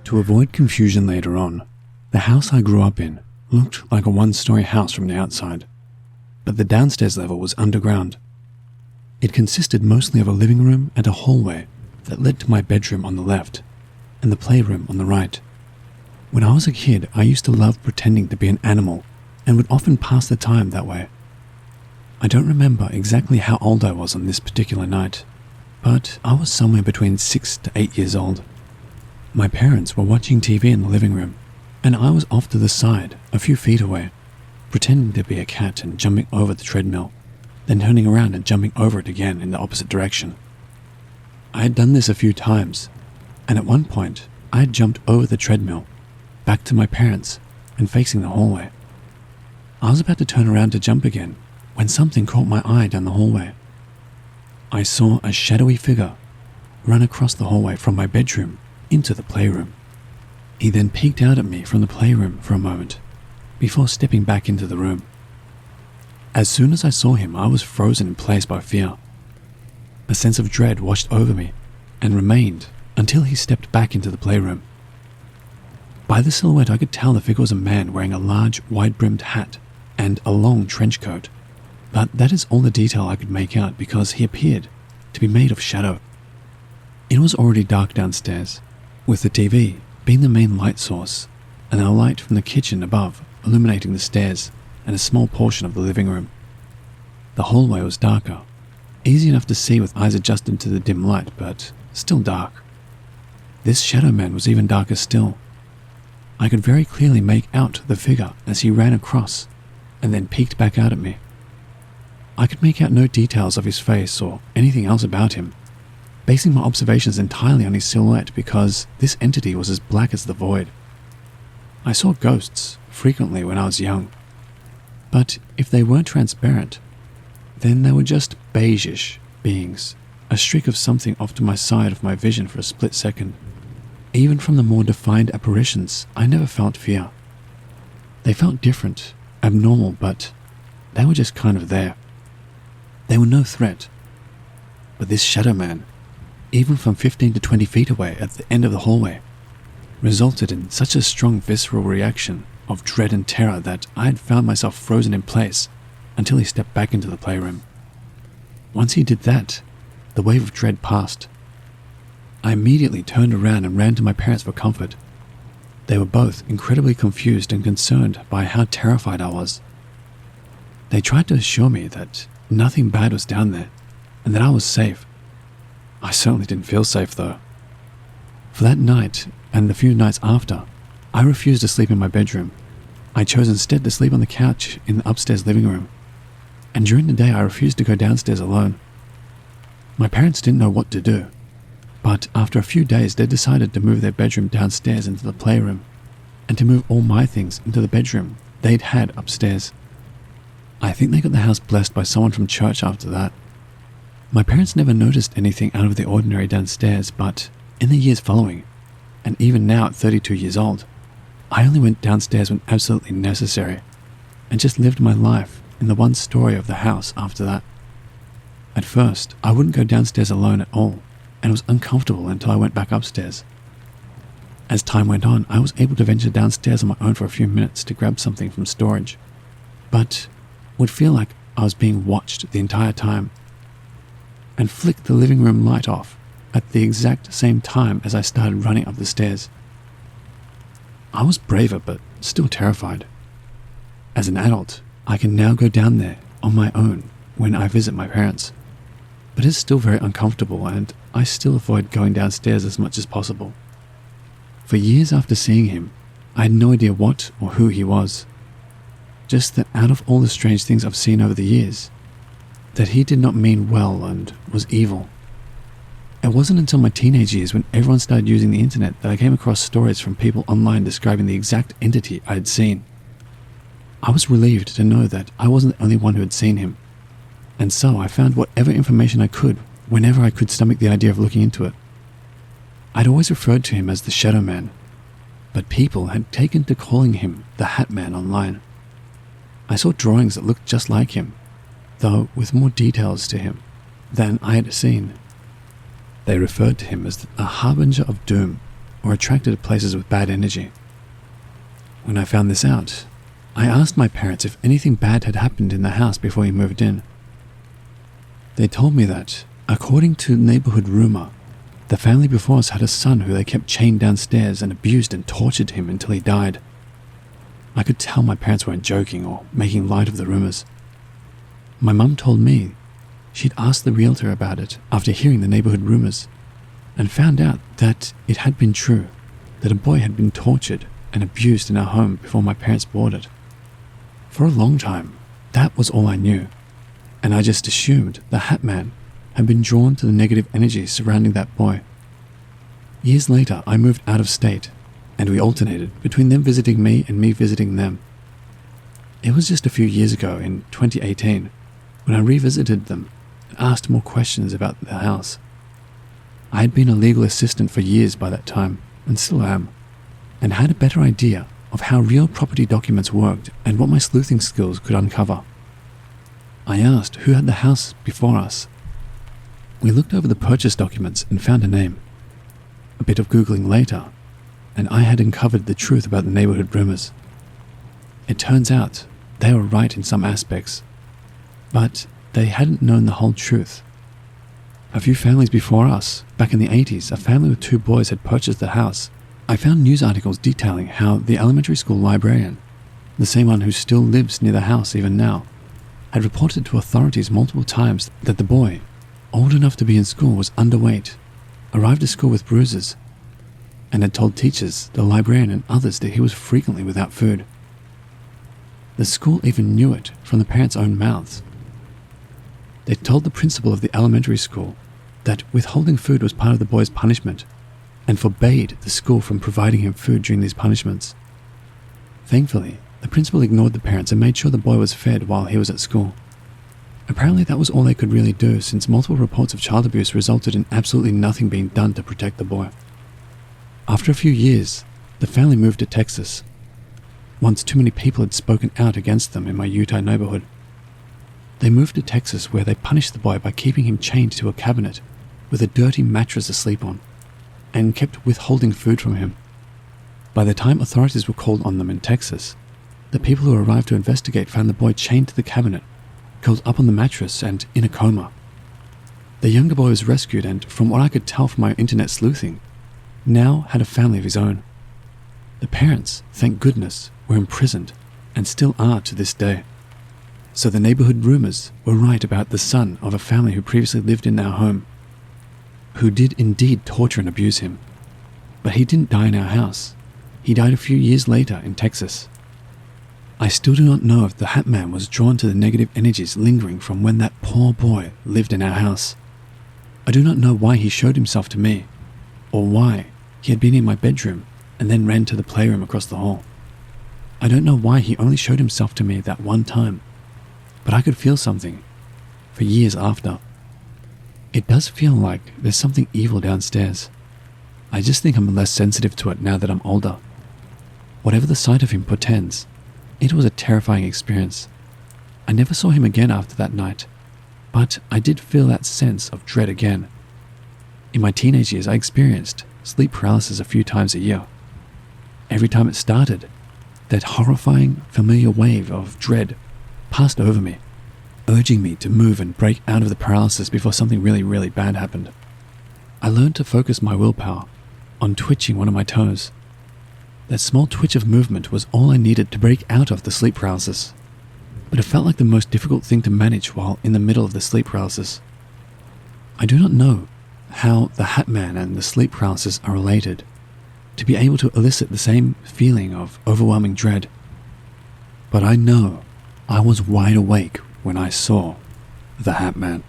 To avoid confusion later on, the house I grew up in looked like a 1-story house from the outside, but the downstairs level was underground. It consisted mostly of a living room and a hallway that led to my bedroom on the left and the playroom on the right. When I was a kid, I used to love pretending to be an animal and would often pass the time that way. I don't remember exactly how old I was on this particular night, but I was somewhere between 6 to 8 years old. My parents were watching TV in the living room, and I was off to the side, a few feet away, pretending to be a cat and jumping over the treadmill, then turning around and jumping over it again in the opposite direction. I had done this a few times, and at one point, I had jumped over the treadmill, back to my parents, and facing the hallway. I was about to turn around to jump again, when something caught my eye down the hallway. I saw a shadowy figure run across the hallway from my bedroom into the playroom. He then peeked out at me from the playroom for a moment, before stepping back into the room. As soon as I saw him, I was frozen in place by fear. A sense of dread washed over me, and remained until he stepped back into the playroom. By the silhouette, I could tell the figure was a man wearing a large, wide-brimmed hat and a long trench coat, but that is all the detail I could make out because he appeared to be made of shadow. It was already dark downstairs, with the TV being the main light source, and a light from the kitchen above illuminating the stairs and a small portion of the living room. The hallway was darker, easy enough to see with eyes adjusted to the dim light, but still dark. This shadow man was even darker still. I could very clearly make out the figure as he ran across and then peeked back out at me. I could make out no details of his face or anything else about him, basing my observations entirely on his silhouette because this entity was as black as the void. I saw ghosts frequently when I was young, but if they weren't transparent, then they were just beige-ish beings, a streak of something off to my side of my vision for a split second. Even from the more defined apparitions, I never felt fear. They felt different, abnormal, but they were just kind of there. They were no threat. But this shadow man, even from 15 to 20 feet away at the end of the hallway, resulted in such a strong visceral reaction of dread and terror that I had found myself frozen in place until he stepped back into the playroom. Once he did that, the wave of dread passed. I immediately turned around and ran to my parents for comfort. They were both incredibly confused and concerned by how terrified I was. They tried to assure me that nothing bad was down there and that I was safe. I certainly didn't feel safe though. For that night and the few nights after, I refused to sleep in my bedroom. I chose instead to sleep on the couch in the upstairs living room, and during the day I refused to go downstairs alone. My parents didn't know what to do, but after a few days they decided to move their bedroom downstairs into the playroom and to move all my things into the bedroom they'd had upstairs. I think they got the house blessed by someone from church after that. My parents never noticed anything out of the ordinary downstairs, but in the years following, and even now at 32 years old, I only went downstairs when absolutely necessary, and just lived my life in the one story of the house after that. At first, I wouldn't go downstairs alone at all, and was uncomfortable until I went back upstairs. As time went on, I was able to venture downstairs on my own for a few minutes to grab something from storage, but would feel like I was being watched the entire time, and flick the living room light off at the exact same time as I started running up the stairs. I was braver but still terrified. As an adult, I can now go down there on my own when I visit my parents, but it's still very uncomfortable and I still avoid going downstairs as much as possible. For years after seeing him, I had no idea what or who he was. Just that out of all the strange things I've seen over the years, that he did not mean well and was evil. It wasn't until my teenage years when everyone started using the internet that I came across stories from people online describing the exact entity I had seen. I was relieved to know that I wasn't the only one who had seen him, and so I found whatever information I could whenever I could stomach the idea of looking into it. I'd always referred to him as the Shadow Man, but people had taken to calling him the Hat Man online. I saw drawings that looked just like him, though with more details to him than I had seen. They referred to him as a harbinger of doom, or attracted to places with bad energy. When I found this out, I asked my parents if anything bad had happened in the house before we moved in. They told me that, according to neighborhood rumor, The family before us had a son who they kept chained downstairs and abused and tortured him until he died. I could tell my parents weren't joking or making light of the rumors. My mum told me she'd asked the realtor about it after hearing the neighborhood rumors and found out that it had been true, that a boy had been tortured and abused in our home before my parents bought it. For a long time, that was all I knew, and I just assumed the Hat Man had been drawn to the negative energy surrounding that boy. Years later, I moved out of state, and we alternated between them visiting me and me visiting them. It was just a few years ago, in 2018, when I revisited them and asked more questions about the house. I had been a legal assistant for years by that time, and still am, and had a better idea of how real property documents worked and what my sleuthing skills could uncover. I asked who had the house before us. We looked over the purchase documents and found a name. A bit of Googling later, and I had uncovered the truth about the neighborhood rumors. It turns out they were right in some aspects, but they hadn't known the whole truth. A few families before us, back in the 80s, a family with 2 boys had purchased the house. I found news articles detailing how the elementary school librarian, the same one who still lives near the house even now, had reported to authorities multiple times that the boy, old enough to be in school, was underweight, arrived at school with bruises, and had told teachers, the librarian and others that he was frequently without food. The school even knew it from the parents' own mouths. They told the principal of the elementary school that withholding food was part of the boy's punishment and forbade the school from providing him food during these punishments. Thankfully, the principal ignored the parents and made sure the boy was fed while he was at school. Apparently that was all they could really do, since multiple reports of child abuse resulted in absolutely nothing being done to protect the boy. After a few years, the family moved to Texas. Once too many people had spoken out against them in my Utah neighborhood. They moved to Texas, where they punished the boy by keeping him chained to a cabinet with a dirty mattress to sleep on, and kept withholding food from him. By the time authorities were called on them in Texas, the people who arrived to investigate found the boy chained to the cabinet, curled up on the mattress and in a coma. The younger boy was rescued and, from what I could tell from my internet sleuthing, now had a family of his own. The parents, thank goodness, were imprisoned and still are to this day. So the neighborhood rumors were right about the son of a family who previously lived in our home, who did indeed torture and abuse him. But he didn't die in our house. He died a few years later in Texas. I still do not know if the Hat Man was drawn to the negative energies lingering from when that poor boy lived in our house. I do not know why he showed himself to me, or why he had been in my bedroom and then ran to the playroom across the hall. I don't know why he only showed himself to me that one time, but I could feel something for years after. It does feel like there's something evil downstairs. I just think I'm less sensitive to it now that I'm older. Whatever the sight of him portends, it was a terrifying experience. I never saw him again after that night, but I did feel that sense of dread again. In my teenage years, I experienced sleep paralysis a few times a year. Every time it started, that horrifying, familiar wave of dread passed over me, urging me to move and break out of the paralysis before something really, really bad happened. I learned to focus my willpower on twitching one of my toes. That small twitch of movement was all I needed to break out of the sleep paralysis, but it felt like the most difficult thing to manage while in the middle of the sleep paralysis. I do not know how the Hat Man and the sleep paralysis are related, to be able to elicit the same feeling of overwhelming dread, but I know I was wide awake when I saw the Hat Man.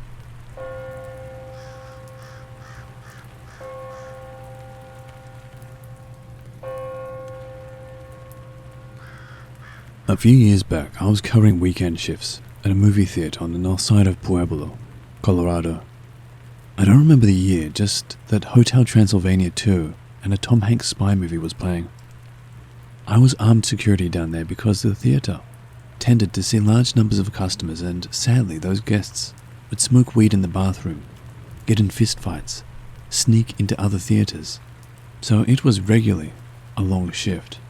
A few years back, I was covering weekend shifts at a movie theater on the north side of Pueblo, Colorado. I don't remember the year, just that Hotel Transylvania 2 and a Tom Hanks spy movie was playing. I was armed security down there because the theater tended to see large numbers of customers, and sadly those guests would smoke weed in the bathroom, get in fistfights, sneak into other theaters, so it was regularly a long shift.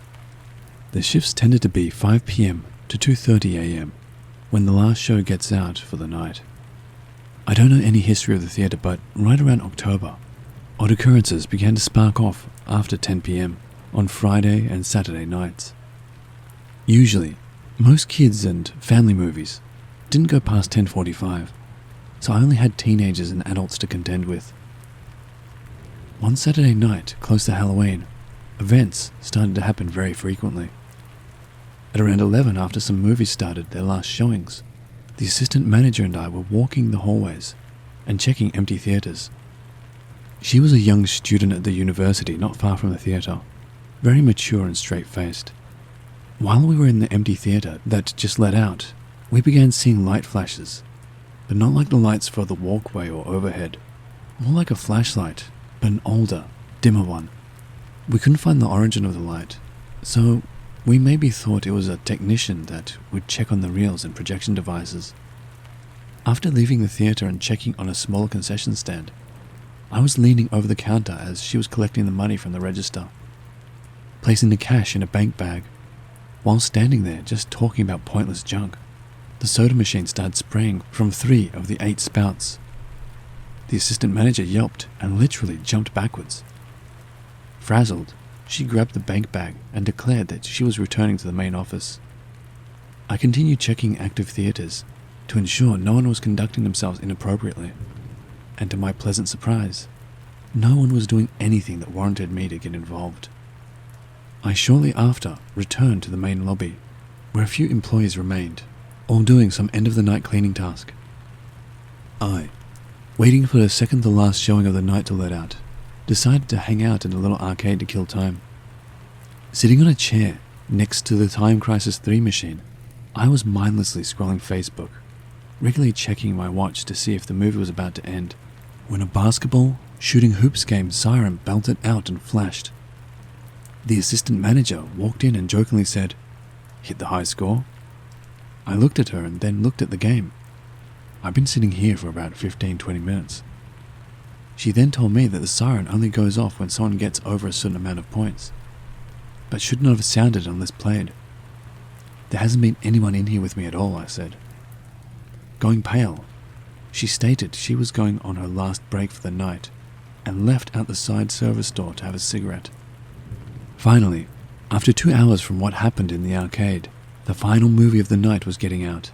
The shifts tended to be 5 p.m. to 2:30 a.m. when the last show gets out for the night. I don't know any history of the theater, but right around October, Odd occurrences began to spark off after 10 p.m. on Friday and Saturday nights. Usually, most kids and family movies didn't go past 10:45, so I only had teenagers and adults to contend with. One Saturday night, close to Halloween, events started to happen very frequently. At around 11, after some movies started their last showings, the assistant manager and I were walking the hallways and checking empty theatres. She was a young student at the university not far from the theatre, very mature and straight-faced. While we were in the empty theatre that just let out, we began seeing light flashes, but not like the lights for the walkway or overhead, more like a flashlight, but an older, dimmer one. We couldn't find the origin of the light, so we maybe thought it was a technician that would check on the reels and projection devices. After leaving the theatre and checking on a smaller concession stand, I was leaning over the counter as she was collecting the money from the register, placing the cash in a bank bag. While standing there just talking about pointless junk, the soda machine started spraying from 3 of the 8 spouts. The assistant manager yelped and literally jumped backwards. Frazzled, she grabbed the bank bag and declared that she was returning to the main office. I continued checking active theatres to ensure no one was conducting themselves inappropriately, and to my pleasant surprise, no one was doing anything that warranted me to get involved. I shortly after returned to the main lobby, where a few employees remained, all doing some end-of-the-night cleaning task. I, waiting for the second-to-last showing of the night to let out, decided to hang out in a little arcade to kill time. Sitting on a chair next to the Time Crisis 3 machine, I was mindlessly scrolling Facebook, regularly checking my watch to see if the movie was about to end, when a basketball shooting hoops game siren belted out and flashed. The assistant manager walked in and jokingly said, "Hit the high score?" I looked at her and then looked at the game. I've been sitting here for about 15-20 minutes. She then told me that the siren only goes off when someone gets over a certain amount of points, but should not have sounded unless played. "There hasn't been anyone in here with me at all," I said. Going pale, she stated she was going on her last break for the night and left out the side service door to have a cigarette. Finally, after 2 hours from what happened in the arcade, the final movie of the night was getting out.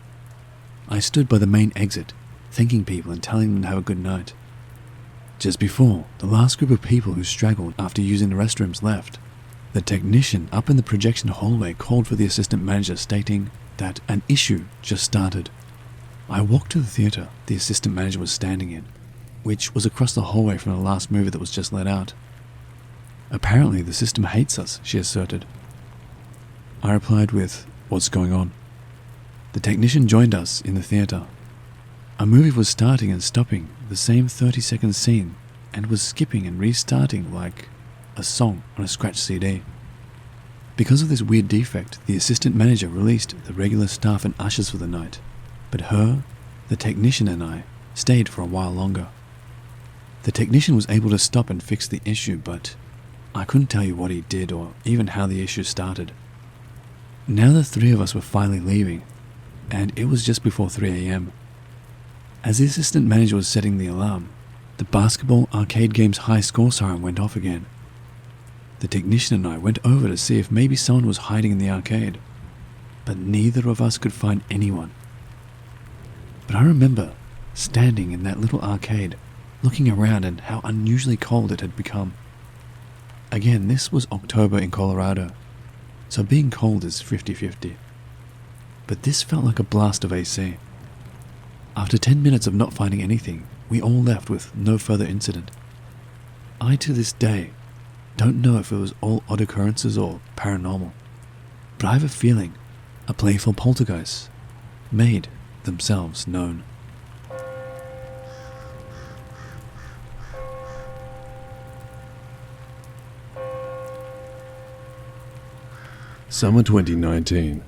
I stood by the main exit, thanking people and telling them to have a good night. Just before the last group of people who straggled after using the restrooms left, the technician up in the projection hallway called for the assistant manager, stating that an issue just started. I walked to the theatre the assistant manager was standing in, which was across the hallway from the last movie that was just let out. "Apparently the system hates us," she asserted. I replied with, "What's going on?" The technician joined us in the theatre. A movie was starting and stopping the same 30-second scene and was skipping and restarting like a song on a scratch CD. Because of this weird defect, the assistant manager released the regular staff and ushers for the night, but her, the technician and I stayed for a while longer. The technician was able to stop and fix the issue, but I couldn't tell you what he did or even how the issue started. Now the 3 of us were finally leaving, and it was just before 3 a.m. As the assistant manager was setting the alarm, the basketball arcade game's high score siren went off again. The technician and I went over to see if maybe someone was hiding in the arcade, but neither of us could find anyone. But I remember standing in that little arcade, looking around and how unusually cold it had become. Again, this was October in Colorado, so being cold is 50-50. But this felt like a blast of AC. After 10 minutes of not finding anything, we all left with no further incident. I, to this day, don't know if it was all odd occurrences or paranormal, but I have a feeling a playful poltergeist made themselves known. Summer 2019.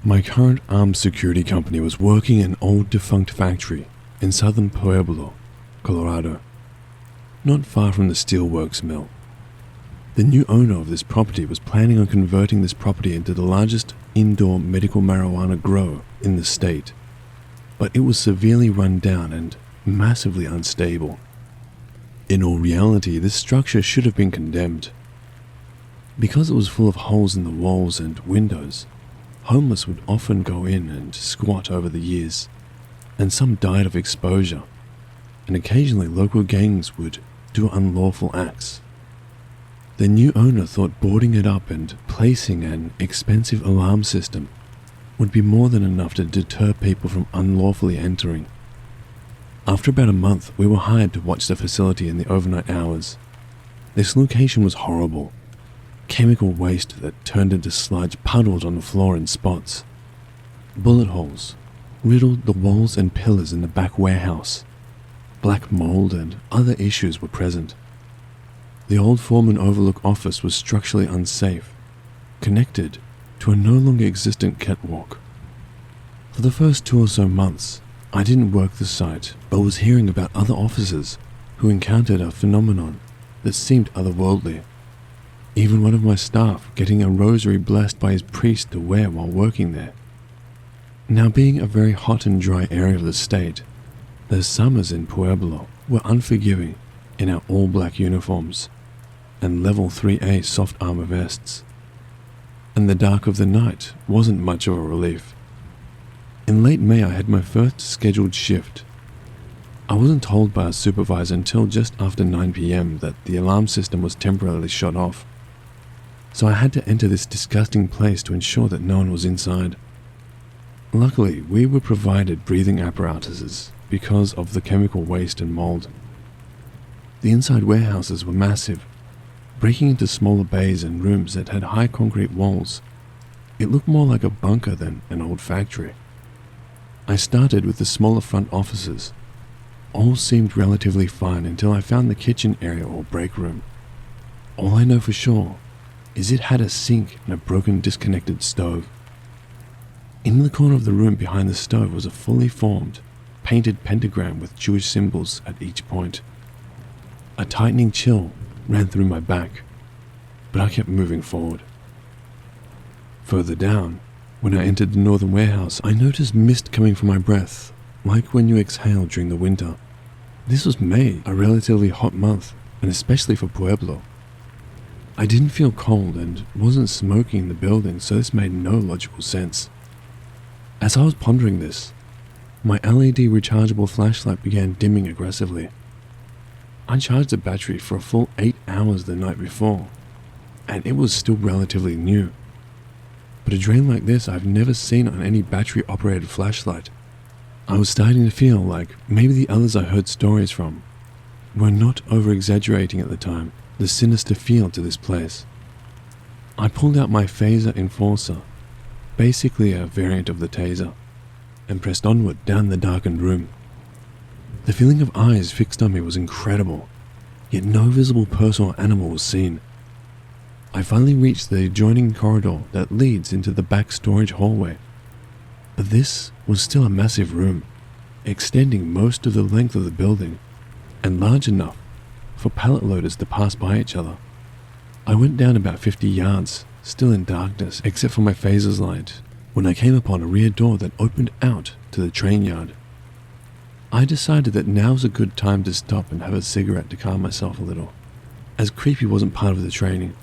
My current armed security company was working in an old defunct factory in southern Pueblo, Colorado, not far from the steelworks mill. The new owner of this property was planning on converting this property into the largest indoor medical marijuana grow in the state, but it was severely run down and massively unstable. In all reality, this structure should have been condemned. Because it was full of holes in the walls and windows, homeless would often go in and squat over the years, and some died of exposure, and occasionally local gangs would do unlawful acts. The new owner thought boarding it up and placing an expensive alarm system would be more than enough to deter people from unlawfully entering. After about a month, we were hired to watch the facility in the overnight hours. This location was horrible. Chemical waste that turned into sludge puddled on the floor in spots. Bullet holes riddled the walls and pillars in the back warehouse. Black mold and other issues were present. The old foreman overlook office was structurally unsafe, connected to a no longer existent catwalk. For the first 2 or so months, I didn't work the site, but was hearing about other officers who encountered a phenomenon that seemed otherworldly. Even one of my staff getting a rosary blessed by his priest to wear while working there. Now, being a very hot and dry area of the state, the summers in Pueblo were unforgiving in our all-black uniforms and level 3A soft armor vests. And the dark of the night wasn't much of a relief. In late May, I had my first scheduled shift. I wasn't told by our supervisor until just after 9 p.m. that the alarm system was temporarily shut off. So I had to enter this disgusting place to ensure that no one was inside. Luckily, we were provided breathing apparatuses because of the chemical waste and mold. The inside warehouses were massive, breaking into smaller bays and rooms that had high concrete walls. It looked more like a bunker than an old factory. I started with the smaller front offices. All seemed relatively fine until I found the kitchen area or break room. All I know for sure is it had a sink and a broken disconnected stove. In the corner of the room behind the stove was a fully formed, painted pentagram with Jewish symbols at each point. A tightening chill ran through my back, but I kept moving forward. Further down, when I entered the northern warehouse, I noticed mist coming from my breath, like when you exhale during the winter. This was May, a relatively hot month, and especially for Pueblo. I didn't feel cold and wasn't smoking in the building, so this made no logical sense. As I was pondering this, my LED rechargeable flashlight began dimming aggressively. I charged the battery for a full 8 hours the night before, and it was still relatively new. But a drain like this I've never seen on any battery-operated flashlight. I was starting to feel like maybe the others I heard stories from were not over-exaggerating at the time the sinister feel to this place. I pulled out my phaser enforcer, basically a variant of the taser, and pressed onward down the darkened room. The feeling of eyes fixed on me was incredible, yet no visible person or animal was seen. I finally reached the adjoining corridor that leads into the back storage hallway, but this was still a massive room, extending most of the length of the building, and large enough for pallet loaders to pass by each other. I went down about 50 yards, still in darkness except for my phaser's light, when I came upon a rear door that opened out to the train yard. I decided that now's a good time to stop and have a cigarette to calm myself a little, as creepy wasn't part of the training.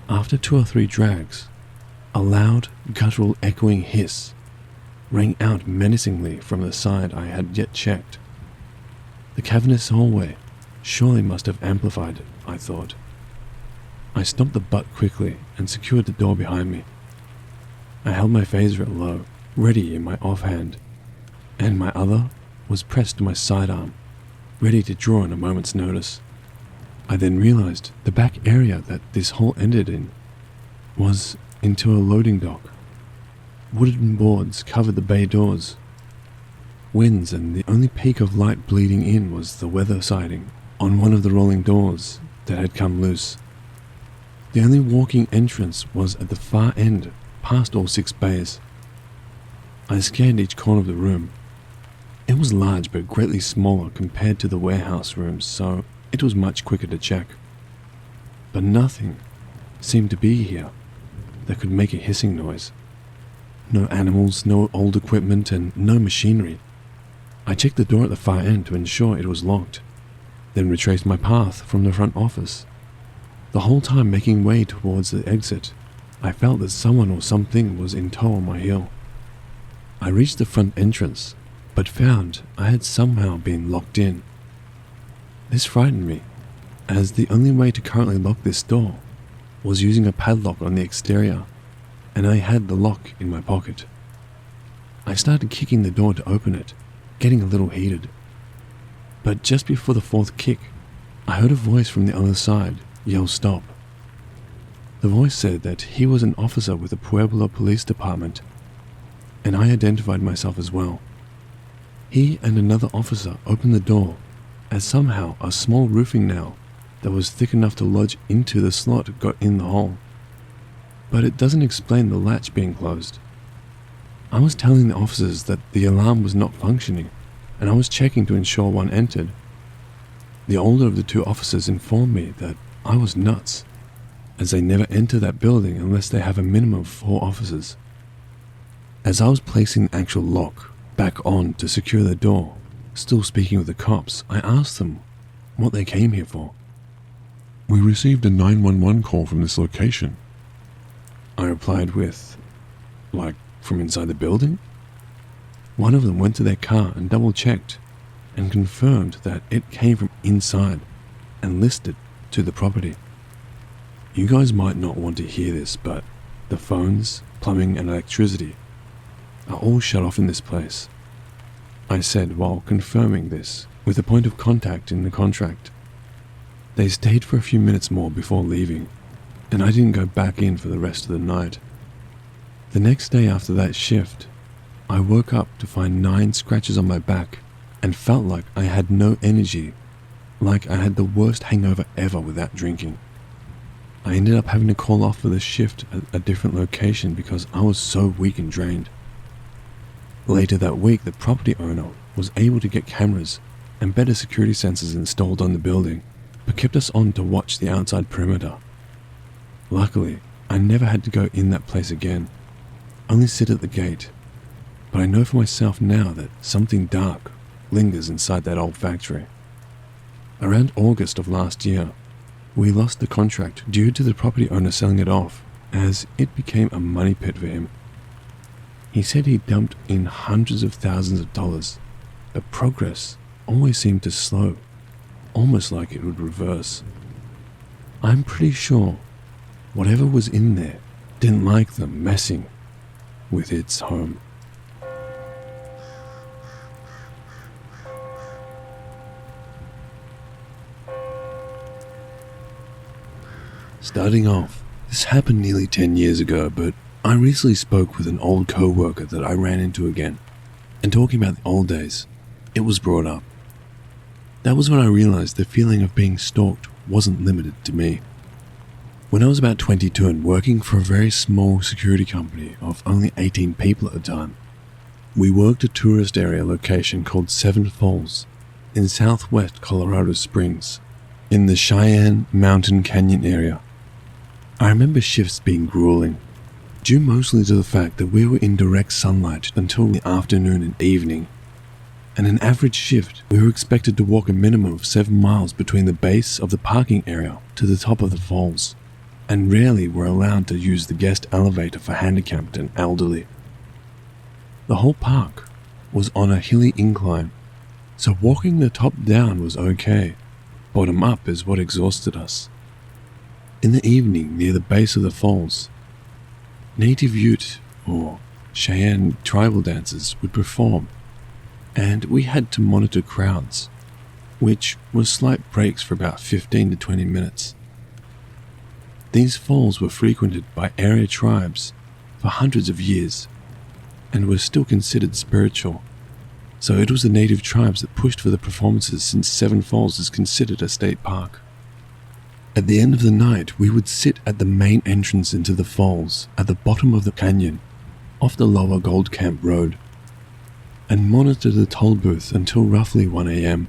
After 2 or 3 drags, a loud, guttural echoing hiss rang out menacingly from the side I had yet checked. The cavernous hallway surely must have amplified it, I thought. I stopped the butt quickly and secured the door behind me. I held my phaser at low, ready in my offhand, and my other was pressed to my sidearm, ready to draw on a moment's notice. I then realized the back area that this hole ended in was into a loading dock. Wooden boards covered the bay doors. Winds and the only peak of light bleeding in was the weather siding on one of the rolling doors that had come loose. The only walking entrance was at the far end, past all 6 bays. I scanned each corner of the room. It was large but greatly smaller compared to the warehouse rooms, so it was much quicker to check. But nothing seemed to be here that could make a hissing noise. No animals, no old equipment, and no machinery. I checked the door at the far end to ensure it was locked, then retraced my path from the front office. The whole time making way towards the exit, I felt that someone or something was in tow on my heel. I reached the front entrance, but found I had somehow been locked in. This frightened me, as the only way to currently lock this door was using a padlock on the exterior, and I had the lock in my pocket. I started kicking the door to open it, getting a little heated. But just before the fourth kick, I heard a voice from the other side yell stop. The voice said that he was an officer with the Pueblo Police Department, and I identified myself as well. He and another officer opened the door, as somehow a small roofing nail that was thick enough to lodge into the slot got in the hole. But it doesn't explain the latch being closed. I was telling the officers that the alarm was not functioning, and I was checking to ensure one entered. The older of the two officers informed me that I was nuts, as they never enter that building unless they have a minimum of 4 officers. As I was placing the actual lock back on to secure the door, still speaking with the cops, I asked them what they came here for. We received a 911 call from this location. I replied with, like, from inside the building? One of them went to their car and double-checked and confirmed that it came from inside and listed to the property. You guys might not want to hear this, but the phones, plumbing and electricity are all shut off in this place, I said while confirming this with a point of contact in the contract. They stayed for a few minutes more before leaving, and I didn't go back in for the rest of the night. The next day after that shift, I woke up to find 9 scratches on my back and felt like I had no energy, like I had the worst hangover ever without drinking. I ended up having to call off for the shift at a different location because I was so weak and drained. Later that week, the property owner was able to get cameras and better security sensors installed on the building, but kept us on to watch the outside perimeter. Luckily, I never had to go in that place again, only sit at the gate, but I know for myself now that something dark lingers inside that old factory. Around August of last year, we lost the contract due to the property owner selling it off, as it became a money pit for him. He said he dumped in hundreds of thousands of dollars, but progress always seemed to slow, almost like it would reverse. I'm pretty sure whatever was in there didn't like them messing with its home. Starting off, this happened nearly 10 years ago, but I recently spoke with an old co-worker that I ran into again, and talking about the old days, it was brought up. That was when I realized the feeling of being stalked wasn't limited to me. When I was about 22 and working for a very small security company of only 18 people at the time, we worked a tourist area location called Seven Falls in southwest Colorado Springs, in the Cheyenne Mountain Canyon area. I remember shifts being grueling, due mostly to the fact that we were in direct sunlight until the afternoon and evening, and an average shift we were expected to walk a minimum of 7 miles between the base of the parking area to the top of the falls, and rarely were allowed to use the guest elevator for handicapped and elderly. The whole park was on a hilly incline, so walking the top down was okay. Bottom up is what exhausted us. In the evening near the base of the falls, Native Ute or Cheyenne tribal dancers would perform, and we had to monitor crowds, which was slight breaks for about 15 to 20 minutes. These falls were frequented by area tribes for hundreds of years and were still considered spiritual, so it was the native tribes that pushed for the performances since Seven Falls is considered a state park. At the end of the night, we would sit at the main entrance into the falls at the bottom of the canyon, off the lower Gold Camp Road, and monitor the toll booth until roughly 1 a.m.,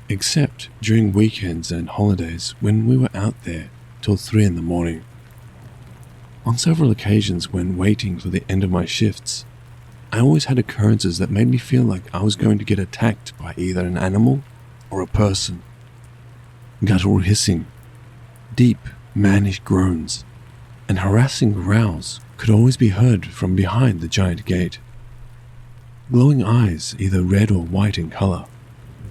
except during weekends and holidays when we were out there till 3 in the morning. On several occasions when waiting for the end of my shifts, I always had occurrences that made me feel like I was going to get attacked by either an animal or a person. guttural hissing, deep, mannish groans, and harassing growls could always be heard from behind the giant gate. Glowing eyes, either red or white in color,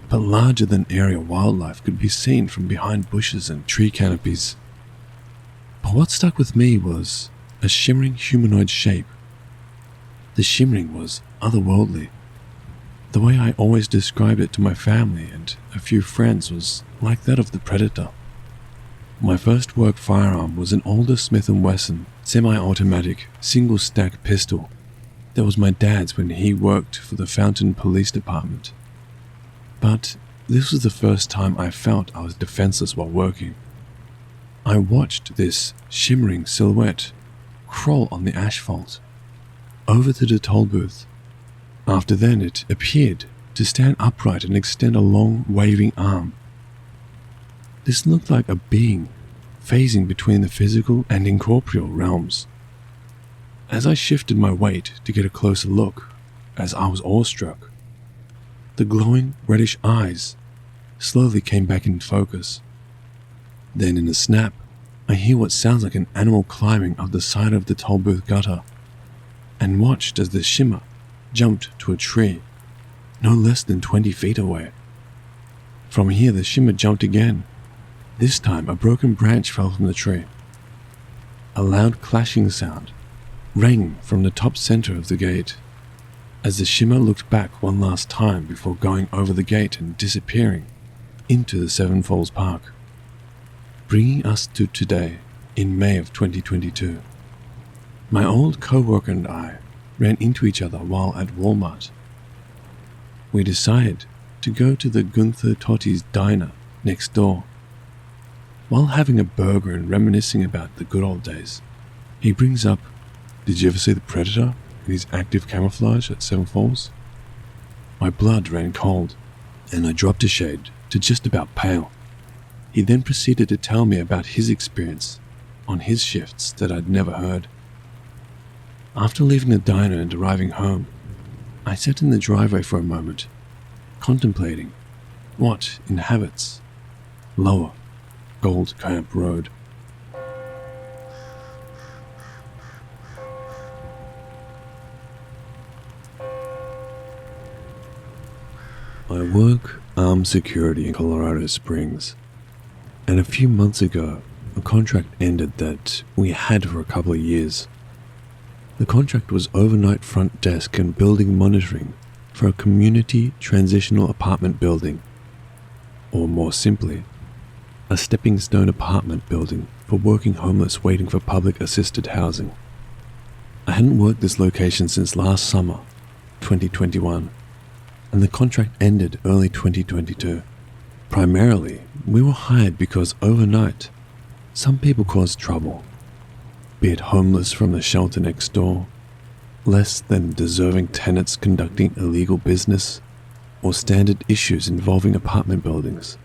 but larger than area wildlife, could be seen from behind bushes and tree canopies. But what stuck with me was a shimmering humanoid shape. The shimmering was otherworldly. The way I always described it to my family and a few friends was like that of the Predator. My first work firearm was an older Smith & Wesson semi-automatic single-stack pistol that was my dad's when he worked for the Fountain Police Department. But this was the first time I felt I was defenseless while working. I watched this shimmering silhouette crawl on the asphalt over to the toll booth. After then, it appeared to stand upright and extend a long, waving arm. This looked like a being phasing between the physical and incorporeal realms. As I shifted my weight to get a closer look, as I was awestruck, the glowing reddish eyes slowly came back in focus. Then in a snap, I hear what sounds like an animal climbing up the side of the toll booth gutter, and watched as the shimmer jumped to a tree, no less than 20 feet away. From here the shimmer jumped again. This time a broken branch fell from the tree. A loud clashing sound rang from the top center of the gate, as the shimmer looked back one last time before going over the gate and disappearing into the Seven Falls Park, bringing us to today in May of 2022. My old co-worker and I ran into each other while at Walmart. We decided to go to the Gunther Totti's diner next door. While having a burger and reminiscing about the good old days, he brings up, "Did you ever see the Predator in his active camouflage at Seven Falls?" My blood ran cold, and I dropped a shade to just about pale. He then proceeded to tell me about his experience on his shifts that I'd never heard. After leaving the diner and arriving home, I sat in the driveway for a moment, contemplating what inhabits Lower Gold Camp Road. I work armed security in Colorado Springs, and a few months ago, a contract ended that we had for a couple of years. The contract was overnight front desk and building monitoring for a community transitional apartment building, or more simply, a stepping stone apartment building for working homeless waiting for public assisted housing. I hadn't worked this location since last summer, 2021, and the contract ended early 2022. Primarily, we were hired because overnight, some people caused trouble, be it homeless from the shelter next door, less than deserving tenants conducting illegal business, or standard issues involving apartment buildings.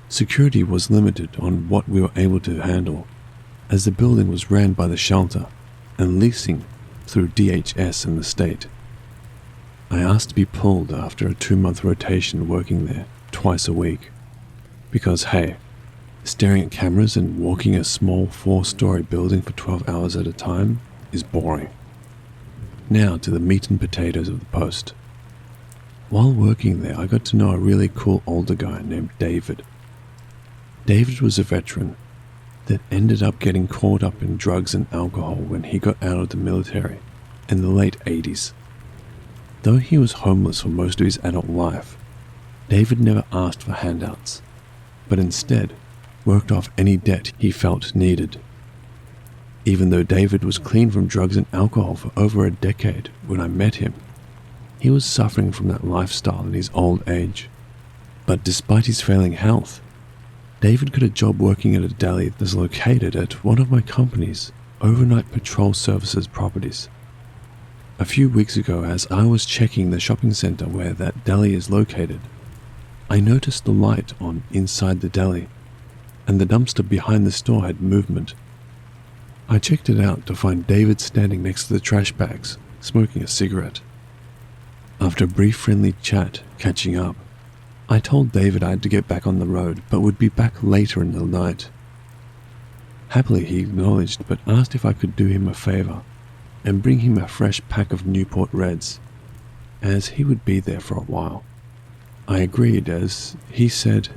Security was limited on what we were able to handle, as the building was ran by the shelter and leasing through DHS in the state. I asked to be pulled after a 2-month rotation working there twice a week, because hey, staring at cameras and walking a small 4-story building for 12 hours at a time is boring. Now to the meat and potatoes of the post. While working there, I got to know a really cool older guy named David. David was a veteran that ended up getting caught up in drugs and alcohol when he got out of the military in the late 80s. Though he was homeless for most of his adult life, David never asked for handouts, but instead worked off any debt he felt needed. Even though David was clean from drugs and alcohol for over a decade when I met him, he was suffering from that lifestyle in his old age. But despite his failing health, David got a job working at a deli that's located at one of my company's overnight patrol services properties. A few weeks ago, as I was checking the shopping center where that deli is located, I noticed the light on inside the deli, and the dumpster behind the store had movement. I checked it out to find David standing next to the trash bags, smoking a cigarette. After a brief friendly chat catching up, I told David I had to get back on the road, but would be back later in the night. Happily he acknowledged, but asked if I could do him a favour and bring him a fresh pack of Newport Reds, as he would be there for a while. I agreed, as he said,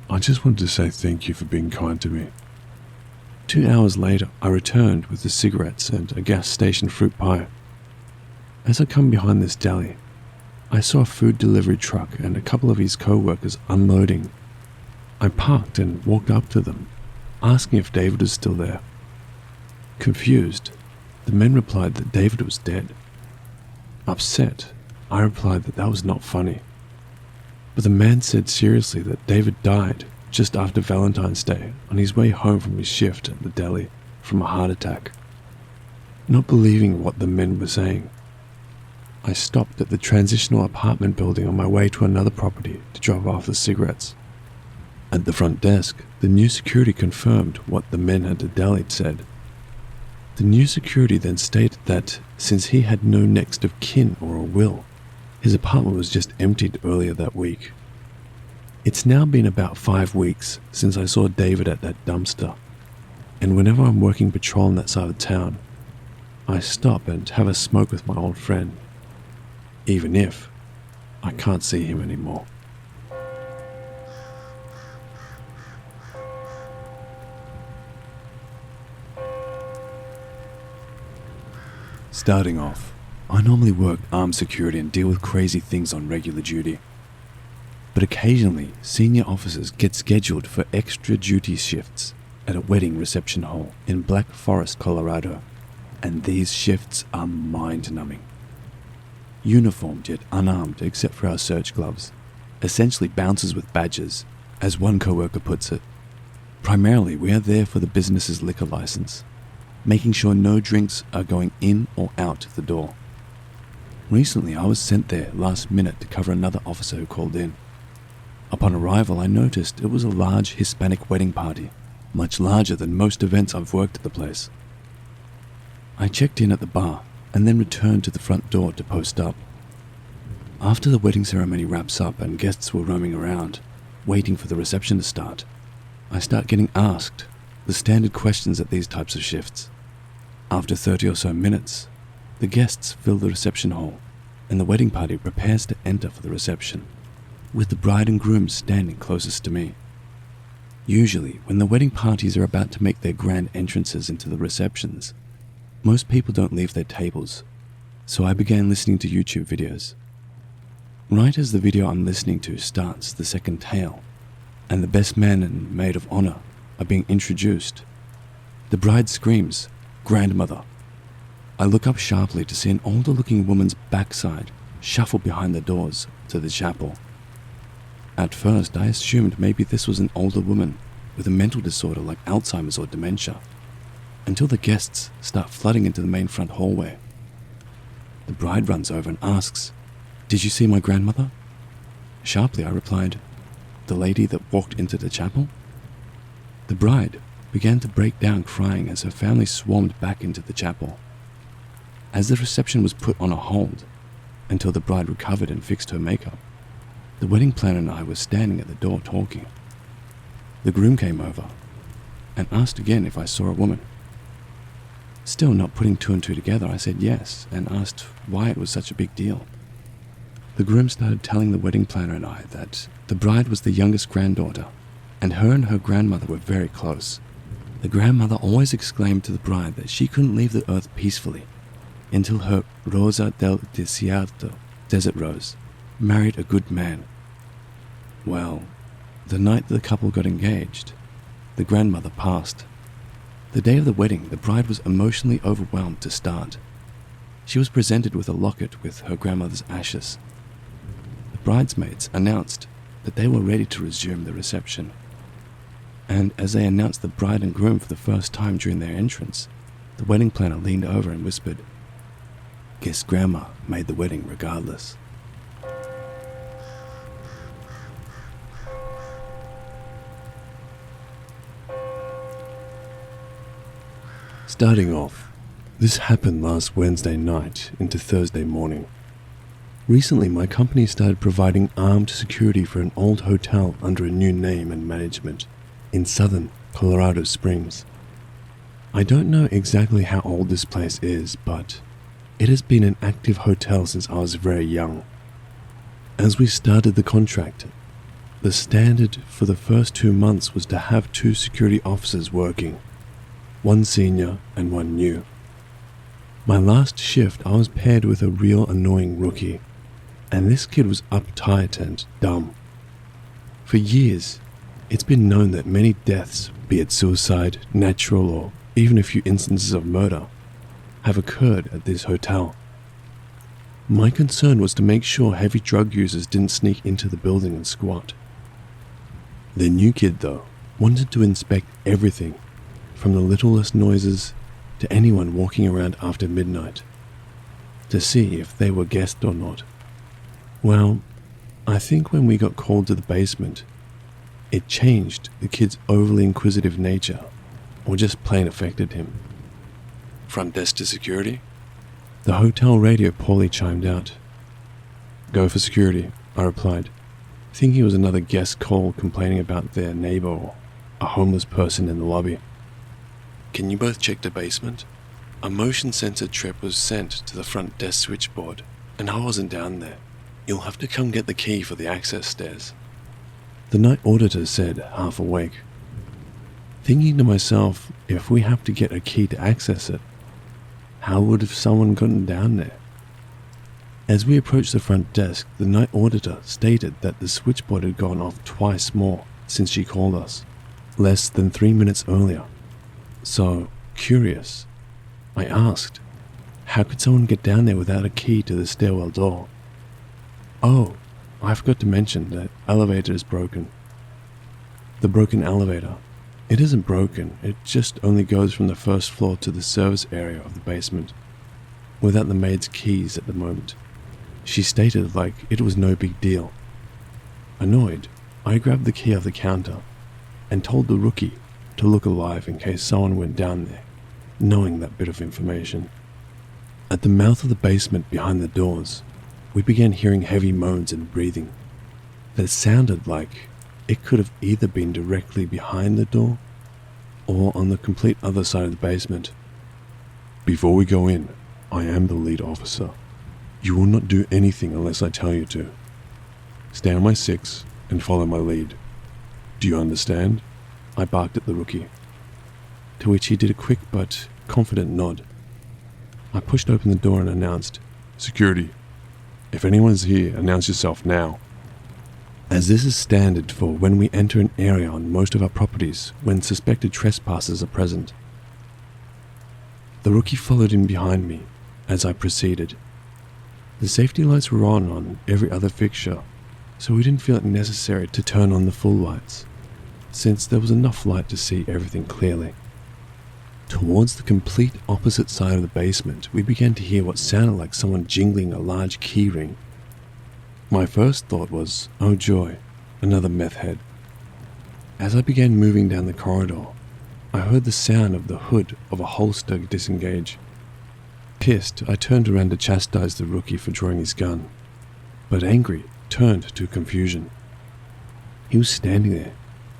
I just wanted to say thank you for being kind to me. 2 hours later, I returned with the cigarettes and a gas station fruit pie. As I come behind this deli, I saw a food delivery truck and a couple of his co-workers unloading. I parked and walked up to them, asking if David was still there. Confused, the men replied that David was dead. Upset, I replied that was not funny. But the man said seriously that David died just after Valentine's Day on his way home from his shift at the deli from a heart attack. Not believing what the men were saying, I stopped at the transitional apartment building on my way to another property to drop off the cigarettes. At the front desk, the new security confirmed what the men at the deli said. The new security then stated that since he had no next of kin or a will, his apartment was just emptied earlier that week. It's now been about 5 weeks since I saw David at that dumpster, and whenever I'm working patrol on that side of town, I stop and have a smoke with my old friend, even if I can't see him anymore. Starting off, I normally work armed security and deal with crazy things on regular duty. But occasionally, senior officers get scheduled for extra duty shifts at a wedding reception hall in Black Forest, Colorado, and these shifts are mind-numbing. Uniformed yet unarmed except for our search gloves, essentially bouncers with badges, as one co-worker puts it. Primarily, we are there for the business's liquor license, making sure no drinks are going in or out the door. Recently, I was sent there last minute to cover another officer who called in. Upon arrival, I noticed it was a large Hispanic wedding party, much larger than most events I've worked at the place. I checked in at the bar and then returned to the front door to post up. After the wedding ceremony wraps up and guests were roaming around, waiting for the reception to start, I start getting asked the standard questions at these types of shifts. After 30 or so minutes, the guests fill the reception hall and the wedding party prepares to enter for the reception, with the bride and groom standing closest to me. Usually, when the wedding parties are about to make their grand entrances into the receptions, most people don't leave their tables, so I began listening to YouTube videos. Right as the video I'm listening to starts the second tale, and the best man and maid of honor are being introduced, the bride screams, "Grandmother." I look up sharply to see an older-looking woman's backside shuffle behind the doors to the chapel. At first, I assumed maybe this was an older woman with a mental disorder like Alzheimer's or dementia, until the guests start flooding into the main front hallway. The bride runs over and asks, "Did you see my grandmother?" Sharply, I replied, "The lady that walked into the chapel?" The bride began to break down crying as her family swarmed back into the chapel. As the reception was put on a hold until the bride recovered and fixed her makeup, the wedding planner and I were standing at the door talking. The groom came over and asked again if I saw a woman. Still not putting two and two together, I said yes and asked why it was such a big deal. The groom started telling the wedding planner and I that the bride was the youngest granddaughter, and her grandmother were very close. The grandmother always exclaimed to the bride that she couldn't leave the earth peacefully until her Rosa del Desierto, desert rose, married a good man. Well, the night the couple got engaged, the grandmother passed. The day of the wedding, the bride was emotionally overwhelmed to start. She was presented with a locket with her grandmother's ashes. The bridesmaids announced that they were ready to resume the reception. And as they announced the bride and groom for the first time during their entrance, the wedding planner leaned over and whispered, "Guess Grandma made the wedding regardless." Starting off, this happened last Wednesday night into Thursday morning. Recently, my company started providing armed security for an old hotel under a new name and management in southern Colorado Springs. I don't know exactly how old this place is, but it has been an active hotel since I was very young. As we started the contract, the standard for the first 2 months was to have 2 security officers working, 1 senior and 1 new. My last shift, I was paired with a real annoying rookie, and this kid was uptight and dumb. For years, it's been known that many deaths, be it suicide, natural, or even a few instances of murder, have occurred at this hotel. My concern was to make sure heavy drug users didn't sneak into the building and squat. The new kid, though, wanted to inspect everything, from the littlest noises to anyone walking around after midnight, to see if they were guests or not. Well, I think when we got called to the basement, it changed the kid's overly inquisitive nature, or just plain affected him. Front desk to security? The hotel radio poorly chimed out. Go for security, I replied, thinking it was another guest call complaining about their neighbor or a homeless person in the lobby. Can you both check the basement? A motion sensor trip was sent to the front desk switchboard, and I wasn't down there. You'll have to come get the key for the access stairs. The night auditor said, half awake. Thinking to myself, if we have to get a key to access it, how would have someone gotten down there? As we approached the front desk, the night auditor stated that the switchboard had gone off twice more since she called us, less than 3 minutes earlier. So, curious, I asked, how could someone get down there without a key to the stairwell door? Oh, I forgot to mention that elevator is broken. The broken elevator. It isn't broken, it just only goes from the first floor to the service area of the basement, without the maid's keys at the moment. She stated like it was no big deal. Annoyed, I grabbed the key off the counter and told the rookie to look alive in case someone went down there, knowing that bit of information. At the mouth of the basement behind the doors, we began hearing heavy moans and breathing that sounded like it could have either been directly behind the door or on the complete other side of the basement. Before we go in, I am the lead officer. You will not do anything unless I tell you to. Stay on my 6 and follow my lead. Do you understand? I barked at the rookie, to which he did a quick but confident nod. I pushed open the door and announced, Security. If anyone is here, announce yourself now. As this is standard for when we enter an area on most of our properties when suspected trespassers are present. The rookie followed in behind me as I proceeded. The safety lights were on every other fixture, so we didn't feel it necessary to turn on the full lights, since there was enough light to see everything clearly. Towards the complete opposite side of the basement, we began to hear what sounded like someone jingling a large key ring. My first thought was, oh joy, another meth head. As I began moving down the corridor, I heard the sound of the hood of a holster disengage. Pissed, I turned around to chastise the rookie for drawing his gun, but angry, turned to confusion. He was standing there,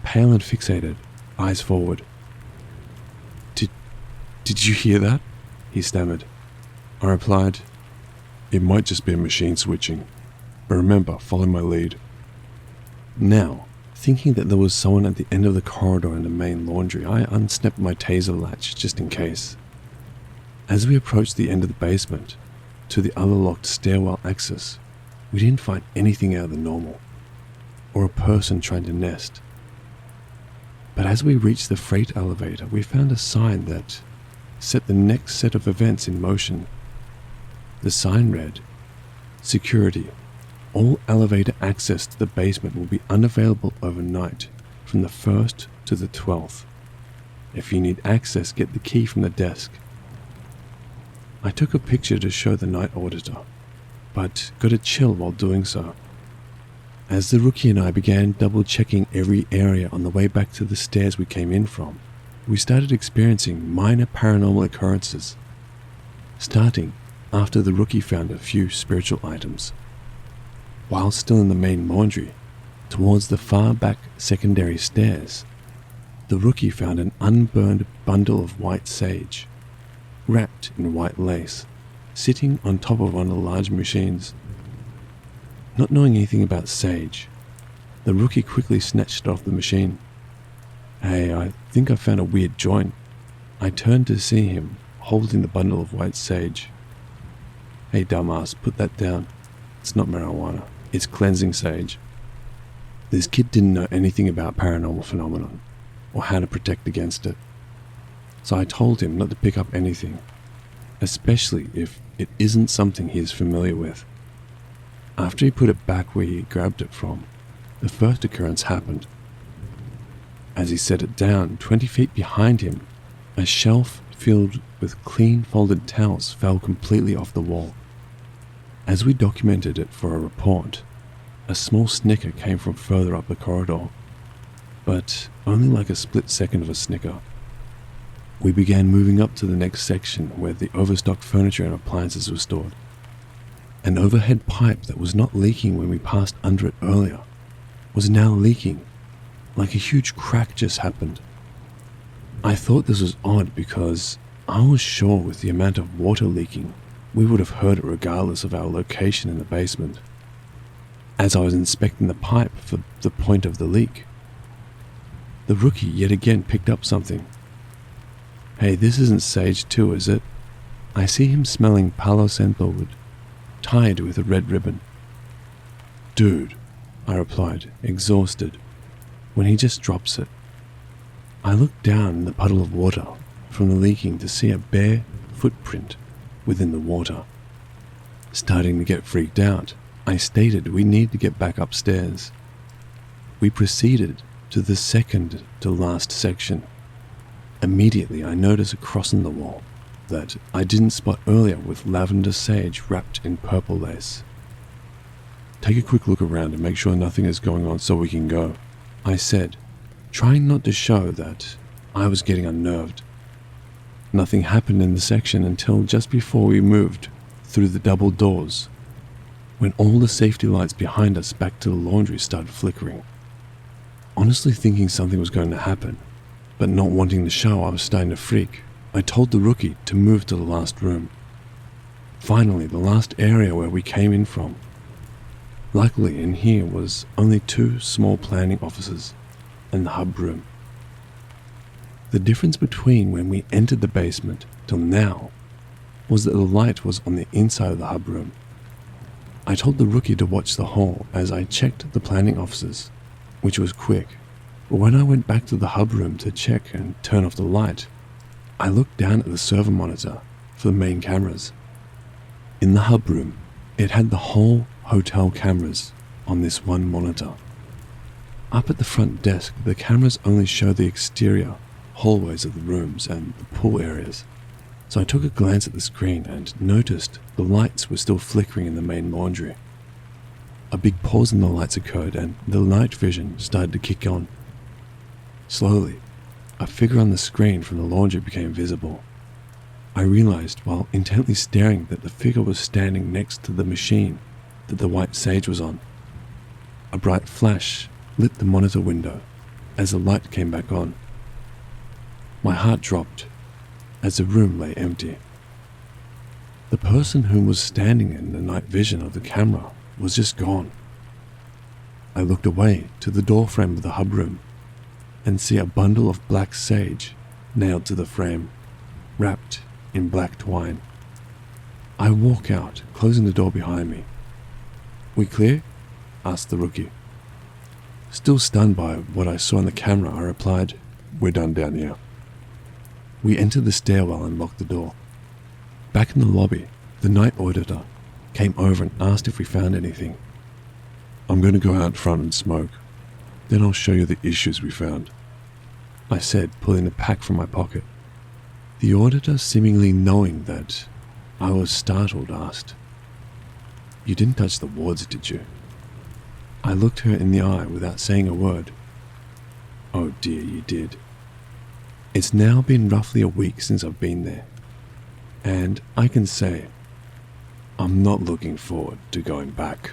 pale and fixated, eyes forward. Did you hear that? He stammered. I replied, it might just be a machine switching, but remember, follow my lead. Now, thinking that there was someone at the end of the corridor in the main laundry, I unsnapped my taser latch just in case. As we approached the end of the basement, to the other locked stairwell access, we didn't find anything out of the normal, or a person trying to nest. But as we reached the freight elevator, we found a sign that set the next set of events in motion. The sign read, Security. All elevator access to the basement will be unavailable overnight from the 1st to the 12th. If you need access, get the key from the desk. I took a picture to show the night auditor, but got a chill while doing so. As the rookie and I began double-checking every area on the way back to the stairs we came in from, we started experiencing minor paranormal occurrences, starting after the rookie found a few spiritual items while still in the main laundry, towards the far back secondary stairs, the rookie found an unburned bundle of white sage, wrapped in white lace, sitting on top of one of the large machines. Not knowing anything about sage, the rookie quickly snatched it off the machine. "Hey, I think I found a weird joint." I turned to see him holding the bundle of white sage. "Hey, dumbass, put that down. It's not marijuana. It's cleansing sage." This kid didn't know anything about paranormal phenomenon or how to protect against it, so I told him not to pick up anything, especially if it isn't something he is familiar with. After he put it back where he grabbed it from, the first occurrence happened. As he set it down, 20 feet behind him, a shelf filled with clean folded towels fell completely off the wall. As we documented it for a report, a small snicker came from further up the corridor, but only like a split second of a snicker. We began moving up to the next section where the overstocked furniture and appliances were stored. An overhead pipe that was not leaking when we passed under it earlier was now leaking, like a huge crack just happened. I thought this was odd because I was sure with the amount of water leaking, we would have heard it regardless of our location in the basement. As I was inspecting the pipe for the point of the leak, the rookie yet again picked up something. "Hey, this isn't sage too, is it?" I see him smelling Palo Santo wood, tied with a red ribbon. "Dude," I replied, exhausted, when he just drops it. I looked down in the puddle of water from the leaking to see a bare footprint within the water. Starting to get freaked out, I stated we need to get back upstairs. We proceeded to the second to last section. Immediately I noticed a cross in the wall that I didn't spot earlier with lavender sage wrapped in purple lace. "Take a quick look around and make sure nothing is going on so we can go," I said, trying not to show that I was getting unnerved. Nothing happened in the section until just before we moved through the double doors, when all the safety lights behind us back to the laundry started flickering. Honestly thinking something was going to happen, but not wanting to show I was starting to freak, I told the rookie to move to the last room. Finally, the last area where we came in from. Luckily, in here was only 2 small planning offices and the hub room. The difference between when we entered the basement till now was that the light was on the inside of the hub room. I told the rookie to watch the hall as I checked the planning offices, which was quick, but when I went back to the hub room to check and turn off the light, I looked down at the server monitor for the main cameras. In the hub room, it had the whole hotel cameras on this one monitor. Up at the front desk, the cameras only show the exterior hallways of the rooms and the pool areas, so I took a glance at the screen and noticed the lights were still flickering in the main laundry. A big pause in the lights occurred and the night vision started to kick on. Slowly, a figure on the screen from the laundry became visible. I realized while intently staring that the figure was standing next to the machine that the white sage was on. A bright flash lit the monitor window as the light came back on. My heart dropped as the room lay empty. The person who was standing in the night vision of the camera was just gone. I looked away to the door frame of the hub room and see a bundle of black sage nailed to the frame, wrapped in black twine. I walk out, closing the door behind me. "We clear?" asked the rookie. Still stunned by what I saw on the camera, I replied, "We're done down here." We entered the stairwell and locked the door. Back in the lobby, the night auditor came over and asked if we found anything. "I'm going to go out front and smoke. Then I'll show you the issues we found," I said, pulling the pack from my pocket. The auditor, seemingly knowing that I was startled, asked, "You didn't touch the wards, did you?" I looked her in the eye without saying a word. "Oh dear, you did. It's now been roughly a week since I've been there, and I can say I'm not looking forward to going back."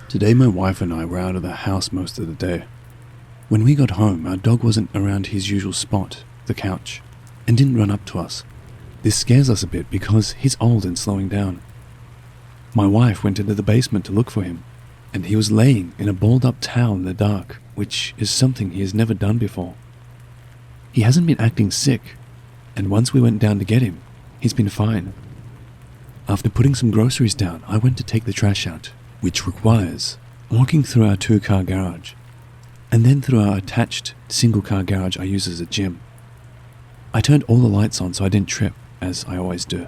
Today my wife and I were out of the house most of the day. When we got home, our dog wasn't around his usual spot, the couch, and didn't run up to us. This scares us a bit because he's old and slowing down. My wife went into the basement to look for him, and he was laying in a balled up towel in the dark, which is something he has never done before. He hasn't been acting sick, and once we went down to get him, he's been fine. After putting some groceries down, I went to take the trash out, which requires walking through our 2-car garage, and then through our attached single-car garage I use as a gym. I turned all the lights on so I didn't trip, as I always do,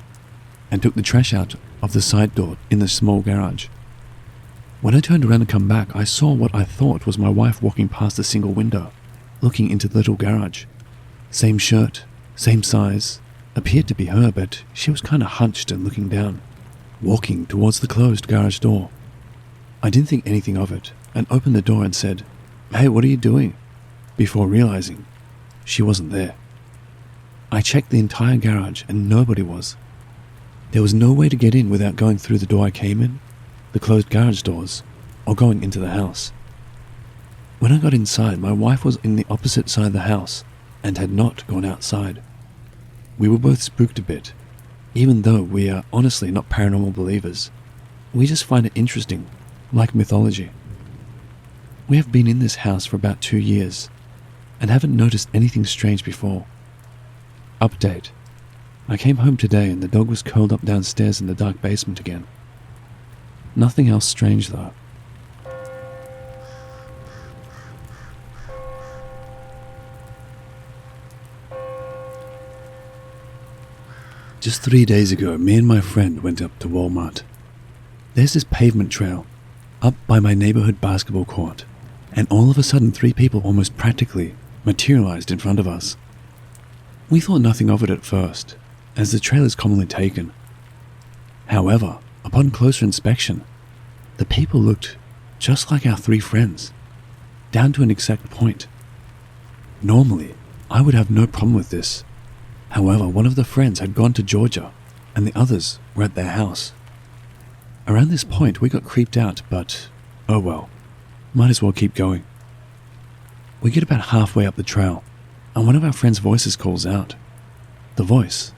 and took the trash out of the side door in the small garage. When I turned around to come back, I saw what I thought was my wife walking past the single window, looking into the little garage. Same shirt, same size, appeared to be her, but she was kind of hunched and looking down, walking towards the closed garage door. I didn't think anything of it, and opened the door and said, "Hey, what are you doing?" before realizing she wasn't there. I checked the entire garage and nobody was. There was no way to get in without going through the door I came in, the closed garage doors, or going into the house. When I got inside, my wife was in the opposite side of the house and had not gone outside. We were both spooked a bit, even though we are honestly not paranormal believers. We just find it interesting, like mythology. We have been in this house for about 2 years and haven't noticed anything strange before. Update. I came home today and the dog was curled up downstairs in the dark basement again. Nothing else strange though. Just 3 days ago, me and my friend went up to Walmart. There's this pavement trail up by my neighborhood basketball court, and all of a sudden 3 people almost practically materialized in front of us. We thought nothing of it at first, as the trail is commonly taken. However, upon closer inspection, the people looked just like our 3 friends, down to an exact point. Normally, I would have no problem with this. However, one of the friends had gone to Georgia, and the others were at their house. Around this point, we got creeped out, but oh well, might as well keep going. We get about halfway up the trail, and one of our friends' voices calls out. The voice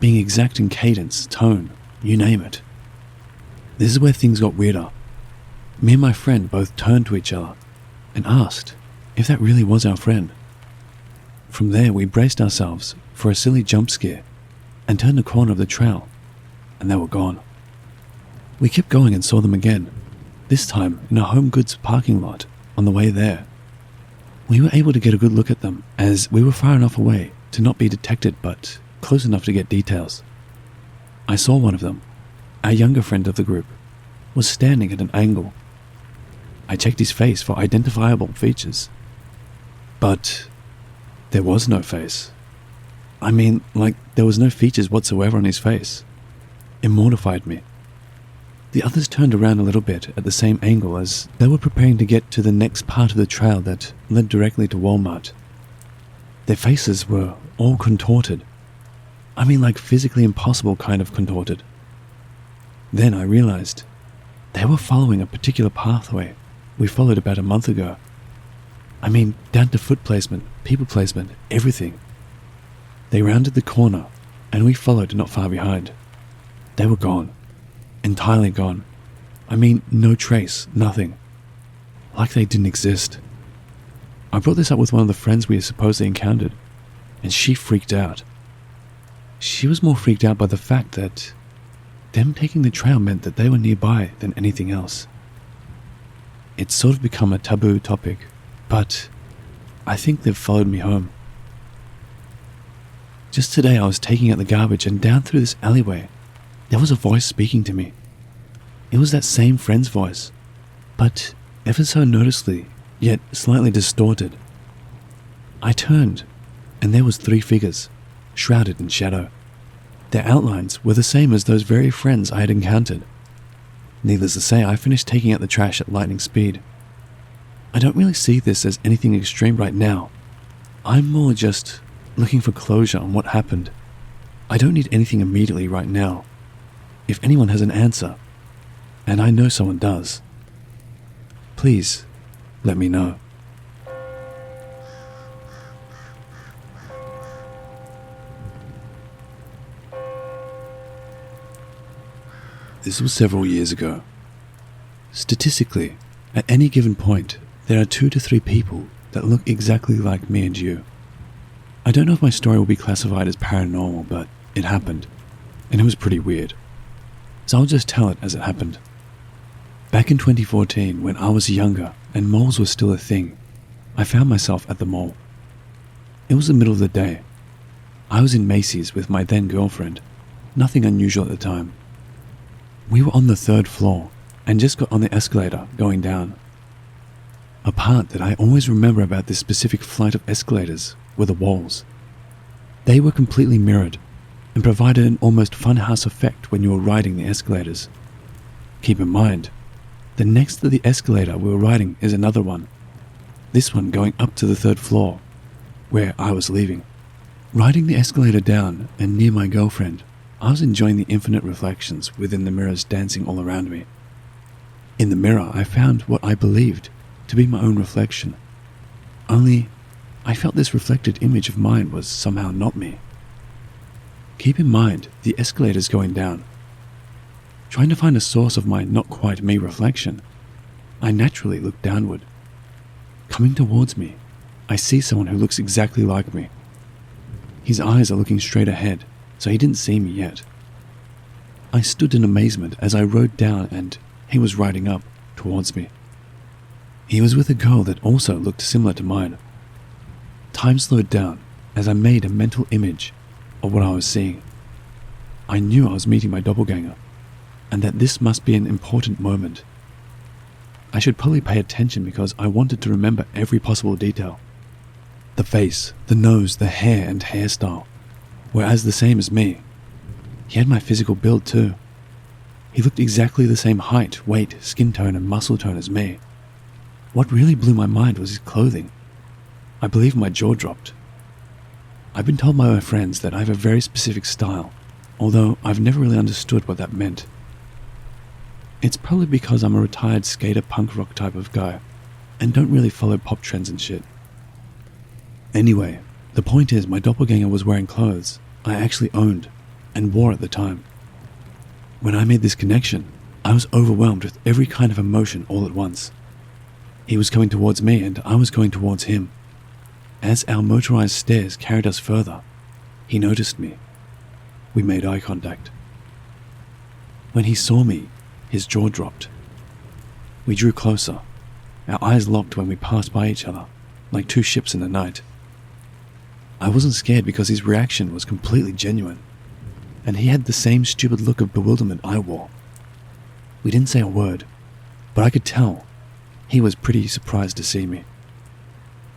being exact in cadence, tone, you name it. This is where things got weirder. Me and my friend both turned to each other and asked if that really was our friend. From there, we braced ourselves for a silly jump scare and turned the corner of the trail, and they were gone. We kept going and saw them again, this time in a home goods parking lot on the way there. We were able to get a good look at them as we were far enough away to not be detected but close enough to get details. I saw one of them, our younger friend of the group, was standing at an angle. I checked his face for identifiable features, but there was no face. I mean, like, there was no features whatsoever on his face. It mortified me. The others turned around a little bit at the same angle as they were preparing to get to the next part of the trail that led directly to Walmart. Their faces were all contorted. I mean, like physically impossible kind of contorted. Then I realized they were following a particular pathway we followed about a month ago. I mean, down to foot placement, people placement, everything. They rounded the corner and we followed not far behind. They were gone. Entirely gone. I mean, no trace, nothing. Like they didn't exist. I brought this up with one of the friends we supposedly encountered, and she freaked out. She was more freaked out by the fact that them taking the trail meant that they were nearby than anything else. It's sort of become a taboo topic, but I think they've followed me home. Just today I was taking out the garbage and down through this alleyway, there was a voice speaking to me. It was that same friend's voice, but ever so noticeably, yet slightly distorted. I turned, and there was 3 figures, shrouded in shadow. Their outlines were the same as those very friends I had encountered. Needless to say, I finished taking out the trash at lightning speed. I don't really see this as anything extreme right now. I'm more just looking for closure on what happened. I don't need anything immediately right now. If anyone has an answer, and I know someone does, please let me know. This was several years ago. Statistically, at any given point, there are 2 to 3 people that look exactly like me and you. I don't know if my story will be classified as paranormal, but it happened, and it was pretty weird. So I'll just tell it as it happened. Back in 2014, when I was younger and moles were still a thing, I found myself at the mall. It was the middle of the day. I was in Macy's with my then girlfriend, nothing unusual at the time. We were on the 3rd floor and just got on the escalator going down. A part that I always remember about this specific flight of escalators were the walls. They were completely mirrored and provided an almost funhouse effect when you were riding the escalators. Keep in mind, the next to the escalator we were riding is another one, this one going up to the 3rd floor, where I was leaving. Riding the escalator down and near my girlfriend, I was enjoying the infinite reflections within the mirrors dancing all around me. In the mirror, I found what I believed to be my own reflection. Only, I felt this reflected image of mine was somehow not me. Keep in mind the escalators going down. Trying to find a source of my not quite me reflection, I naturally looked downward. Coming towards me, I see someone who looks exactly like me. His eyes are looking straight ahead, so he didn't see me yet. I stood in amazement as I rode down and he was riding up towards me. He was with a girl that also looked similar to mine. Time slowed down as I made a mental image of what I was seeing. I knew I was meeting my doppelganger, and that this must be an important moment. I should probably pay attention because I wanted to remember every possible detail. The face, the nose, the hair and hairstyle were as the same as me. He had my physical build too. He looked exactly the same height, weight, skin tone and muscle tone as me. What really blew my mind was his clothing. I believe my jaw dropped. I've been told by my friends that I have a very specific style, although I've never really understood what that meant. It's probably because I'm a retired skater punk rock type of guy, and don't really follow pop trends and shit. Anyway, the point is my doppelganger was wearing clothes I actually owned and wore at the time. When I made this connection, I was overwhelmed with every kind of emotion all at once. He was coming towards me and I was going towards him. As our motorized stairs carried us further, he noticed me. We made eye contact. When he saw me, his jaw dropped. We drew closer. Our eyes locked when we passed by each other, like 2 ships in the night. I wasn't scared because his reaction was completely genuine, and he had the same stupid look of bewilderment I wore. We didn't say a word, but I could tell he was pretty surprised to see me.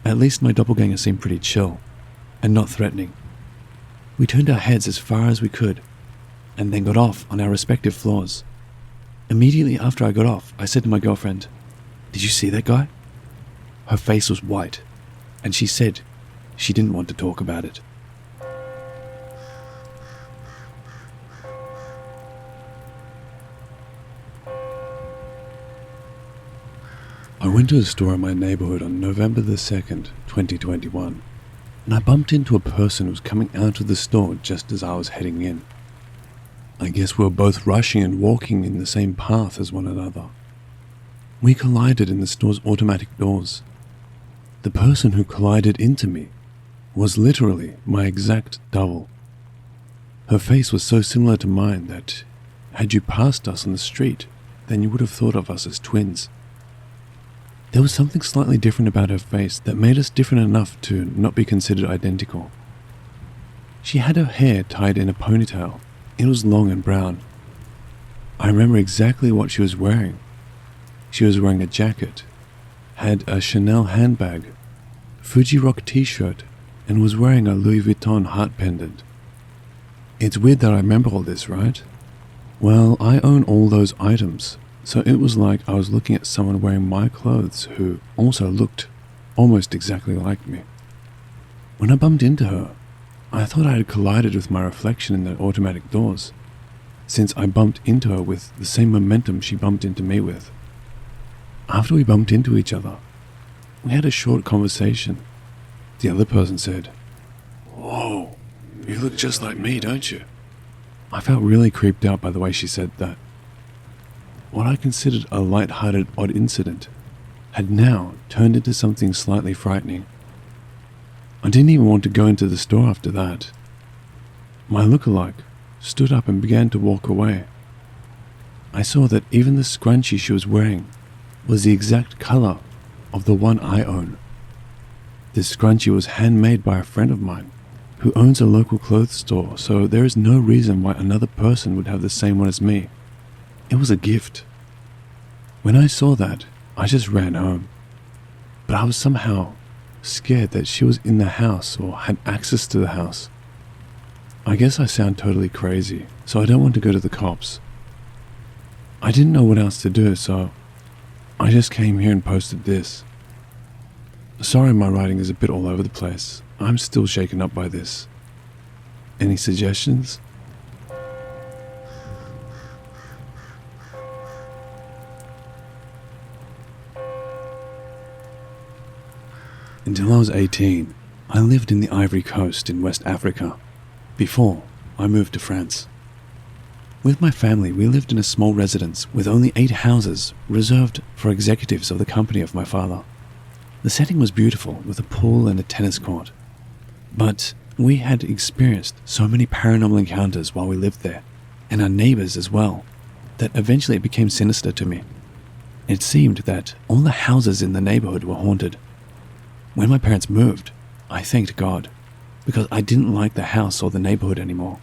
At least my doppelganger seemed pretty chill and not threatening. We turned our heads as far as we could, and then got off on our respective floors. Immediately after I got off, I said to my girlfriend, "Did you see that guy?" Her face was white, and she said she didn't want to talk about it. I went to a store in my neighborhood on November the 2nd, 2021, and I bumped into a person who was coming out of the store just as I was heading in. I guess we were both rushing and walking in the same path as one another. We collided in the store's automatic doors. The person who collided into me was literally my exact double. Her face was so similar to mine that, had you passed us on the street, then you would have thought of us as twins. There was something slightly different about her face that made us different enough to not be considered identical. She had her hair tied in a ponytail. It was long and brown. I remember exactly what she was wearing. She was wearing a jacket, had a Chanel handbag, Fuji Rock t-shirt, and was wearing a Louis Vuitton heart pendant. It's weird that I remember all this, right? Well, I own all those items, so it was like I was looking at someone wearing my clothes who also looked almost exactly like me. When I bumped into her, I thought I had collided with my reflection in the automatic doors, since I bumped into her with the same momentum she bumped into me with. After we bumped into each other, we had a short conversation. The other person said, "Whoa, you look just like me, don't you?" I felt really creeped out by the way she said that. What I considered a light-hearted odd incident had now turned into something slightly frightening. I didn't even want to go into the store after that. My lookalike stood up and began to walk away. I saw that even the scrunchie she was wearing was the exact color of the one I own. This scrunchie was handmade by a friend of mine who owns a local clothes store, so there is no reason why another person would have the same one as me. It was a gift. When I saw that, I just ran home. But I was somehow scared that she was in the house or had access to the house. I guess I sound totally crazy, so I don't want to go to the cops. I didn't know what else to do, so I just came here and posted this. Sorry my writing is a bit all over the place. I'm still shaken up by this. Any suggestions? Until I was 18, I lived in the Ivory Coast in West Africa, before I moved to France. With my family, we lived in a small residence with only 8 houses reserved for executives of the company of my father. The setting was beautiful, with a pool and a tennis court. But we had experienced so many paranormal encounters while we lived there, and our neighbors as well, that eventually it became sinister to me. It seemed that all the houses in the neighborhood were haunted. When my parents moved, I thanked God, because I didn't like the house or the neighborhood anymore.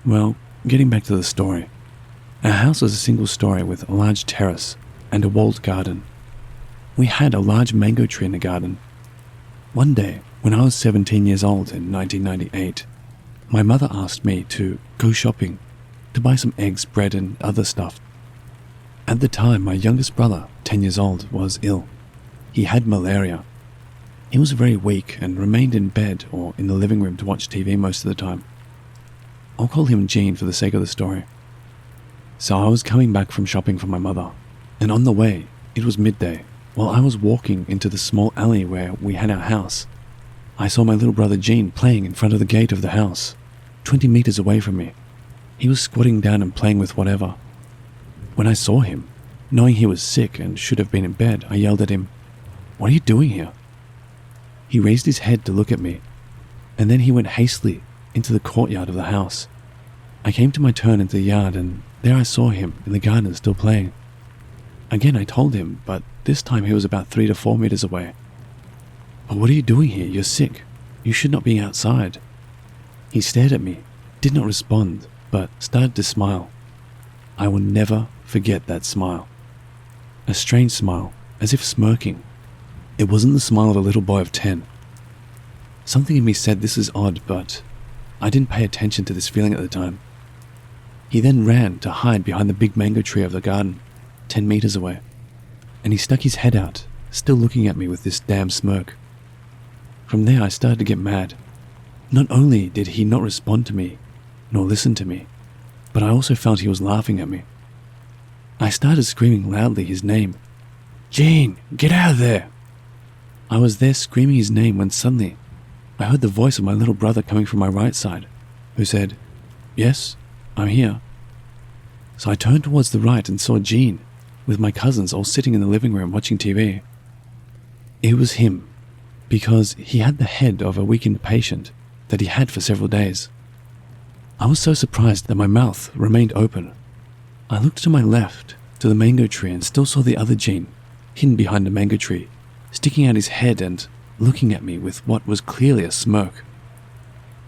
Well, getting back to the story. Our house was a single story with a large terrace and a walled garden. We had a large mango tree in the garden. One day, when I was 17 years old in 1998, my mother asked me to go shopping to buy some eggs, bread and other stuff. At the time, my youngest brother, 10 years old, was ill. He had malaria. He was very weak and remained in bed or in the living room to watch TV most of the time. I'll call him Gene for the sake of the story. So I was coming back from shopping for my mother, and on the way, it was midday. While I was walking into the small alley where we had our house, I saw my little brother Gene playing in front of the gate of the house, 20 meters away from me. He was squatting down and playing with whatever. When I saw him, knowing he was sick and should have been in bed, I yelled at him, "What are you doing here?" He raised his head to look at me, and then he went hastily into the courtyard of the house. I came to my turn into the yard, and there I saw him in the garden still playing. Again I told him, but this time he was about 3 to 4 meters away. "But what are you doing here? You're sick. You should not be outside." He stared at me, did not respond, but started to smile. I will never forget that smile. A strange smile, as if smirking. It wasn't the smile of a little boy of 10. Something in me said this is odd, but I didn't pay attention to this feeling at the time. He then ran to hide behind the big mango tree of the garden, 10 meters away, and he stuck his head out, still looking at me with this damn smirk. From there I started to get mad. Not only did he not respond to me, nor listen to me, but I also felt he was laughing at me. I started screaming loudly his name. "Gene, get out of there!" I was there screaming his name when suddenly I heard the voice of my little brother coming from my right side, who said, "Yes, I'm here." So I turned towards the right and saw Gene, with my cousins all sitting in the living room watching TV. It was him, because he had the head of a weakened patient that he had for several days. I was so surprised that my mouth remained open. I looked to my left, to the mango tree, and still saw the other Gene, hidden behind the mango tree, sticking out his head and looking at me with what was clearly a smirk.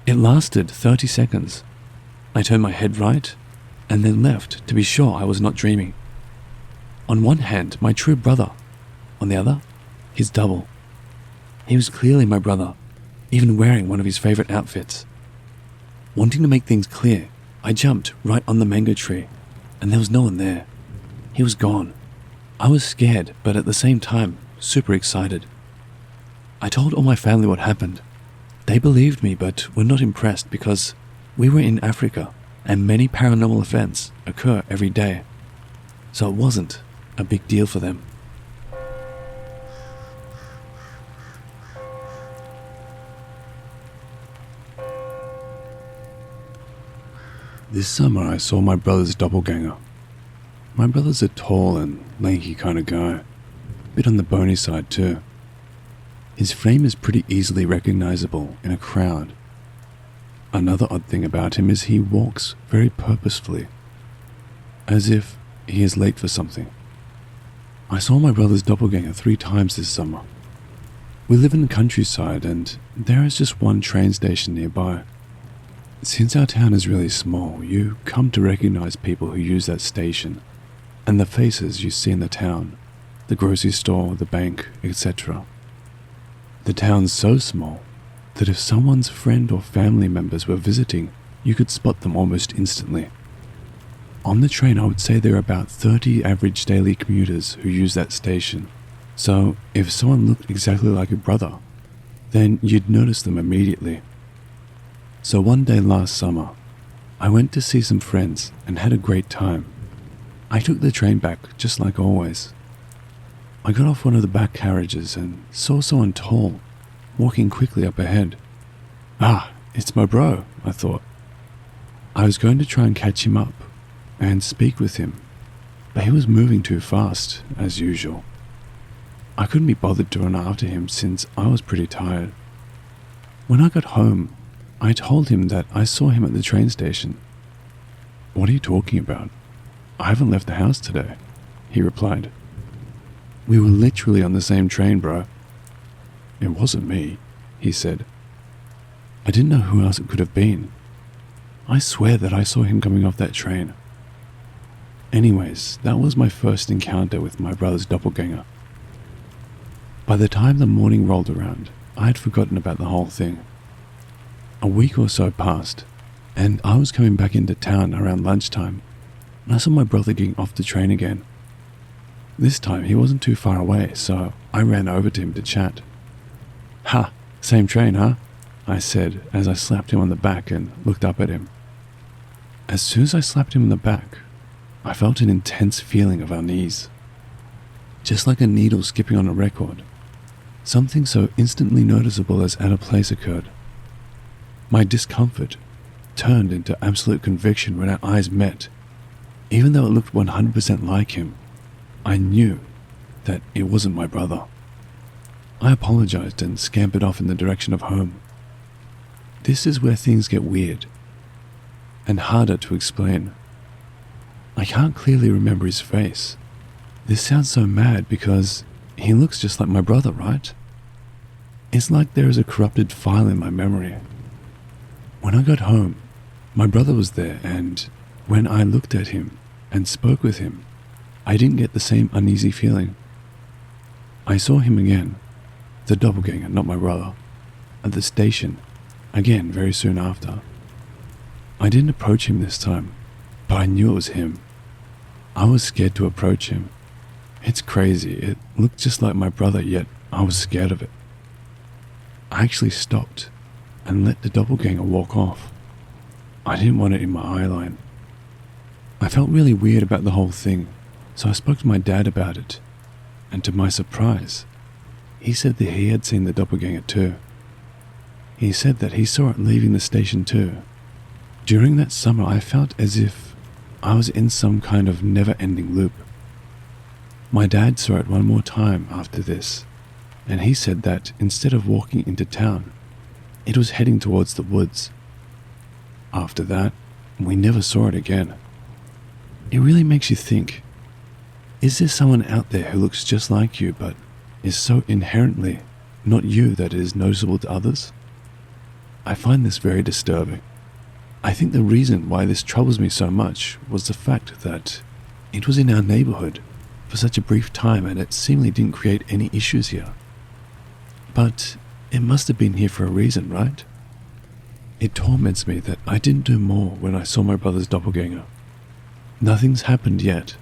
It lasted 30 seconds. I turned my head right, and then left to be sure I was not dreaming. On one hand, my true brother. On the other, his double. He was clearly my brother, even wearing one of his favorite outfits. Wanting to make things clear, I jumped right on the mango tree, and there was no one there. He was gone. I was scared, but at the same time, super excited. I told all my family what happened. They believed me, but were not impressed because we were in Africa, and many paranormal events occur every day. So it wasn't a big deal for them. This summer I saw my brother's doppelganger. My brother's a tall and lanky kind of guy, a bit on the bony side too. His frame is pretty easily recognizable in a crowd. Another odd thing about him is he walks very purposefully, as if he is late for something. I saw my brother's doppelganger 3 times this summer. We live in the countryside and there is just one train station nearby. Since our town is really small, you come to recognize people who use that station and the faces you see in the town, the grocery store, the bank, etc. The town's so small that if someone's friend or family members were visiting, you could spot them almost instantly. On the train, I would say there are about 30 average daily commuters who use that station. So if someone looked exactly like your brother, then you'd notice them immediately. So one day last summer, I went to see some friends and had a great time. I took the train back just like always. I got off one of the back carriages and saw someone tall walking quickly up ahead. Ah, it's my bro, I thought. I was going to try and catch him up and speak with him, but he was moving too fast, as usual. I couldn't be bothered to run after him since I was pretty tired. When I got home, I told him that I saw him at the train station. "What are you talking about? I haven't left the house today," he replied. "We were literally on the same train, bro." "It wasn't me," he said. I didn't know who else it could have been. I swear that I saw him coming off that train. Anyways, that was my first encounter with my brother's doppelganger. By the time the morning rolled around, I had forgotten about the whole thing. A week or so passed, and I was coming back into town around lunchtime, and I saw my brother getting off the train again. This time he wasn't too far away, so I ran over to him to chat. "Ha, same train, huh?" I said as I slapped him on the back and looked up at him. As soon as I slapped him on the back, I felt an intense feeling of unease. Just like a needle skipping on a record, something so instantly noticeable as out of place occurred. My discomfort turned into absolute conviction when our eyes met. Even though it looked 100% like him, I knew that it wasn't my brother. I apologized and scampered off in the direction of home. This is where things get weird and harder to explain. I can't clearly remember his face. This sounds so mad because he looks just like my brother, right? It's like there is a corrupted file in my memory. When I got home, my brother was there, and when I looked at him and spoke with him, I didn't get the same uneasy feeling. I saw him again, the doppelganger, not my brother, at the station, again very soon after. I didn't approach him this time, but I knew it was him. I was scared to approach him. It's crazy, it looked just like my brother, yet I was scared of it. I actually stopped and let the doppelganger walk off. I didn't want it in my eye line. I felt really weird about the whole thing, so I spoke to my dad about it, and to my surprise, he said that he had seen the doppelganger too. He said that he saw it leaving the station too. During that summer, I felt as if I was in some kind of never-ending loop. My dad saw it one more time after this, and he said that instead of walking into town, it was heading towards the woods. After that, we never saw it again. It really makes you think, is there someone out there who looks just like you but is so inherently not you that it is noticeable to others? I find this very disturbing. I think the reason why this troubles me so much was the fact that it was in our neighborhood for such a brief time and it seemingly didn't create any issues here. But it must have been here for a reason, right? It torments me that I didn't do more when I saw my brother's doppelganger. Nothing's happened yet,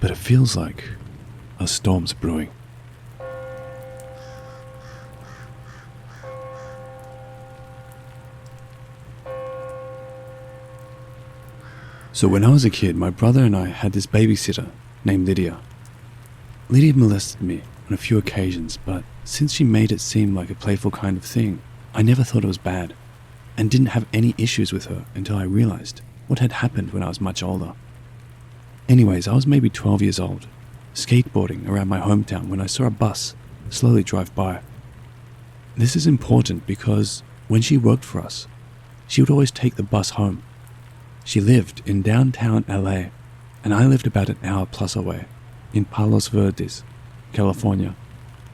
but it feels like a storm's brewing. So when I was a kid, my brother and I had this babysitter named Lydia. Lydia molested me on a few occasions, but since she made it seem like a playful kind of thing, I never thought it was bad, and didn't have any issues with her until I realized what had happened when I was much older. Anyways, I was maybe 12 years old, skateboarding around my hometown when I saw a bus slowly drive by. This is important because when she worked for us, she would always take the bus home. She lived in downtown LA, and I lived about an hour plus away, in Palos Verdes, California,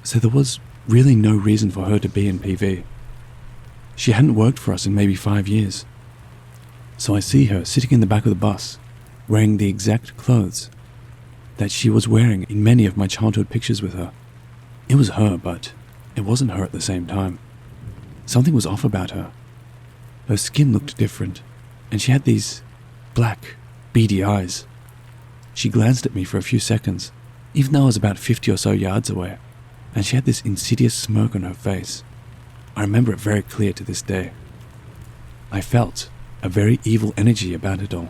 so there was really no reason for her to be in PV. She hadn't worked for us in maybe 5 years. So I see her sitting in the back of the bus, wearing the exact clothes that she was wearing in many of my childhood pictures with her. It was her, but it wasn't her at the same time. Something was off about her. Her skin looked different, and she had these black, beady eyes. She glanced at me for a few seconds, even though I was about 50 or so yards away, and she had this insidious smirk on her face. I remember it very clear to this day. I felt a very evil energy about it all.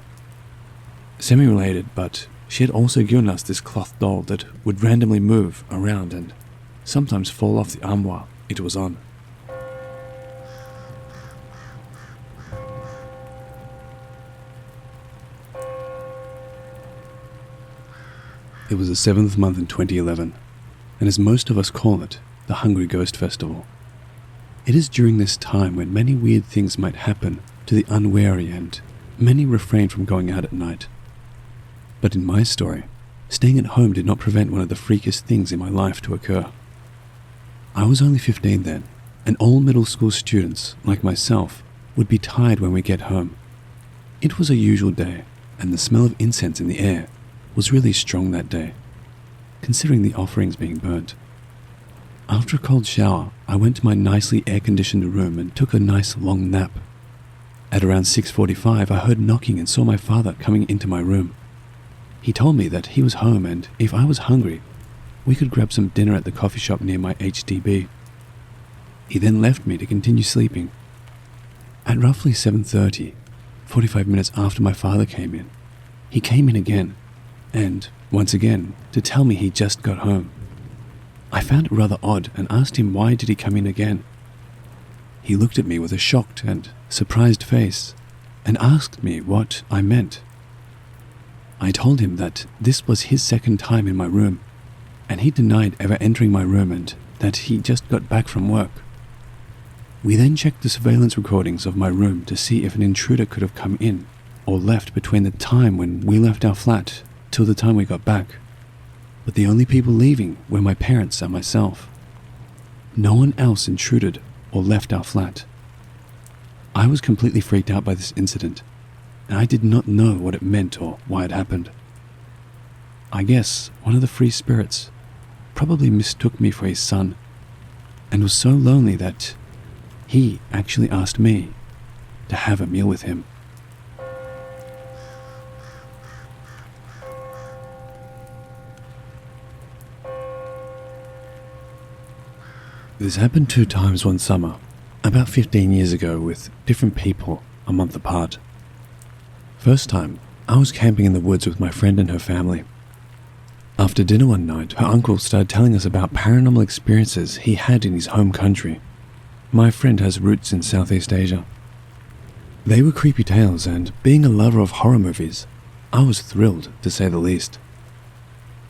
Semi-related, but she had also given us this cloth doll that would randomly move around and sometimes fall off the armoire it was on. It was the 7th month in 2011, and as most of us call it, the Hungry Ghost Festival. It is during this time when many weird things might happen to the unwary and many refrain from going out at night. But in my story, staying at home did not prevent one of the freakiest things in my life to occur. I was only 15 then, and all middle school students, like myself, would be tired when we get home. It was a usual day, and the smell of incense in the air was really strong that day, considering the offerings being burnt. After a cold shower, I went to my nicely air-conditioned room and took a nice long nap. At around 6:45, I heard knocking and saw my father coming into my room. He told me that he was home and if I was hungry, we could grab some dinner at the coffee shop near my HDB. He then left me to continue sleeping. At roughly 7:30, 45 minutes after my father came in, he came in again, and once again, to tell me he just got home. I found it rather odd and asked him why did he come in again. He looked at me with a shocked and surprised face and asked me what I meant. I told him that this was his second time in my room, and he denied ever entering my room and that he just got back from work. We then checked the surveillance recordings of my room to see if an intruder could have come in or left between the time when we left our flat till the time we got back. But the only people leaving were my parents and myself. No one else intruded or left our flat. I was completely freaked out by this incident, and I did not know what it meant or why it happened. I guess one of the free spirits probably mistook me for his son, and was so lonely that he actually asked me to have a meal with him. This happened 2 times one summer, about 15 years ago, with different people a month apart. First time, I was camping in the woods with my friend and her family. After dinner one night, her uncle started telling us about paranormal experiences he had in his home country. My friend has roots in Southeast Asia. They were creepy tales, and being a lover of horror movies, I was thrilled to say the least.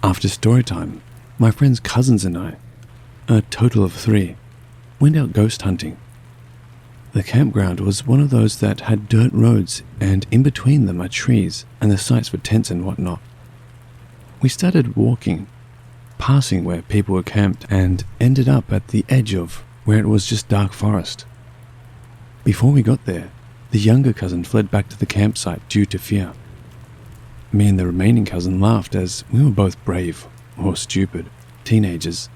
After story time, my friend's cousins and I, a total of 3, went out ghost hunting. The campground was one of those that had dirt roads, and in between them are trees and the sites for tents and whatnot. We started walking, passing where people were camped, and ended up at the edge of where it was just dark forest. Before we got there, the younger cousin fled back to the campsite due to fear. Me and the remaining cousin laughed as we were both brave, or stupid, teenagers.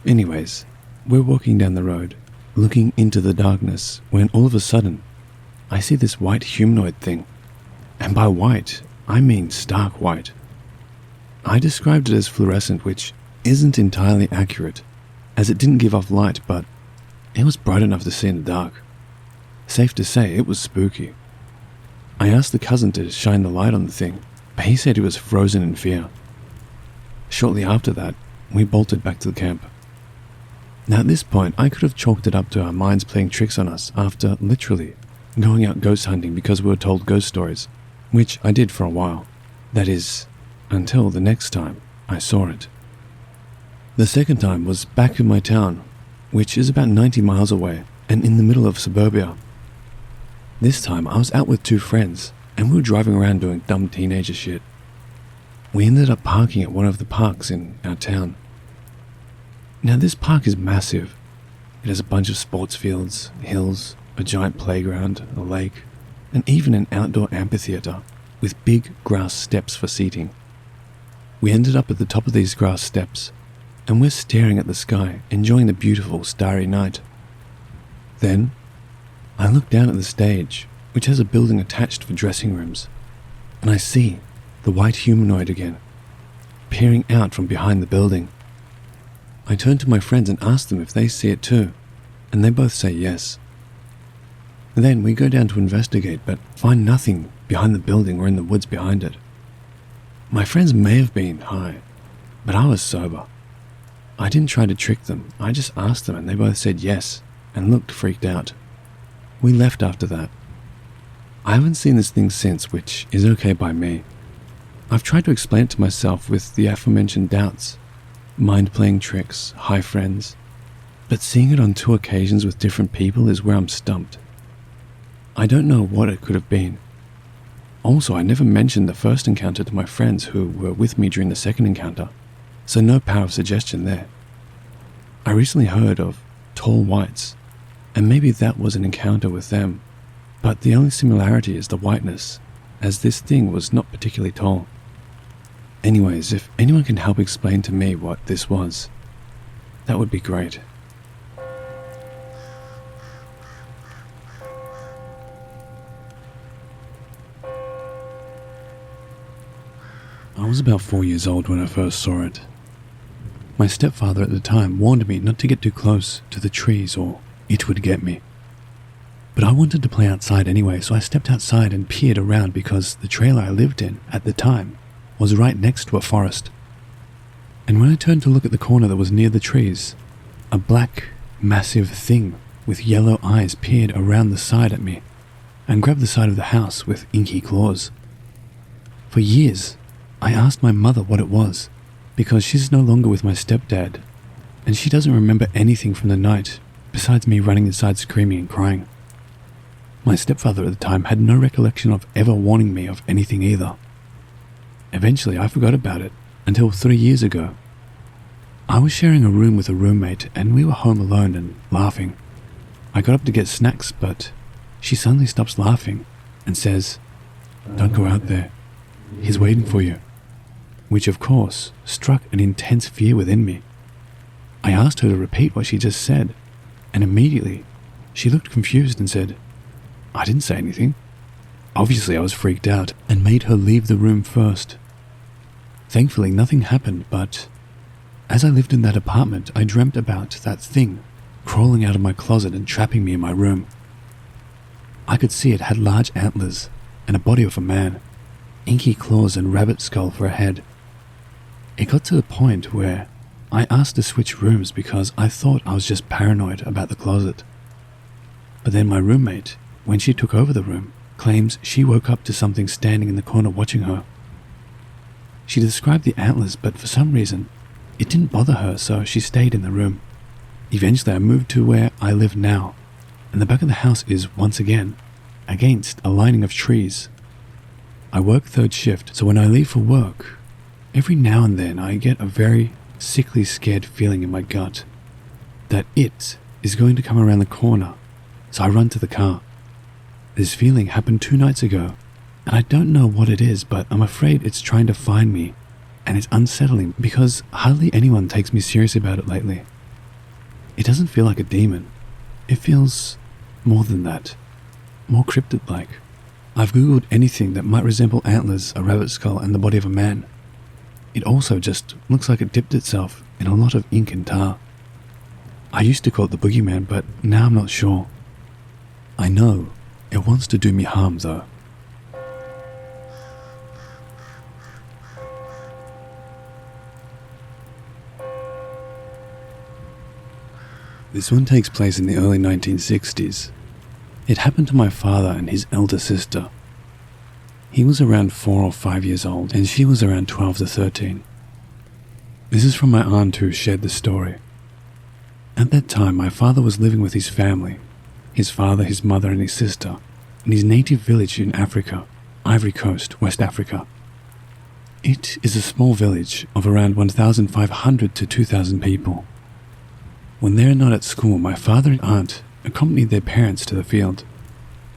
Anyways, we're walking down the road, looking into the darkness, when all of a sudden, I see this white humanoid thing. And by white, I mean stark white. I described it as fluorescent, which isn't entirely accurate, as it didn't give off light, but it was bright enough to see in the dark. Safe to say, it was spooky. I asked the cousin to shine the light on the thing, but he said he was frozen in fear. Shortly after that, we bolted back to the camp. Now at this point, I could have chalked it up to our minds playing tricks on us after literally going out ghost hunting because we were told ghost stories, which I did for a while. That is, until the next time I saw it. The second time was back in my town, which is about 90 miles away and in the middle of suburbia. This time I was out with 2 friends and we were driving around doing dumb teenager shit. We ended up parking at one of the parks in our town. Now this park is massive. It has a bunch of sports fields, hills, a giant playground, a lake, and even an outdoor amphitheater with big grass steps for seating. We ended up at the top of these grass steps and we're staring at the sky, enjoying the beautiful starry night. Then, I look down at the stage, which has a building attached for dressing rooms, and I see the white humanoid again, peering out from behind the building. I turn to my friends and ask them if they see it too, and they both say yes. Then we go down to investigate, but find nothing behind the building or in the woods behind it. My friends may have been high, but I was sober. I didn't try to trick them, I just asked them and they both said yes, and looked freaked out. We left after that. I haven't seen this thing since, which is okay by me. I've tried to explain it to myself with the aforementioned doubts, mind-playing tricks, high friends, but seeing it on 2 occasions with different people is where I'm stumped. I don't know what it could have been. Also, I never mentioned the first encounter to my friends who were with me during the second encounter, so no power of suggestion there. I recently heard of tall whites, and maybe that was an encounter with them, but the only similarity is the whiteness, as this thing was not particularly tall. Anyways, if anyone can help explain to me what this was, that would be great. I was about 4 years old when I first saw it. My stepfather at the time warned me not to get too close to the trees or it would get me. But I wanted to play outside anyway, so I stepped outside and peered around because the trailer I lived in at the time was right next to a forest. And when I turned to look at the corner that was near the trees, a black, massive thing with yellow eyes peered around the side at me and grabbed the side of the house with inky claws. For years, I asked my mother what it was, because she's no longer with my stepdad, and she doesn't remember anything from the night besides me running inside screaming and crying. My stepfather at the time had no recollection of ever warning me of anything either. Eventually I forgot about it until 3 years ago. I was sharing a room with a roommate and we were home alone and laughing. I got up to get snacks, but she suddenly stops laughing and says, "Don't go out there. He's waiting for you." Which of course struck an intense fear within me. I asked her to repeat what she just said, and immediately she looked confused and said, "I didn't say anything." Obviously I was freaked out and made her leave the room first. Thankfully nothing happened, but as I lived in that apartment I dreamt about that thing crawling out of my closet and trapping me in my room. I could see it had large antlers and a body of a man, inky claws and rabbit skull for a head. It got to the point where I asked to switch rooms because I thought I was just paranoid about the closet. But then my roommate, when she took over the room, claims she woke up to something standing in the corner watching her. She described the antlers, but for some reason, it didn't bother her, so she stayed in the room. Eventually I moved to where I live now, and the back of the house is, once again, against a lining of trees. I work third shift, so when I leave for work, every now and then I get a very sickly scared feeling in my gut that it is going to come around the corner, so I run to the car. This feeling happened 2 nights ago, and I don't know what it is, but I'm afraid it's trying to find me, and it's unsettling because hardly anyone takes me seriously about it lately. It doesn't feel like a demon. It feels more than that, more cryptid-like. I've googled anything that might resemble antlers, a rabbit skull, and the body of a man. It also just looks like it dipped itself in a lot of ink and tar. I used to call it the boogeyman, but now I'm not sure. I know it wants to do me harm though. This one takes place in the early 1960s. It happened to my father and his elder sister. He was around 4 or 5 years old, and she was around 12 to 13. This is from my aunt who shared the story. At that time, my father was living with his family, his father, his mother, and his sister, in his native village in Africa, Ivory Coast, West Africa. It is a small village of around 1,500 to 2,000 people. When they are not at school, my father and aunt accompanied their parents to the field.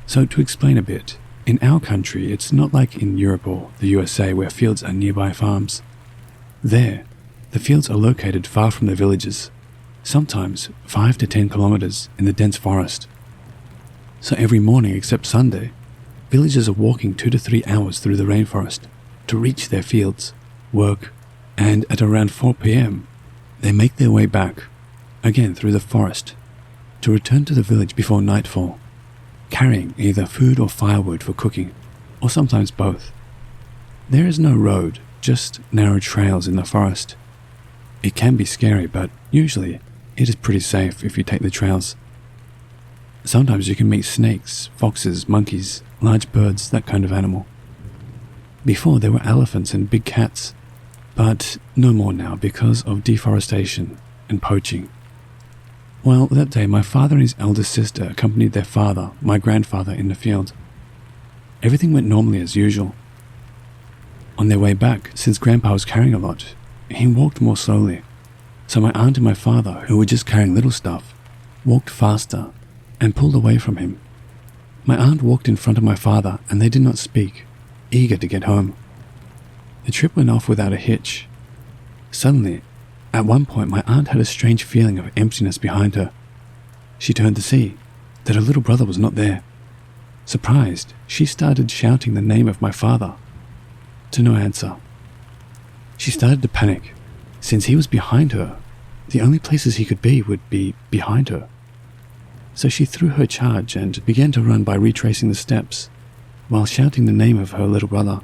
So to explain a bit, in our country it's not like in Europe or the USA where fields are nearby farms. There, the fields are located far from the villages, sometimes 5 to 10 kilometers in the dense forest. So every morning except Sunday, villagers are walking 2 to 3 hours through the rainforest to reach their fields, work, and at around 4 p.m. they make their way back, again through the forest, to return to the village before nightfall, carrying either food or firewood for cooking, or sometimes both. There is no road, just narrow trails in the forest. It can be scary, but usually it is pretty safe if you take the trails. Sometimes you can meet snakes, foxes, monkeys, large birds, that kind of animal. Before there were elephants and big cats, but no more now because of deforestation and poaching. Well, that day my father and his eldest sister accompanied their father, my grandfather, in the field. Everything went normally as usual. On their way back, since Grandpa was carrying a lot, he walked more slowly. So my aunt and my father, who were just carrying little stuff, walked faster and pulled away from him. My aunt walked in front of my father and they did not speak, eager to get home. The trip went off without a hitch. Suddenly, at one point my aunt had a strange feeling of emptiness behind her. She turned to see that her little brother was not there. Surprised, she started shouting the name of my father. To no answer. She started to panic. Since he was behind her, the only places he could be would be behind her. So she threw her charge and began to run by retracing the steps, while shouting the name of her little brother.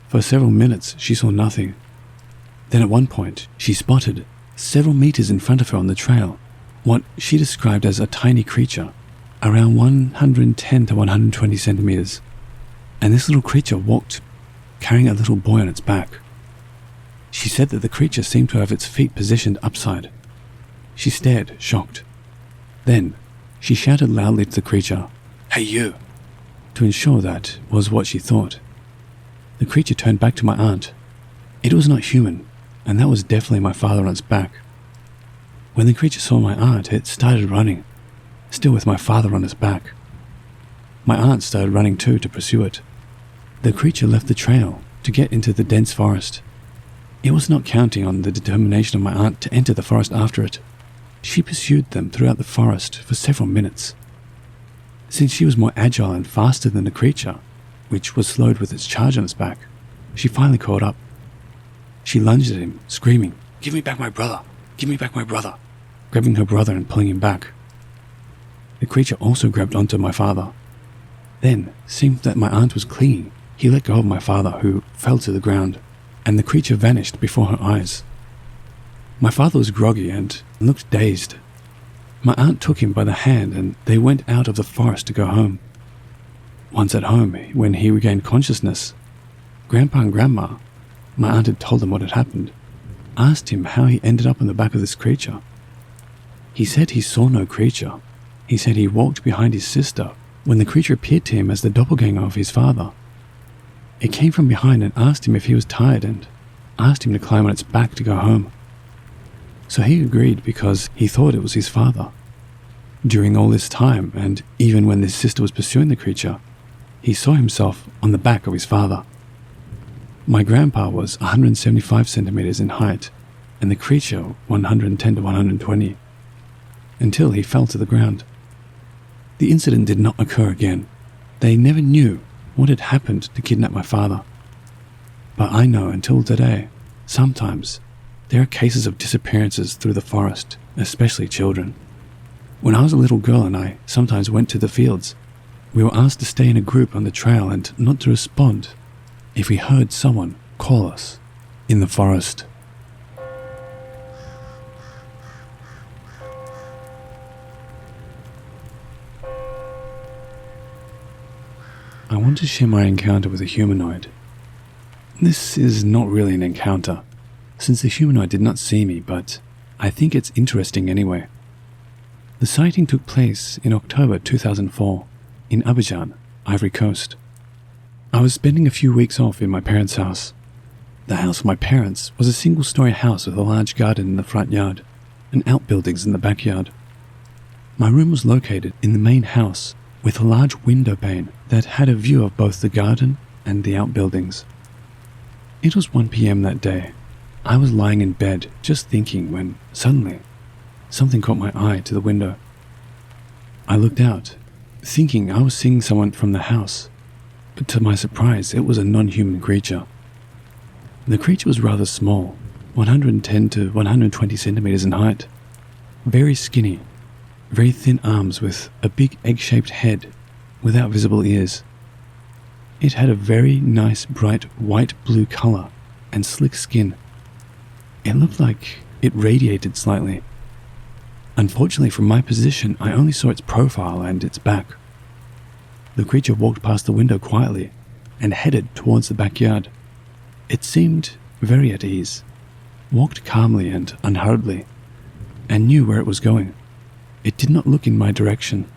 For several minutes she saw nothing. Then at one point she spotted, several meters in front of her on the trail, what she described as a tiny creature, around 110 to 120 centimeters. And this little creature walked, carrying a little boy on its back. She said that the creature seemed to have its feet positioned upside. She stared, shocked. Then, she shouted loudly to the creature, "Hey you!" to ensure that was what she thought. The creature turned back to my aunt. It was not human, and that was definitely my father on its back. When the creature saw my aunt, it started running, still with my father on its back. My aunt started running too to pursue it. The creature left the trail to get into the dense forest. It was not counting on the determination of my aunt to enter the forest after it. She pursued them throughout the forest for several minutes. Since she was more agile and faster than the creature, which was slowed with its charge on its back, she finally caught up. She lunged at him, screaming, "Give me back my brother! Give me back my brother!" grabbing her brother and pulling him back. The creature also grabbed onto my father. Then, seeing that my aunt was clinging, he let go of my father, who fell to the ground, and the creature vanished before her eyes. My father was groggy and looked dazed. My aunt took him by the hand and they went out of the forest to go home. Once at home, when he regained consciousness, Grandpa and Grandma, my aunt had told them what had happened, asked him how he ended up on the back of this creature. He said he saw no creature. He said he walked behind his sister when the creature appeared to him as the doppelganger of his father. It came from behind and asked him if he was tired and asked him to climb on its back to go home. So he agreed because he thought it was his father. During all this time, and even when his sister was pursuing the creature, he saw himself on the back of his father. My grandpa was 175 centimeters in height, and the creature 110 to 120, until he fell to the ground. The incident did not occur again. They never knew what had happened to kidnap my father. But I know until today, sometimes there are cases of disappearances through the forest, especially children. When I was a little girl and I sometimes went to the fields, we were asked to stay in a group on the trail and not to respond if we heard someone call us in the forest. I want to share my encounter with a humanoid. This is not really an encounter, since the humanoid did not see me, but I think it's interesting anyway. The sighting took place in October 2004 in Abidjan, Ivory Coast. I was spending a few weeks off in my parents' house. The house of my parents was a single-story house with a large garden in the front yard and outbuildings in the backyard. My room was located in the main house with a large window pane that had a view of both the garden and the outbuildings. It was 1 p.m. that day. I was lying in bed just thinking when suddenly something caught my eye to the window. I looked out, thinking I was seeing someone from the house, but to my surprise it was a non-human creature. The creature was rather small, 110 to 120 centimeters in height, very skinny, very thin arms with a big egg-shaped head without visible ears. It had a very nice bright white-blue color and slick skin. It looked like it radiated slightly. Unfortunately, from my position, I only saw its profile and its back. The creature walked past the window quietly and headed towards the backyard. It seemed very at ease, walked calmly and unhurriedly, and knew where it was going. It did not look in my direction.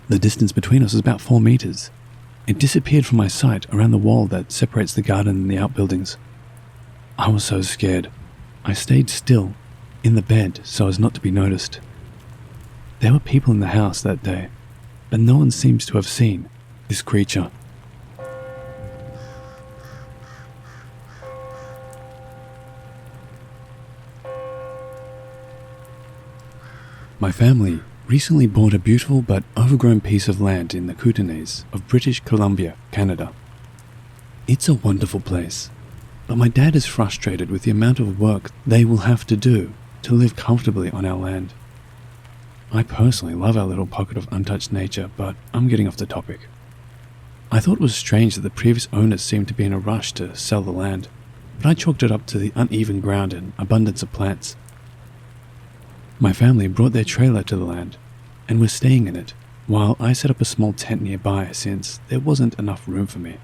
The distance between us was about 4 meters. It disappeared from my sight around the wall that separates the garden and the outbuildings. I was so scared. I stayed still, in the bed, so as not to be noticed. There were people in the house that day, but no one seems to have seen this creature. My family recently bought a beautiful but overgrown piece of land in the Kootenays of British Columbia, Canada. It's a wonderful place, but my dad is frustrated with the amount of work they will have to do to live comfortably on our land. I personally love our little pocket of untouched nature, but I'm getting off the topic. I thought it was strange that the previous owners seemed to be in a rush to sell the land, but I chalked it up to the uneven ground and abundance of plants. My family brought their trailer to the land and were staying in it, while I set up a small tent nearby since there wasn't enough room for me.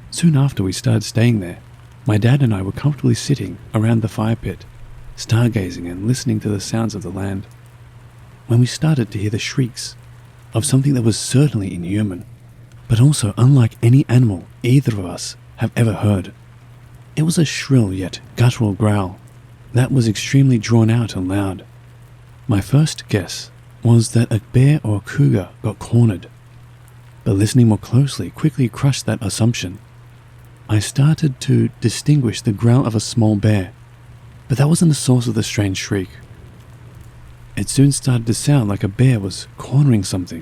Soon after we started staying there, my dad and I were comfortably sitting around the fire pit, stargazing and listening to the sounds of the land, when we started to hear the shrieks of something that was certainly inhuman, but also unlike any animal either of us have ever heard. It was a shrill yet guttural growl that was extremely drawn out and loud. My first guess was that a bear or a cougar got cornered, but listening more closely quickly crushed that assumption. I started to distinguish the growl of a small bear, but that wasn't the source of the strange shriek. It soon started to sound like a bear was cornering something,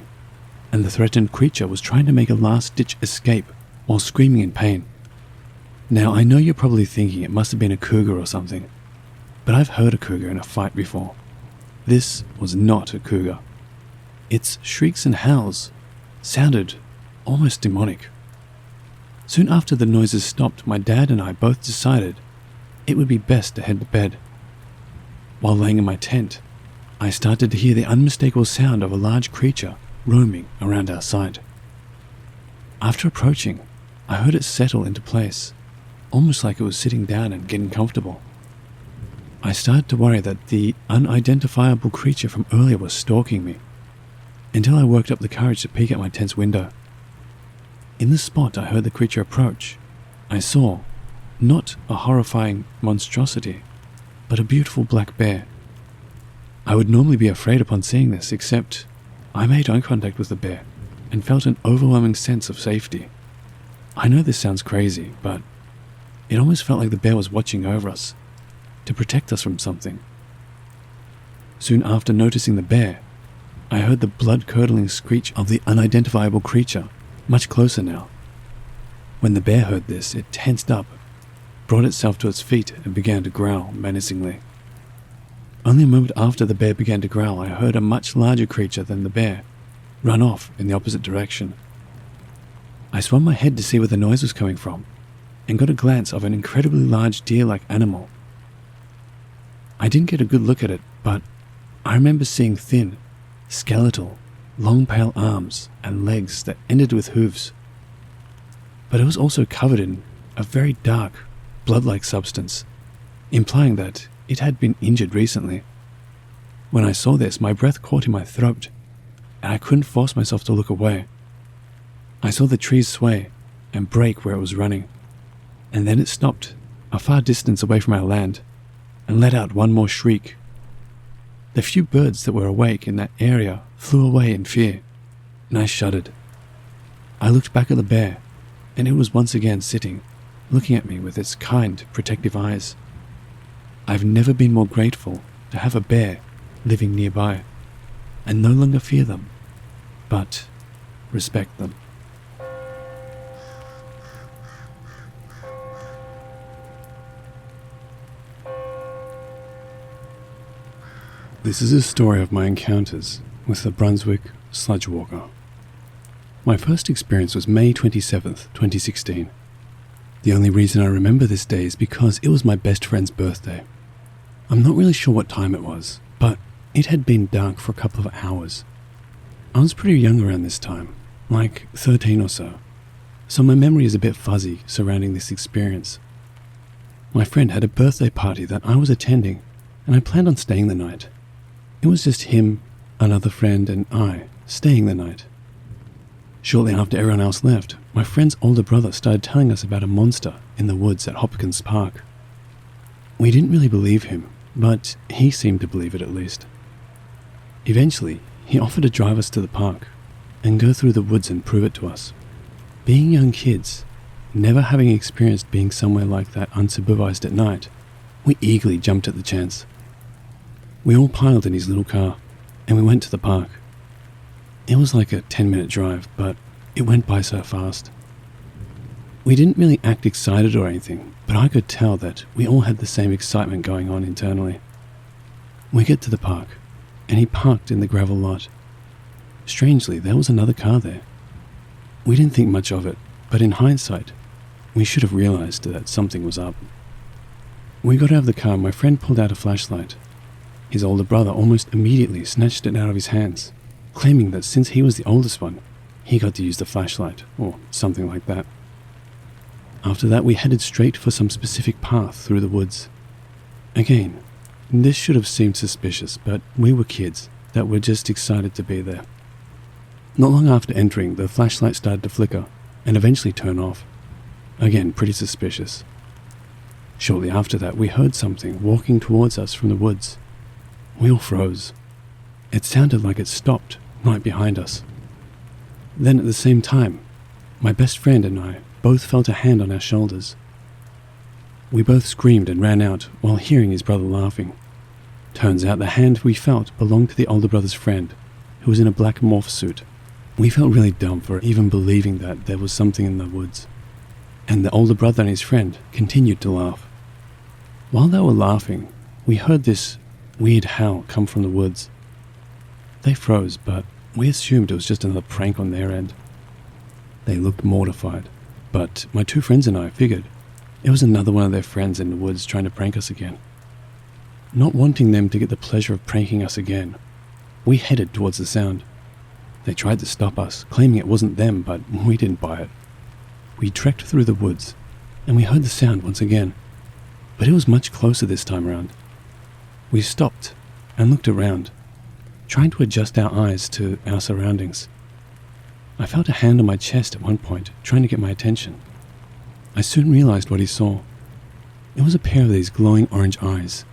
and the threatened creature was trying to make a last-ditch escape while screaming in pain. Now, I know you're probably thinking it must have been a cougar or something, but I've heard a cougar in a fight before. This was not a cougar. Its shrieks and howls sounded almost demonic. Soon after the noises stopped, my dad and I both decided it would be best to head to bed. While laying in my tent, I started to hear the unmistakable sound of a large creature roaming around our site. After approaching, I heard it settle into place, almost like it was sitting down and getting comfortable. I started to worry that the unidentifiable creature from earlier was stalking me, until I worked up the courage to peek at my tent's window. In the spot I heard the creature approach, I saw not a horrifying monstrosity, but a beautiful black bear. I would normally be afraid upon seeing this, except I made eye contact with the bear and felt an overwhelming sense of safety. I know this sounds crazy, but it almost felt like the bear was watching over us to protect us from something. Soon after noticing the bear, I heard the blood-curdling screech of the unidentifiable creature, much closer now. When the bear heard this, it tensed up, brought itself to its feet, and began to growl menacingly. Only a moment after the bear began to growl, I heard a much larger creature than the bear run off in the opposite direction. I swung my head to see where the noise was coming from, and got a glance of an incredibly large deer-like animal. I didn't get a good look at it, but I remember seeing thin, skeletal, long pale arms and legs that ended with hooves. But it was also covered in a very dark, blood-like substance, implying that it had been injured recently. When I saw this, my breath caught in my throat, and I couldn't force myself to look away. I saw the trees sway and break where it was running, and then it stopped a far distance away from our land and let out one more shriek. The few birds that were awake in that area flew away in fear, and I shuddered. I looked back at the bear, and it was once again sitting, looking at me with its kind, protective eyes. I've never been more grateful to have a bear living nearby, and no longer fear them, but respect them. This is a story of my encounters with the Brunswick sludge walker. My first experience was May 27th, 2016. The only reason I remember this day is because it was my best friend's birthday. I'm not really sure what time it was, but it had been dark for a couple of hours. I was pretty young around this time, like 13 or so my memory is a bit fuzzy surrounding this experience. My friend had a birthday party that I was attending, and I planned on staying the night. It was just him, another friend, and I staying the night. Shortly after everyone else left, my friend's older brother started telling us about a monster in the woods at Hopkins Park. We didn't really believe him, but he seemed to believe it at least. Eventually, he offered to drive us to the park and go through the woods and prove it to us. Being young kids, never having experienced being somewhere like that unsupervised at night, we eagerly jumped at the chance. We all piled in his little car, and we went to the park. It was like a 10-minute drive, but it went by so fast. We didn't really act excited or anything, but I could tell that we all had the same excitement going on internally. We get to the park, and he parked in the gravel lot. Strangely, there was another car there. We didn't think much of it, but in hindsight, we should have realized that something was up. We got out of the car and my friend pulled out a flashlight. His older brother almost immediately snatched it out of his hands, claiming that since he was the oldest one, he got to use the flashlight, or something like that. After that, we headed straight for some specific path through the woods. Again, this should have seemed suspicious, but we were kids that were just excited to be there. Not long after entering, the flashlight started to flicker and eventually turn off. Again, pretty suspicious. Shortly after that, we heard something walking towards us from the woods. We all froze. It sounded like it stopped right behind us. Then at the same time, my best friend and I both felt a hand on our shoulders. We both screamed and ran out while hearing his brother laughing. Turns out the hand we felt belonged to the older brother's friend, who was in a black morph suit. We felt really dumb for even believing that there was something in the woods, and the older brother and his friend continued to laugh. While they were laughing, we heard this weird howl come from the woods. They froze, but we assumed it was just another prank on their end. They looked mortified, but my two friends and I figured it was another one of their friends in the woods trying to prank us again. Not wanting them to get the pleasure of pranking us again, we headed towards the sound. They tried to stop us, claiming it wasn't them, but we didn't buy it. We trekked through the woods, and we heard the sound once again, but it was much closer this time around. We stopped and looked around, trying to adjust our eyes to our surroundings. I felt a hand on my chest at one point, trying to get my attention. I soon realized what he saw. It was a pair of these glowing orange eyes,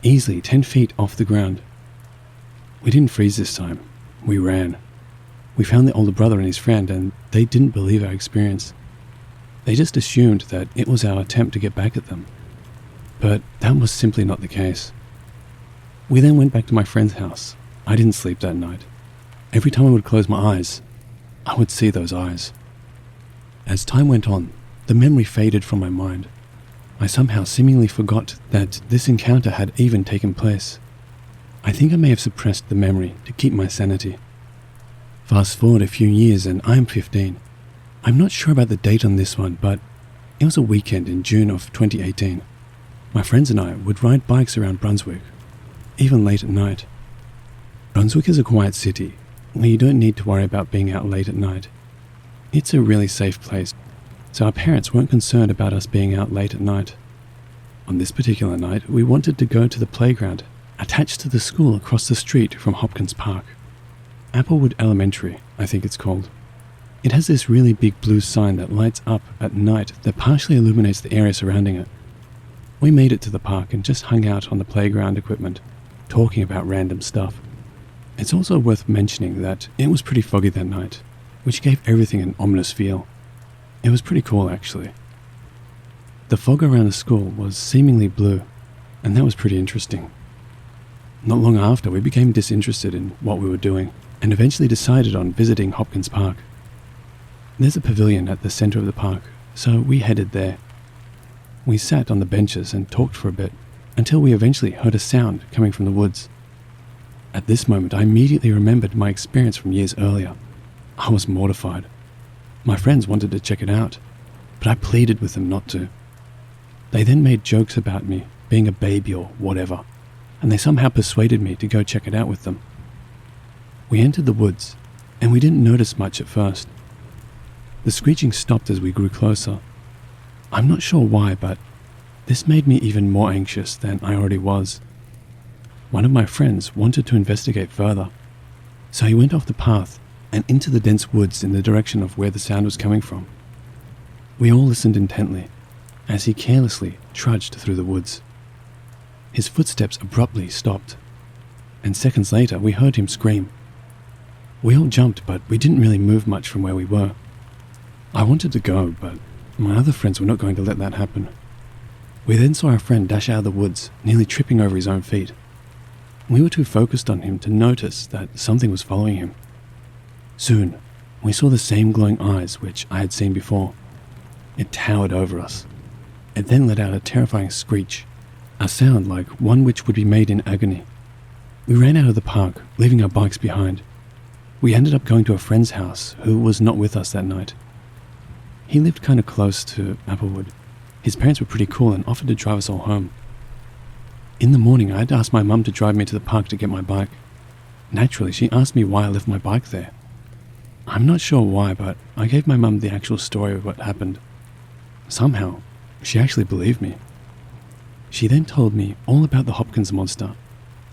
easily 10 feet off the ground. We didn't freeze this time. We ran. We found the older brother and his friend, and they didn't believe our experience. They just assumed that it was our attempt to get back at them. But that was simply not the case. We then went back to my friend's house. I didn't sleep that night. Every time I would close my eyes, I would see those eyes. As time went on, the memory faded from my mind. I somehow seemingly forgot that this encounter had even taken place. I think I may have suppressed the memory to keep my sanity. Fast forward a few years and I am 15. I'm not sure about the date on this one, but it was a weekend in June of 2018. My friends and I would ride bikes around Brunswick, even late at night. Brunswick is a quiet city, we don't need to worry about being out late at night. It's a really safe place, so our parents weren't concerned about us being out late at night. On this particular night, we wanted to go to the playground attached to the school across the street from Hopkins Park. Applewood Elementary, I think it's called. It has this really big blue sign that lights up at night that partially illuminates the area surrounding it. We made it to the park and just hung out on the playground equipment, talking about random stuff. It's also worth mentioning that it was pretty foggy that night, which gave everything an ominous feel. It was pretty cool, actually. The fog around the school was seemingly blue, and that was pretty interesting. Not long after, we became disinterested in what we were doing, and eventually decided on visiting Hopkins Park. There's a pavilion at the center of the park, so we headed there. We sat on the benches and talked for a bit, until we eventually heard a sound coming from the woods. At this moment, I immediately remembered my experience from years earlier. I was mortified. My friends wanted to check it out, but I pleaded with them not to. They then made jokes about me being a baby or whatever, and they somehow persuaded me to go check it out with them. We entered the woods, and we didn't notice much at first. The screeching stopped as we grew closer. I'm not sure why, but this made me even more anxious than I already was. One of my friends wanted to investigate further, so he went off the path and into the dense woods in the direction of where the sound was coming from. We all listened intently as he carelessly trudged through the woods. His footsteps abruptly stopped, and seconds later we heard him scream. We all jumped, but we didn't really move much from where we were. I wanted to go, but my other friends were not going to let that happen. We then saw our friend dash out of the woods, nearly tripping over his own feet. We were too focused on him to notice that something was following him. Soon, we saw the same glowing eyes which I had seen before. It towered over us. It then let out a terrifying screech, a sound like one which would be made in agony. We ran out of the park, leaving our bikes behind. We ended up going to a friend's house who was not with us that night. He lived kind of close to Applewood. His parents were pretty cool and offered to drive us all home. In the morning, I had asked my mum to drive me to the park to get my bike. Naturally, she asked me why I left my bike there. I'm not sure why, but I gave my mum the actual story of what happened. Somehow, she actually believed me. She then told me all about the Hopkins monster,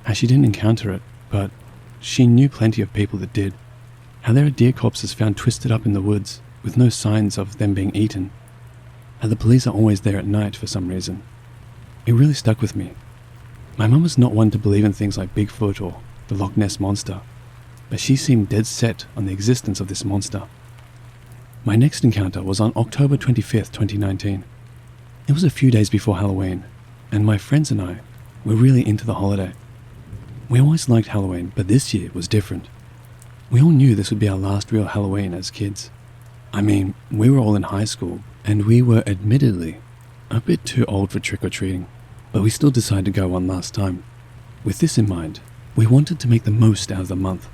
how she didn't encounter it, but she knew plenty of people that did, how there are deer corpses found twisted up in the woods with no signs of them being eaten, how the police are always there at night for some reason. It really stuck with me. My mum was not one to believe in things like Bigfoot or the Loch Ness monster, but she seemed dead set on the existence of this monster. My next encounter was on October 25th, 2019. It was a few days before Halloween, and my friends and I were really into the holiday. We always liked Halloween, but this year was different. We all knew this would be our last real Halloween as kids. I mean, we were all in high school, and we were admittedly a bit too old for trick-or-treating, but we still decided to go one last time. With this in mind, we wanted to make the most out of the month.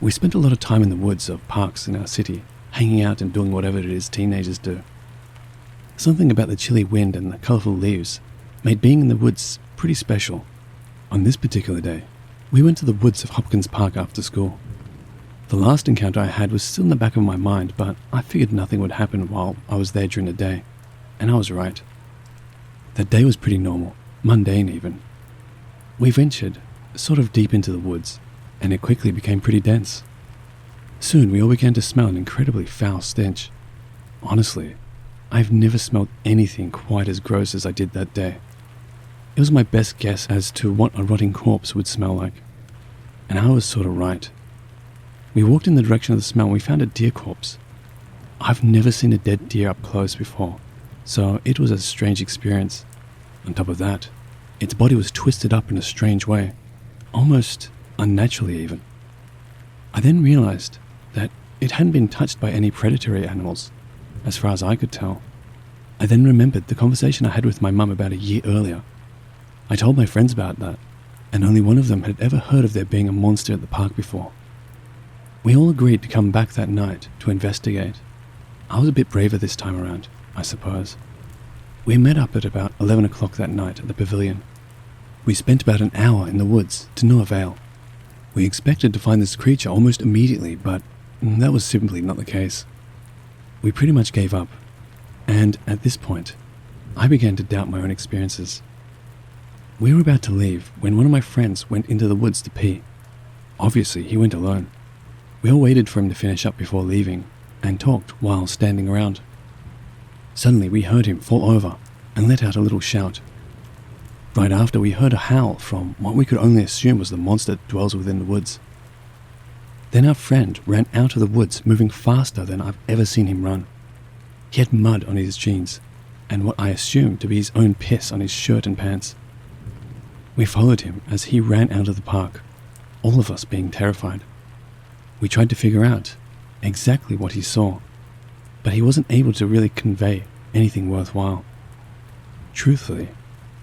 We spent a lot of time in the woods of parks in our city, hanging out and doing whatever it is teenagers do. Something about the chilly wind and the colourful leaves made being in the woods pretty special. On this particular day, we went to the woods of Hopkins Park after school. The last encounter I had was still in the back of my mind, but I figured nothing would happen while I was there during the day, and I was right. That day was pretty normal, mundane even. We ventured sort of deep into the woods, and it quickly became pretty dense. Soon we all began to smell an incredibly foul stench. Honestly, I've never smelled anything quite as gross as I did that day. It was my best guess as to what a rotting corpse would smell like, and I was sort of right. We walked in the direction of the smell and we found a deer corpse. I've never seen a dead deer up close before, so it was a strange experience. On top of that, its body was twisted up in a strange way, almost unnaturally even. I then realized that it hadn't been touched by any predatory animals, as far as I could tell. I then remembered the conversation I had with my mum about a year earlier. I told my friends about that, and only one of them had ever heard of there being a monster at the park before. We all agreed to come back that night to investigate. I was a bit braver this time around, I suppose. We met up at about 11 o'clock that night at the pavilion. We spent about an hour in the woods to no avail. We expected to find this creature almost immediately, but that was simply not the case. We pretty much gave up, and at this point, I began to doubt my own experiences. We were about to leave when one of my friends went into the woods to pee. Obviously, he went alone. We all waited for him to finish up before leaving, and talked while standing around. Suddenly, we heard him fall over and let out a little shout. Right after, we heard a howl from what we could only assume was the monster that dwells within the woods. Then our friend ran out of the woods, moving faster than I've ever seen him run. He had mud on his jeans, and what I assumed to be his own piss on his shirt and pants. We followed him as he ran out of the park, all of us being terrified. We tried to figure out exactly what he saw, but he wasn't able to really convey anything worthwhile. Truthfully,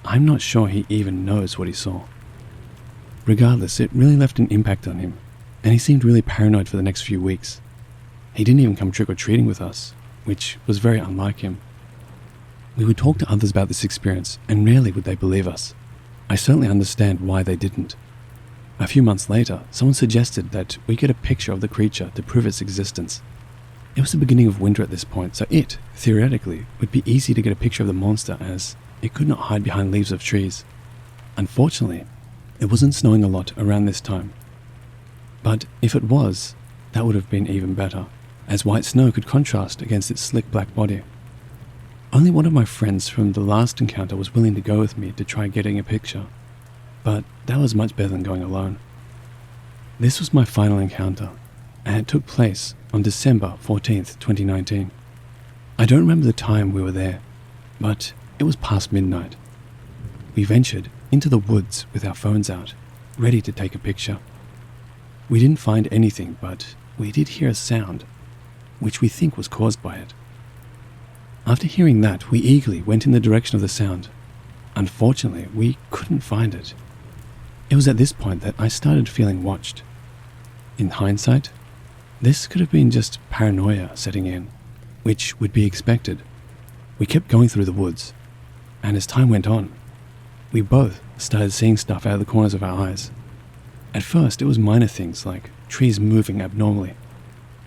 I'm not sure he even knows what he saw. Regardless, it really left an impact on him, and he seemed really paranoid for the next few weeks. He didn't even come trick-or-treating with us, which was very unlike him. We would talk to others about this experience, and rarely would they believe us. I certainly understand why they didn't. A few months later, someone suggested that we get a picture of the creature to prove its existence. It was the beginning of winter at this point, so it, theoretically, would be easy to get a picture of the monster as it could not hide behind leaves of trees. Unfortunately, it wasn't snowing a lot around this time. But if it was, that would have been even better, as white snow could contrast against its slick black body. Only one of my friends from the last encounter was willing to go with me to try getting a picture, but that was much better than going alone. This was my final encounter, and it took place on December 14th, 2019. I don't remember the time we were there, but it was past midnight. We ventured into the woods with our phones out, ready to take a picture. We didn't find anything, but we did hear a sound, which we think was caused by it. After hearing that, we eagerly went in the direction of the sound. Unfortunately, we couldn't find it. It was at this point that I started feeling watched. In hindsight, this could have been just paranoia setting in, which would be expected. We kept going through the woods, and as time went on, we both started seeing stuff out of the corners of our eyes. At first, it was minor things like trees moving abnormally,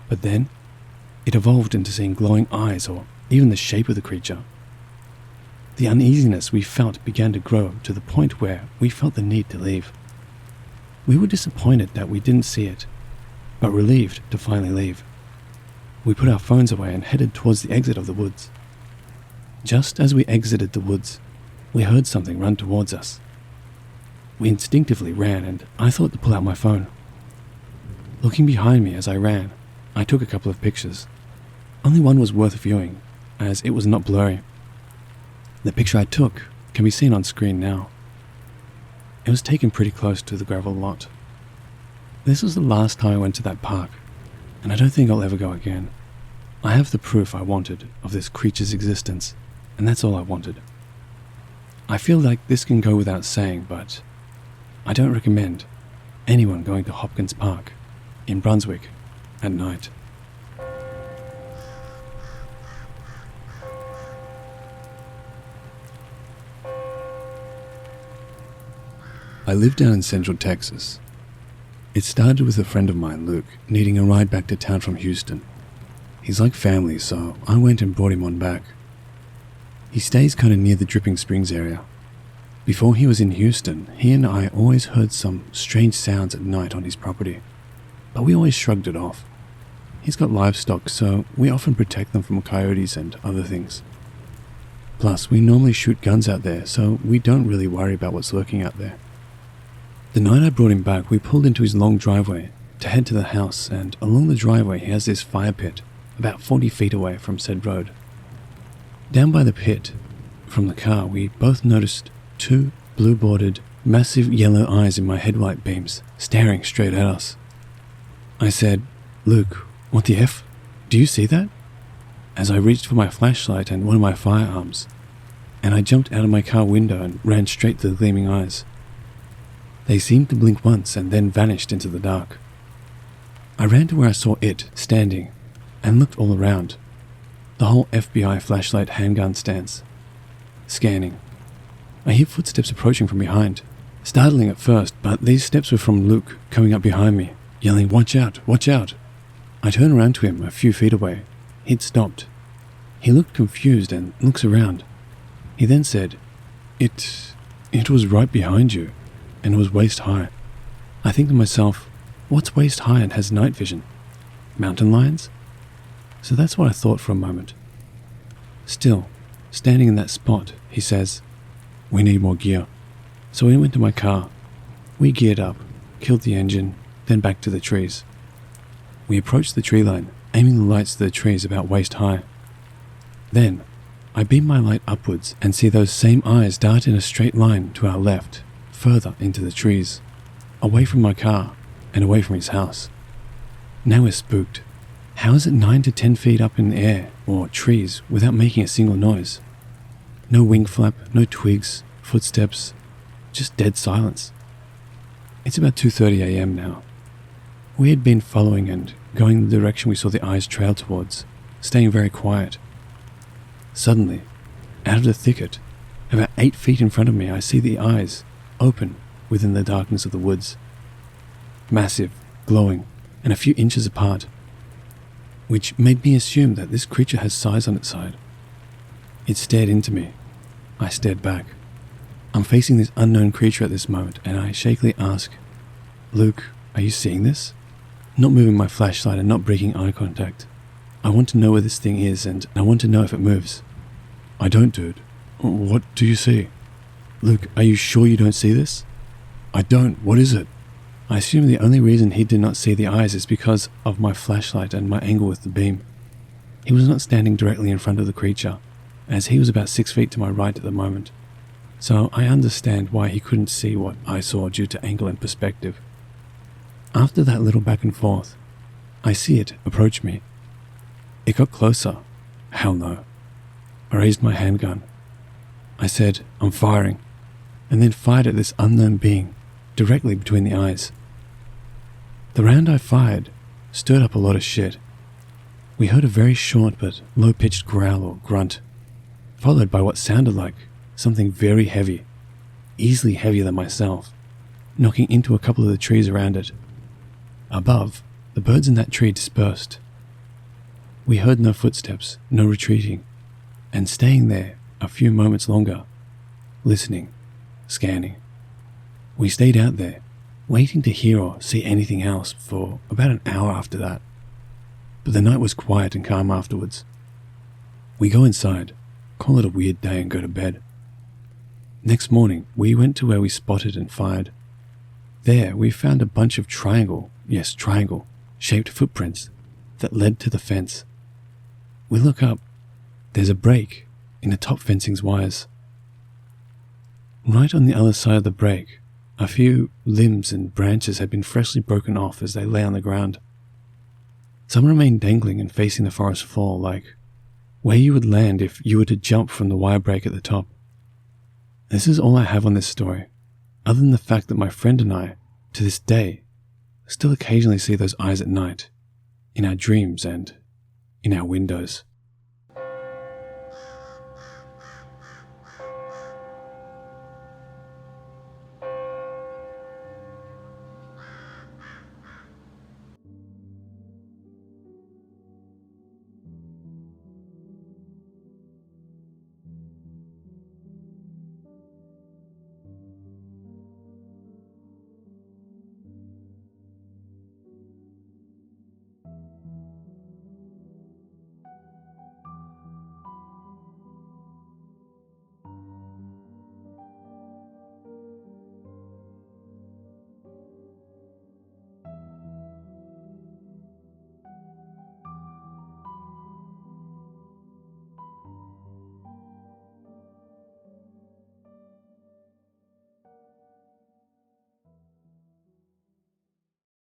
but then it evolved into seeing glowing eyes or even the shape of the creature. The uneasiness we felt began to grow to the point where we felt the need to leave. We were disappointed that we didn't see it, but relieved to finally leave. We put our phones away and headed towards the exit of the woods. Just as we exited the woods, we heard something run towards us. We instinctively ran, and I thought to pull out my phone. Looking behind me as I ran, I took a couple of pictures. Only one was worth viewing, as it was not blurry. The picture I took can be seen on screen now. It was taken pretty close to the gravel lot. This was the last time I went to that park, and I don't think I'll ever go again. I have the proof I wanted of this creature's existence, and that's all I wanted. I feel like this can go without saying, but I don't recommend anyone going to Hopkins Park in Brunswick at night. I live down in Central Texas. It started with a friend of mine, Luke, needing a ride back to town from Houston. He's like family, so I went and brought him on back. He stays kind of near the Dripping Springs area. Before he was in Houston, he and I always heard some strange sounds at night on his property, but we always shrugged it off. He's got livestock, so we often protect them from coyotes and other things. Plus, we normally shoot guns out there, so we don't really worry about what's lurking out there. The night I brought him back, we pulled into his long driveway to head to the house, and along the driveway he has this fire pit about 40 feet away from said road. Down by the pit, from the car, we both noticed two blue-bordered, massive yellow eyes in my headlight beams staring straight at us. I said, "Luke, what the F? Do you see that?" As I reached for my flashlight and one of my firearms, and I jumped out of my car window and ran straight to the gleaming eyes. They seemed to blink once and then vanished into the dark. I ran to where I saw it standing and looked all around. The whole FBI flashlight handgun stance. Scanning. I hear footsteps approaching from behind. Startling at first, But these steps were from Luke coming up behind me, yelling, "Watch out, watch out." I turned around to him a few feet away. He'd stopped. He looked confused and looks around. He then said, It was right behind you, and was waist high. I think to myself, what's waist high and has night vision? Mountain lions? So that's what I thought for a moment. Still, standing in that spot, he says, "We need more gear." So we went to my car. We geared up, killed the engine, then back to the trees. We approached the tree line, aiming the lights to the trees about waist high. Then, I beam my light upwards and see those same eyes dart in a straight line to our left, further into the trees, away from my car and away from his house. Now we're spooked. How is it 9 to 10 feet up in the air, or trees, without making a single noise? No wing flap, no twigs, footsteps, just dead silence. It's about 2:30 a.m. now. We had been following and going the direction we saw the eyes trail towards, staying very quiet. Suddenly, out of the thicket, about 8 feet in front of me, I see the eyes open within the darkness of the woods. Massive, glowing, and a few inches apart, which made me assume that this creature has size on its side. It stared into me. I stared back. I'm facing this unknown creature at this moment, and I shakily ask, "Luke, are you seeing this?" Not moving my flashlight and not breaking eye contact. I want to know where this thing is, and I want to know if it moves. "I don't, dude. What do you see?" "Luke, are you sure you don't see this?" "I don't. What is it?" I assume the only reason he did not see the eyes is because of my flashlight and my angle with the beam. He was not standing directly in front of the creature, as he was about 6 feet to my right at the moment. So I understand why he couldn't see what I saw due to angle and perspective. After that little back and forth, I see it approach me. It got closer. Hell no. I raised my handgun. I said, "I'm firing," and then fired at this unknown being directly between the eyes. The round I fired stirred up a lot of shit. We heard a very short but low-pitched growl or grunt, followed by what sounded like something very heavy, easily heavier than myself, knocking into a couple of the trees around it. Above, the birds in that tree dispersed. We heard no footsteps, no retreating, and staying there a few moments longer, listening, scanning. We stayed out there, waiting to hear or see anything else for about an hour after that. But the night was quiet and calm afterwards. We go inside, call it a weird day, and go to bed. Next morning, we went to where we spotted and fired. There, we found a bunch of triangle-shaped footprints that led to the fence. We look up. There's a break in the top fencing's wires. Right on the other side of the break, a few limbs and branches had been freshly broken off as they lay on the ground. Some remained dangling and facing the forest floor, like where you would land if you were to jump from the wire break at the top. This is all I have on this story, other than the fact that my friend and I, to this day, still occasionally see those eyes at night, in our dreams and in our windows.